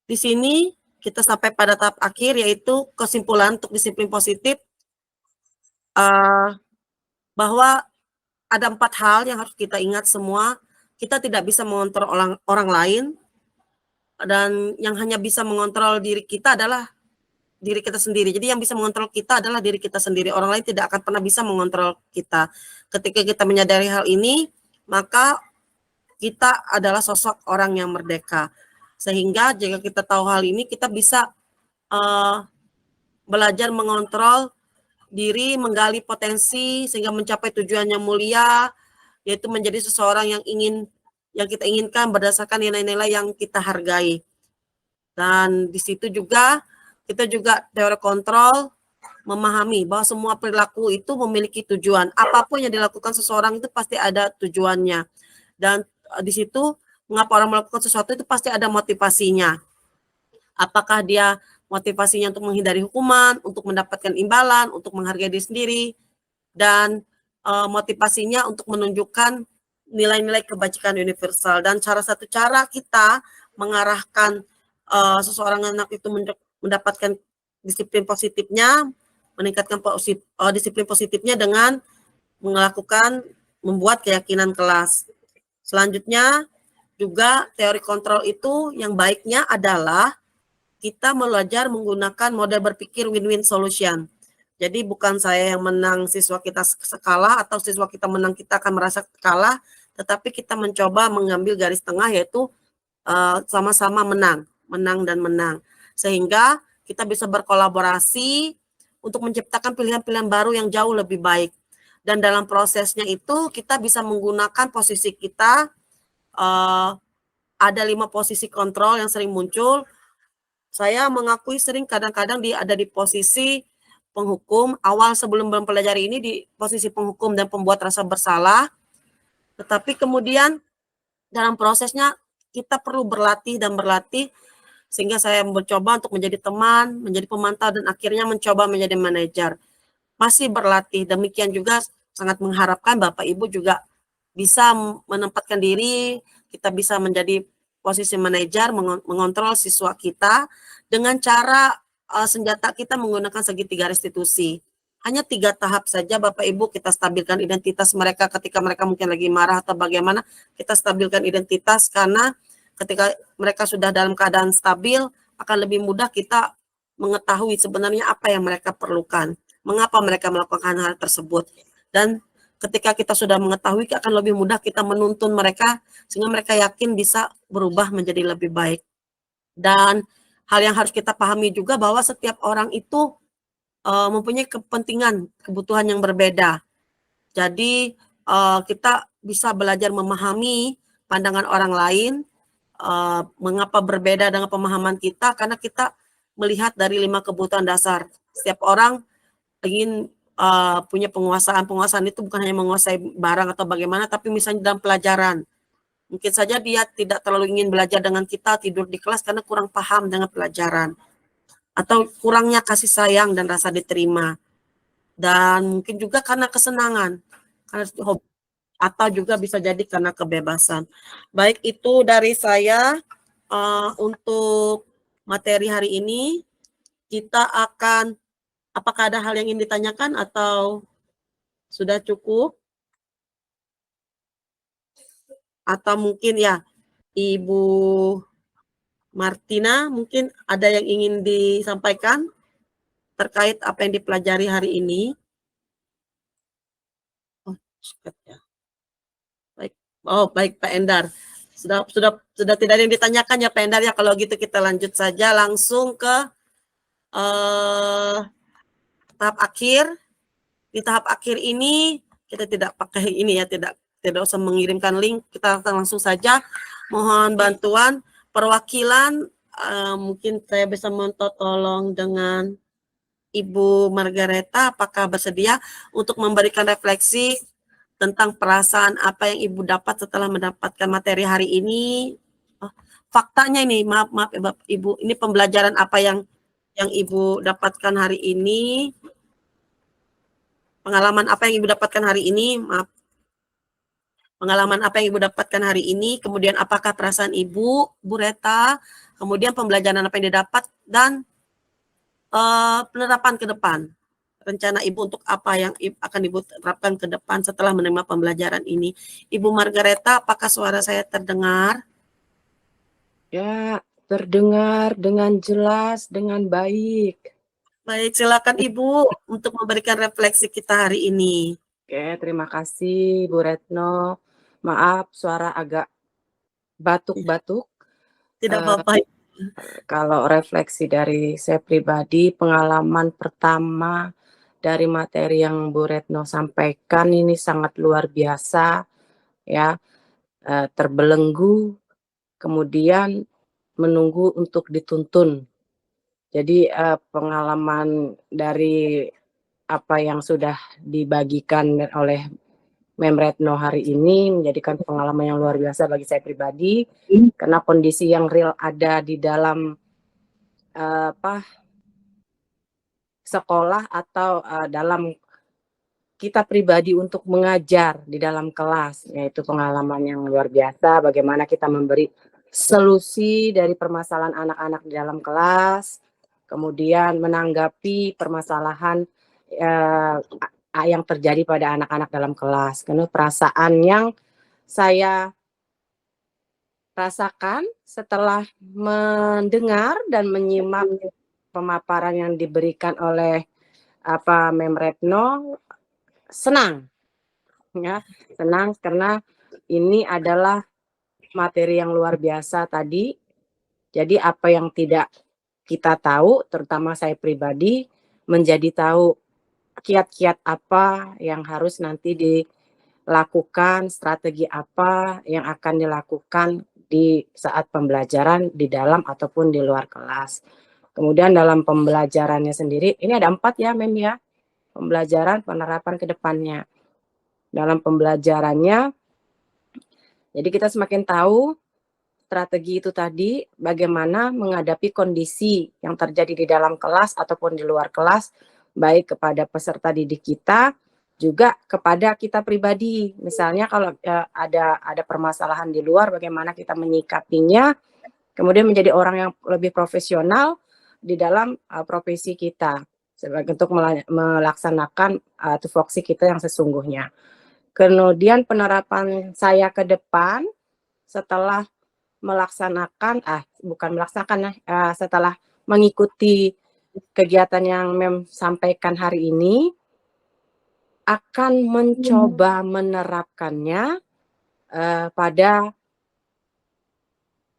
di sini kita sampai pada tahap akhir, yaitu kesimpulan untuk disiplin positif, bahwa ada 4 hal yang harus kita ingat semua. Kita tidak bisa mengontrol orang lain, dan yang hanya bisa mengontrol diri kita adalah diri kita sendiri. Jadi yang bisa mengontrol kita adalah diri kita sendiri. Orang lain tidak akan pernah bisa mengontrol kita. Ketika kita menyadari hal ini, maka kita adalah sosok orang yang merdeka. Sehingga jika kita tahu hal ini, kita bisa belajar mengontrol diri, menggali potensi sehingga mencapai tujuan yang mulia, yaitu menjadi seseorang yang kita inginkan berdasarkan nilai-nilai yang kita hargai. Dan di situ juga kita juga teori kontrol, memahami bahwa semua perilaku itu memiliki tujuan. Apapun yang dilakukan seseorang itu pasti ada tujuannya. Dan di situ mengapa orang melakukan sesuatu itu pasti ada motivasinya. Apakah dia motivasinya untuk menghindari hukuman, untuk mendapatkan imbalan, untuk menghargai diri sendiri, dan motivasinya untuk menunjukkan nilai-nilai kebajikan universal. Dan salah satu cara kita mengarahkan seseorang anak itu mendapatkan disiplin positifnya, meningkatkan disiplin positifnya dengan membuat keyakinan kelas. Selanjutnya juga teori kontrol itu yang baiknya adalah kita belajar menggunakan model berpikir win-win solution. Jadi bukan saya yang menang, siswa kita kalah, atau siswa kita menang, kita akan merasa kalah, tetapi kita mencoba mengambil garis tengah, yaitu sama-sama menang dan menang. Sehingga kita bisa berkolaborasi untuk menciptakan pilihan-pilihan baru yang jauh lebih baik. Dan dalam prosesnya itu kita bisa menggunakan posisi kita, ada 5 posisi kontrol yang sering muncul. Saya mengakui sering kadang-kadang ada di posisi penghukum. Awal sebelum mempelajari ini di posisi penghukum dan pembuat rasa bersalah. Tetapi kemudian dalam prosesnya kita perlu berlatih sehingga saya mencoba untuk menjadi teman, menjadi pemantau, dan akhirnya mencoba menjadi manajer. Masih berlatih. Demikian juga sangat mengharapkan Bapak Ibu juga bisa menempatkan diri, kita bisa menjadi posisi manajer, mengontrol siswa kita dengan cara senjata kita menggunakan segitiga restitusi. Hanya 3 tahap saja Bapak Ibu, kita stabilkan identitas mereka ketika mereka mungkin lagi marah atau bagaimana, kita stabilkan identitas, karena ketika mereka sudah dalam keadaan stabil, akan lebih mudah kita mengetahui sebenarnya apa yang mereka perlukan, mengapa mereka melakukan hal tersebut. Dan ketika kita sudah mengetahui, akan lebih mudah kita menuntun mereka, sehingga mereka yakin bisa berubah menjadi lebih baik. Dan hal yang harus kita pahami juga bahwa setiap orang itu mempunyai kepentingan, kebutuhan yang berbeda. Jadi kita bisa belajar memahami pandangan orang lain, mengapa berbeda dengan pemahaman kita, karena kita melihat dari 5 kebutuhan dasar. Setiap orang ingin punya penguasaan itu bukan hanya menguasai barang atau bagaimana, tapi misalnya dalam pelajaran. Mungkin saja dia tidak terlalu ingin belajar dengan kita, tidur di kelas karena kurang paham dengan pelajaran. Atau kurangnya kasih sayang dan rasa diterima. Dan mungkin juga karena kesenangan. Karena hobi. Atau juga bisa jadi karena kebebasan. Baik, itu dari saya untuk materi hari ini. Kita akan, apakah ada hal yang ingin ditanyakan atau sudah cukup? Atau mungkin ya, Ibu Martina mungkin ada yang ingin disampaikan terkait apa yang dipelajari hari ini? Oh, ya. Baik. Oh, baik Pak Endar. Sudah tidak ada yang ditanyakan ya Pak Endar ya. Kalau gitu kita lanjut saja langsung ke tahap akhir. Di tahap akhir ini kita tidak pakai ini ya, tidak usah mengirimkan link, kita langsung saja. Mohon bantuan perwakilan, mungkin saya bisa minta tolong dengan Ibu Margareta, apakah bersedia untuk memberikan refleksi tentang perasaan apa yang Ibu dapat setelah mendapatkan materi hari ini? Faktanya ini, maaf Ibu, ini pembelajaran apa yang Ibu dapatkan hari ini? Pengalaman apa yang Ibu dapatkan hari ini? Maaf. Pengalaman apa yang Ibu dapatkan hari ini? Kemudian apakah perasaan Ibu, Bu Reta? Kemudian pembelajaran apa yang didapat dan penerapan ke depan. Rencana Ibu untuk apa yang akan Ibu terapkan ke depan setelah menerima pembelajaran ini. Ibu Margareta, apakah suara saya terdengar? Ya, terdengar dengan jelas, dengan baik. Baik, silakan Ibu untuk memberikan refleksi kita hari ini. Oke, terima kasih Bu Retno. Maaf, suara agak batuk-batuk. Tidak apa-apa. Kalau refleksi dari saya pribadi, pengalaman pertama dari materi yang Bu Retno sampaikan ini sangat luar biasa, ya, terbelenggu, kemudian menunggu untuk dituntun. Jadi pengalaman dari apa yang sudah dibagikan oleh Mem Retno hari ini menjadikan pengalaman yang luar biasa bagi saya pribadi, karena kondisi yang real ada di dalam sekolah atau dalam kita pribadi untuk mengajar di dalam kelas, yaitu pengalaman yang luar biasa bagaimana kita memberi solusi dari permasalahan anak-anak di dalam kelas, kemudian menanggapi permasalahan yang terjadi pada anak-anak dalam kelas. Karena perasaan yang saya rasakan setelah mendengar dan menyimak pemaparan yang diberikan oleh Mem Retno, senang, ya, senang karena ini adalah materi yang luar biasa tadi. Jadi apa yang tidak kita tahu, terutama saya pribadi, menjadi tahu kiat-kiat apa yang harus nanti dilakukan, strategi apa yang akan dilakukan di saat pembelajaran di dalam ataupun di luar kelas. Kemudian dalam pembelajarannya sendiri, ini ada 4 ya Mem ya, pembelajaran penerapan ke depannya. Dalam pembelajarannya, jadi kita semakin tahu strategi itu tadi, bagaimana menghadapi kondisi yang terjadi di dalam kelas ataupun di luar kelas, baik kepada peserta didik kita, juga kepada kita pribadi. Misalnya kalau ada permasalahan di luar, bagaimana kita menyikapinya, kemudian menjadi orang yang lebih profesional di dalam profesi kita, sebagai untuk melaksanakan tupoksi kita yang sesungguhnya. Kemudian penerapan saya ke depan setelah melaksanakan, setelah mengikuti kegiatan yang Mem sampaikan hari ini, akan mencoba menerapkannya pada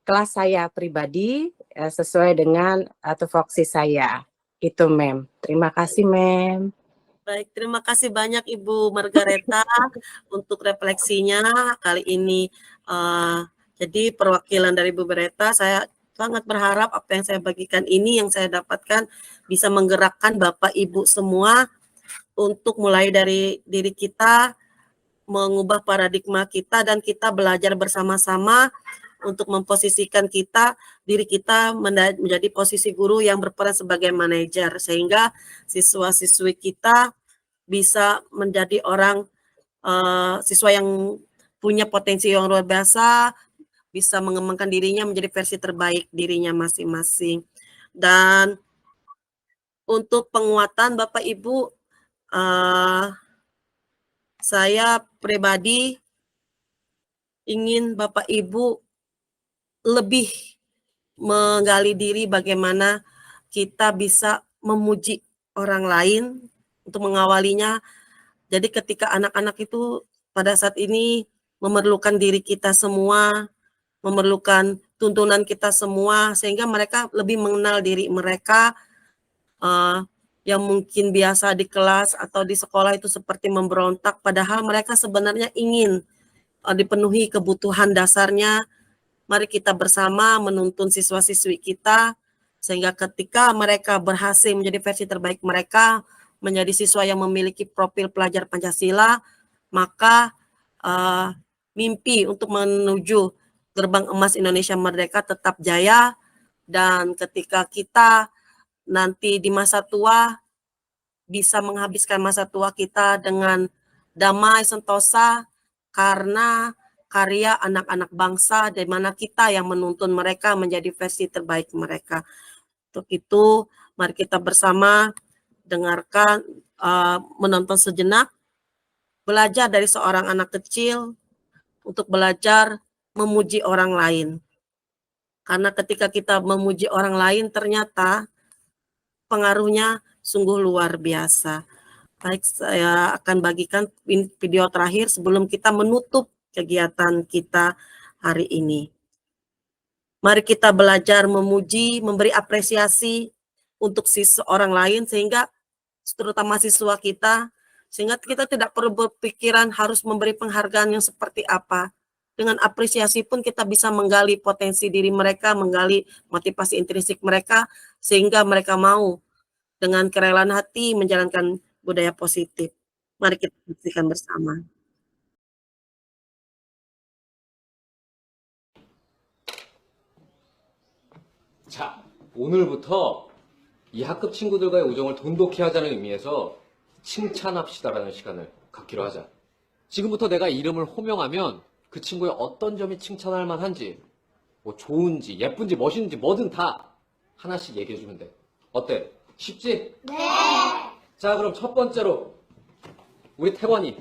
kelas saya pribadi sesuai dengan tupoksi saya. Itu, Mem. Terima kasih, Mem. Baik, terima kasih banyak Ibu Margareta untuk refleksinya kali ini. Jadi perwakilan dari Ibu Margareta, saya sangat berharap apa yang saya bagikan ini, yang saya dapatkan bisa menggerakkan Bapak Ibu semua untuk mulai dari diri kita, mengubah paradigma kita, dan kita belajar bersama-sama untuk memposisikan diri kita menjadi posisi guru yang berperan sebagai manajer, sehingga siswa-siswi kita bisa menjadi siswa yang punya potensi yang luar biasa, bisa mengembangkan dirinya menjadi versi terbaik dirinya masing-masing. Dan untuk penguatan Bapak Ibu, saya pribadi ingin Bapak Ibu lebih menggali diri bagaimana kita bisa memuji orang lain untuk mengawalinya. Jadi ketika anak-anak itu pada saat ini memerlukan diri kita semua, memerlukan tuntunan kita semua, sehingga mereka lebih mengenal diri mereka, yang mungkin biasa di kelas atau di sekolah itu seperti memberontak, padahal mereka sebenarnya ingin dipenuhi kebutuhan dasarnya. Mari kita bersama menuntun siswa-siswi kita, sehingga ketika mereka berhasil menjadi versi terbaik mereka, menjadi siswa yang memiliki profil pelajar Pancasila, maka mimpi untuk menuju gerbang emas Indonesia Merdeka tetap jaya. Dan ketika kita nanti di masa tua bisa menghabiskan masa tua kita dengan damai sentosa, karena karya anak-anak bangsa, di mana kita yang menuntun mereka menjadi versi terbaik mereka. Untuk itu, mari kita bersama dengarkan, menonton sejenak, belajar dari seorang anak kecil untuk belajar memuji orang lain. Karena ketika kita memuji orang lain, ternyata pengaruhnya sungguh luar biasa. Baik, saya akan bagikan video terakhir sebelum kita menutup kegiatan kita hari ini. Mari kita belajar memuji, memberi apresiasi untuk orang lain, sehingga terutama siswa kita, sehingga kita tidak perlu berpikiran harus memberi penghargaan yang seperti apa. Dengan apresiasi pun kita bisa menggali potensi diri mereka, menggali motivasi intrinsik mereka, sehingga mereka mau dengan kerelaan hati menjalankan budaya positif. Mari kita buktikan bersama. 자, 오늘부터 이 학급 친구들과의 우정을 돈독히 하자는 의미에서 칭찬합시다라는 시간을 갖기로 하자. 지금부터 내가 이름을 호명하면 그 친구의 어떤 점이 칭찬할 만한지, 뭐 좋은지, 예쁜지, 멋있는지 뭐든 다 하나씩 얘기해주면 돼. 어때? 쉽지? 네! 자, 그럼 첫 번째로 우리 태권이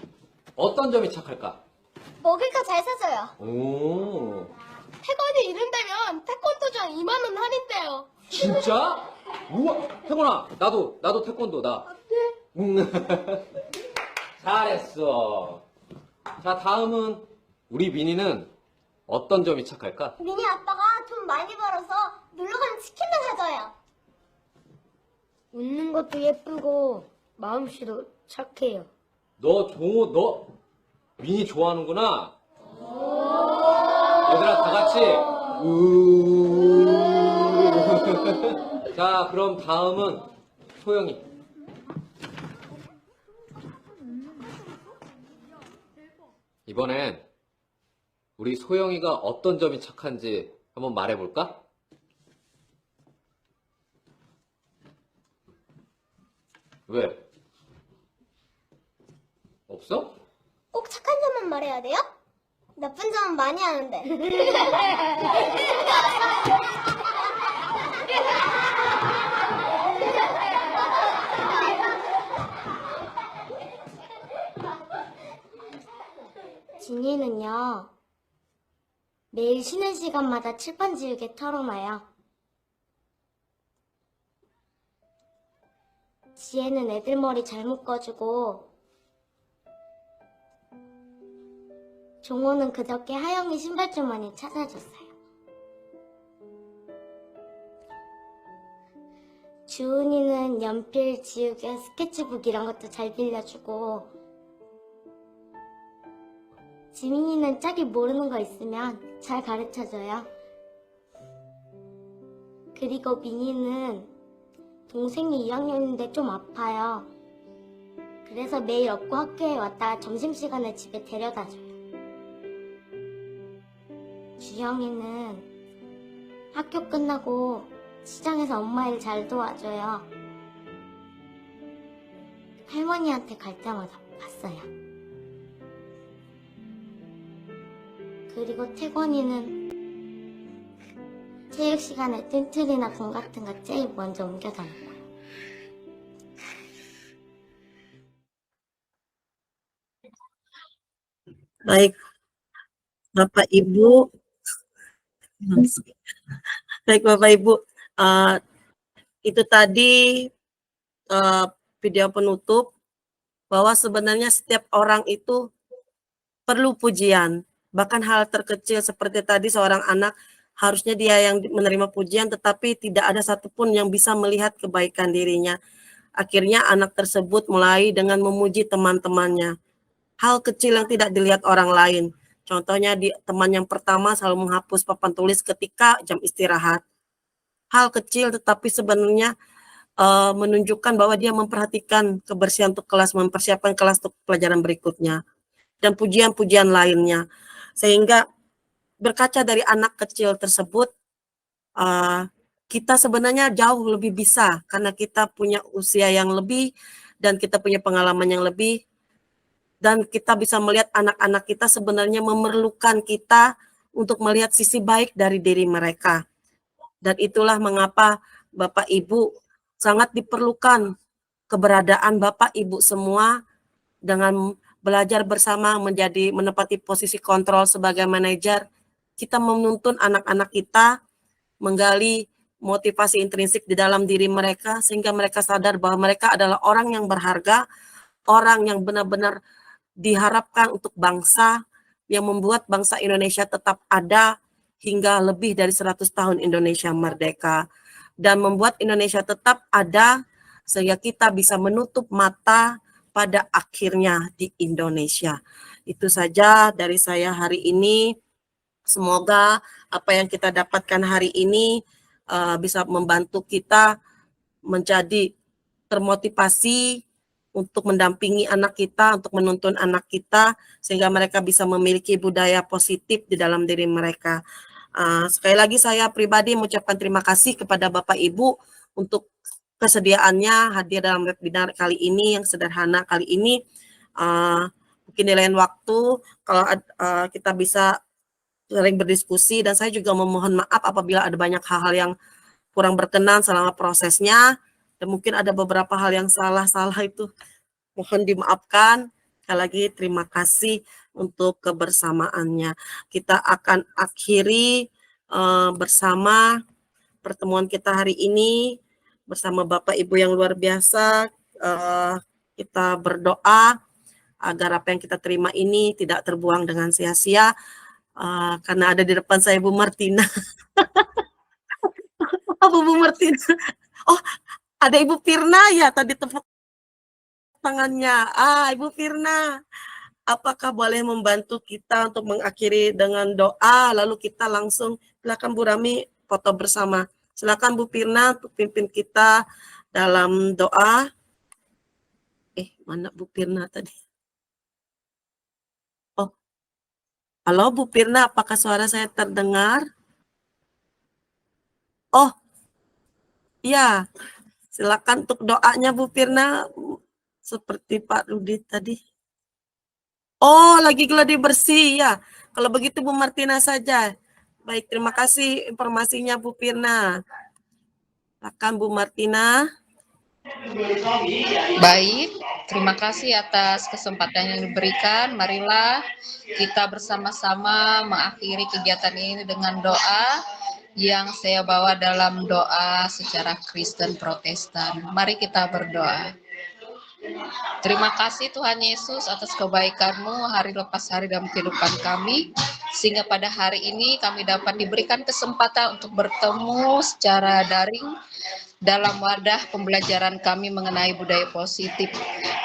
어떤 점이 착할까? 먹을 거 잘 사줘요. 오, 태권이 이름 되면 태권도장 2만 원 할인돼요. 진짜? 우와, 태권아, 나도 태권도 나. 네. 잘했어. 자, 다음은 우리 민이는 어떤 점이 착할까? 미니 아빠가 돈 많이 벌어서 놀러 가면 치킨도 사줘요. 웃는 것도 예쁘고 마음씨도 착해요. 너 민이 좋아하는구나. 얘들아, 다 같이. 자, 그럼 다음은 소영이. 이번엔 우리 소영이가 어떤 점이 착한지 한번 말해볼까? 왜? 없어? 꼭 착한 점만 말해야 돼요? 나쁜 점은 많이 하는데. 진이는요, 매일 쉬는 시간마다 칠판 지우개 털어놔요. 지혜는 애들 머리 잘 묶어주고, 종호는 그저께 하영이 신발 주머니 찾아줬어요. 주은이는 연필, 지우개, 스케치북 이런 것도 잘 빌려주고, 지민이는 짝이 모르는 거 있으면 잘 가르쳐줘요. 그리고 민이는 동생이 2학년인데 좀 아파요. 그래서 매일 업고 학교에 왔다가 점심시간에 집에 데려다줘요. 주영이는 학교 끝나고 시장에서 엄마 일 잘 도와줘요. 할머니한테 갈 때마다 봤어요. 그리고 태권이는 체육 시간에 뜬틀이나 공 같은 거 제일 먼저 옮겨다 놓고요. Baik, Bapak Ibu. Baik, Bapak Ibu. Itu tadi video penutup bahwa sebenarnya setiap orang itu perlu pujian. Bahkan hal terkecil seperti tadi seorang anak harusnya dia yang menerima pujian, tetapi tidak ada satupun yang bisa melihat kebaikan dirinya. Akhirnya anak tersebut mulai dengan memuji teman-temannya. Hal kecil yang tidak dilihat orang lain. Contohnya teman yang pertama selalu menghapus papan tulis ketika jam istirahat. Hal kecil tetapi sebenarnya menunjukkan bahwa dia memperhatikan kebersihan untuk kelas, mempersiapkan kelas untuk pelajaran berikutnya. Dan pujian-pujian lainnya. Sehingga berkaca dari anak kecil tersebut, kita sebenarnya jauh lebih bisa karena kita punya usia yang lebih dan kita punya pengalaman yang lebih, dan kita bisa melihat anak-anak kita sebenarnya memerlukan kita untuk melihat sisi baik dari diri mereka. Dan itulah mengapa Bapak Ibu sangat diperlukan keberadaan Bapak Ibu semua dengan belajar bersama menepati posisi kontrol sebagai manajer. Kita menuntun anak-anak kita menggali motivasi intrinsik di dalam diri mereka sehingga mereka sadar bahwa mereka adalah orang yang berharga, orang yang benar-benar diharapkan untuk bangsa, yang membuat bangsa Indonesia tetap ada hingga lebih dari 100 tahun Indonesia merdeka, dan membuat Indonesia tetap ada sehingga kita bisa menutup mata pada akhirnya di Indonesia. Itu saja dari saya hari ini. Semoga apa yang kita dapatkan hari ini bisa membantu kita menjadi termotivasi untuk mendampingi anak kita, untuk menuntun anak kita, sehingga mereka bisa memiliki budaya positif di dalam diri mereka. Sekali lagi saya pribadi mengucapkan terima kasih kepada Bapak Ibu untuk kesediaannya hadir dalam webinar kali ini yang sederhana kali ini. Mungkin di lain waktu kalau kita bisa sering berdiskusi, dan saya juga memohon maaf apabila ada banyak hal-hal yang kurang berkenan selama prosesnya, dan mungkin ada beberapa hal yang salah itu mohon dimaafkan. Sekali lagi terima kasih untuk kebersamaannya. Kita akan akhiri bersama pertemuan kita hari ini bersama Bapak Ibu yang luar biasa. Kita berdoa agar apa yang kita terima ini tidak terbuang dengan sia-sia. Karena ada di depan saya Bu Martina. Apa Bu Martina? Oh, ada Ibu Firna ya tadi tepuk tangannya. Ibu Firna, apakah boleh membantu kita untuk mengakhiri dengan doa, lalu kita langsung, silakan Bu Rami foto bersama. Silakan Bu Firna untuk pimpin kita dalam doa. Mana Bu Firna tadi? Oh, halo Bu Firna, apakah suara saya terdengar? Oh, iya. Silakan untuk doanya Bu Firna, seperti Pak Rudi tadi. Oh, lagi gladi bersih ya. Kalau begitu Bu Martina saja. Baik, terima kasih informasinya Bu Firna. Silakan Bu Martina. Baik, terima kasih atas kesempatan yang diberikan. Marilah kita bersama-sama mengakhiri kegiatan ini dengan doa yang saya bawa dalam doa secara Kristen Protestan. Mari kita berdoa. Terima kasih Tuhan Yesus atas kebaikan-Mu hari lepas hari dalam kehidupan kami. sehingga pada hari ini kami dapat diberikan kesempatan untuk bertemu secara daring dalam wadah pembelajaran kami mengenai budaya positif.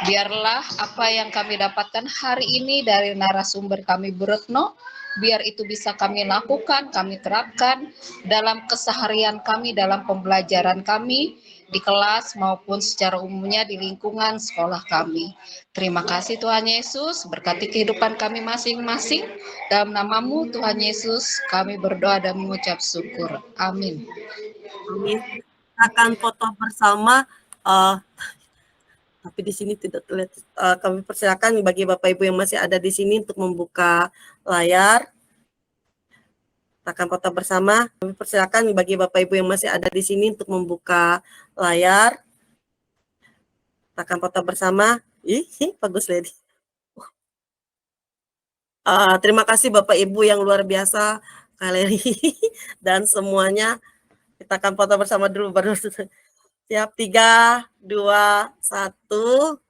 Biarlah apa yang kami dapatkan hari ini dari narasumber kami Bu Retno, biar itu bisa kami lakukan, kami terapkan dalam keseharian kami, dalam pembelajaran kami di kelas maupun secara umumnya di lingkungan sekolah kami. Terima kasih Tuhan Yesus, berkati kehidupan kami masing-masing. Dalam nama-Mu Tuhan Yesus, kami berdoa dan mengucap syukur. Amin. Amin. Akan foto bersama, tapi di sini tidak terlihat. Kami persilakan bagi Bapak Ibu yang masih ada di sini untuk membuka layar. Akan foto bersama. Kami persilakan bagi Bapak Ibu yang masih ada di sini untuk membuka layar. Akan foto bersama. Bagus Lady. Terima kasih Bapak Ibu yang luar biasa, Kak Lely dan semuanya. Kita akan foto bersama dulu baru siap 3, 2, 1.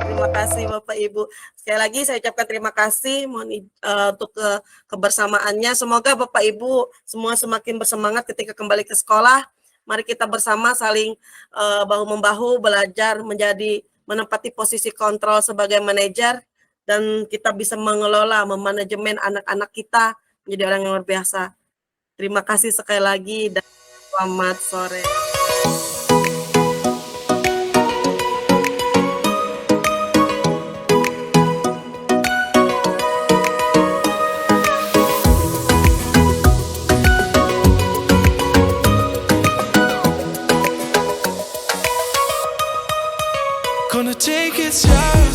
Terima kasih Bapak Ibu. Sekali lagi saya ucapkan terima kasih untuk kebersamaannya. Semoga Bapak Ibu semua semakin bersemangat ketika kembali ke sekolah. Mari kita bersama saling bahu-membahu belajar menempati posisi kontrol sebagai manajer, dan kita bisa mengelola, memanajemen anak-anak kita menjadi orang yang luar biasa. Terima kasih sekali lagi dan selamat sore.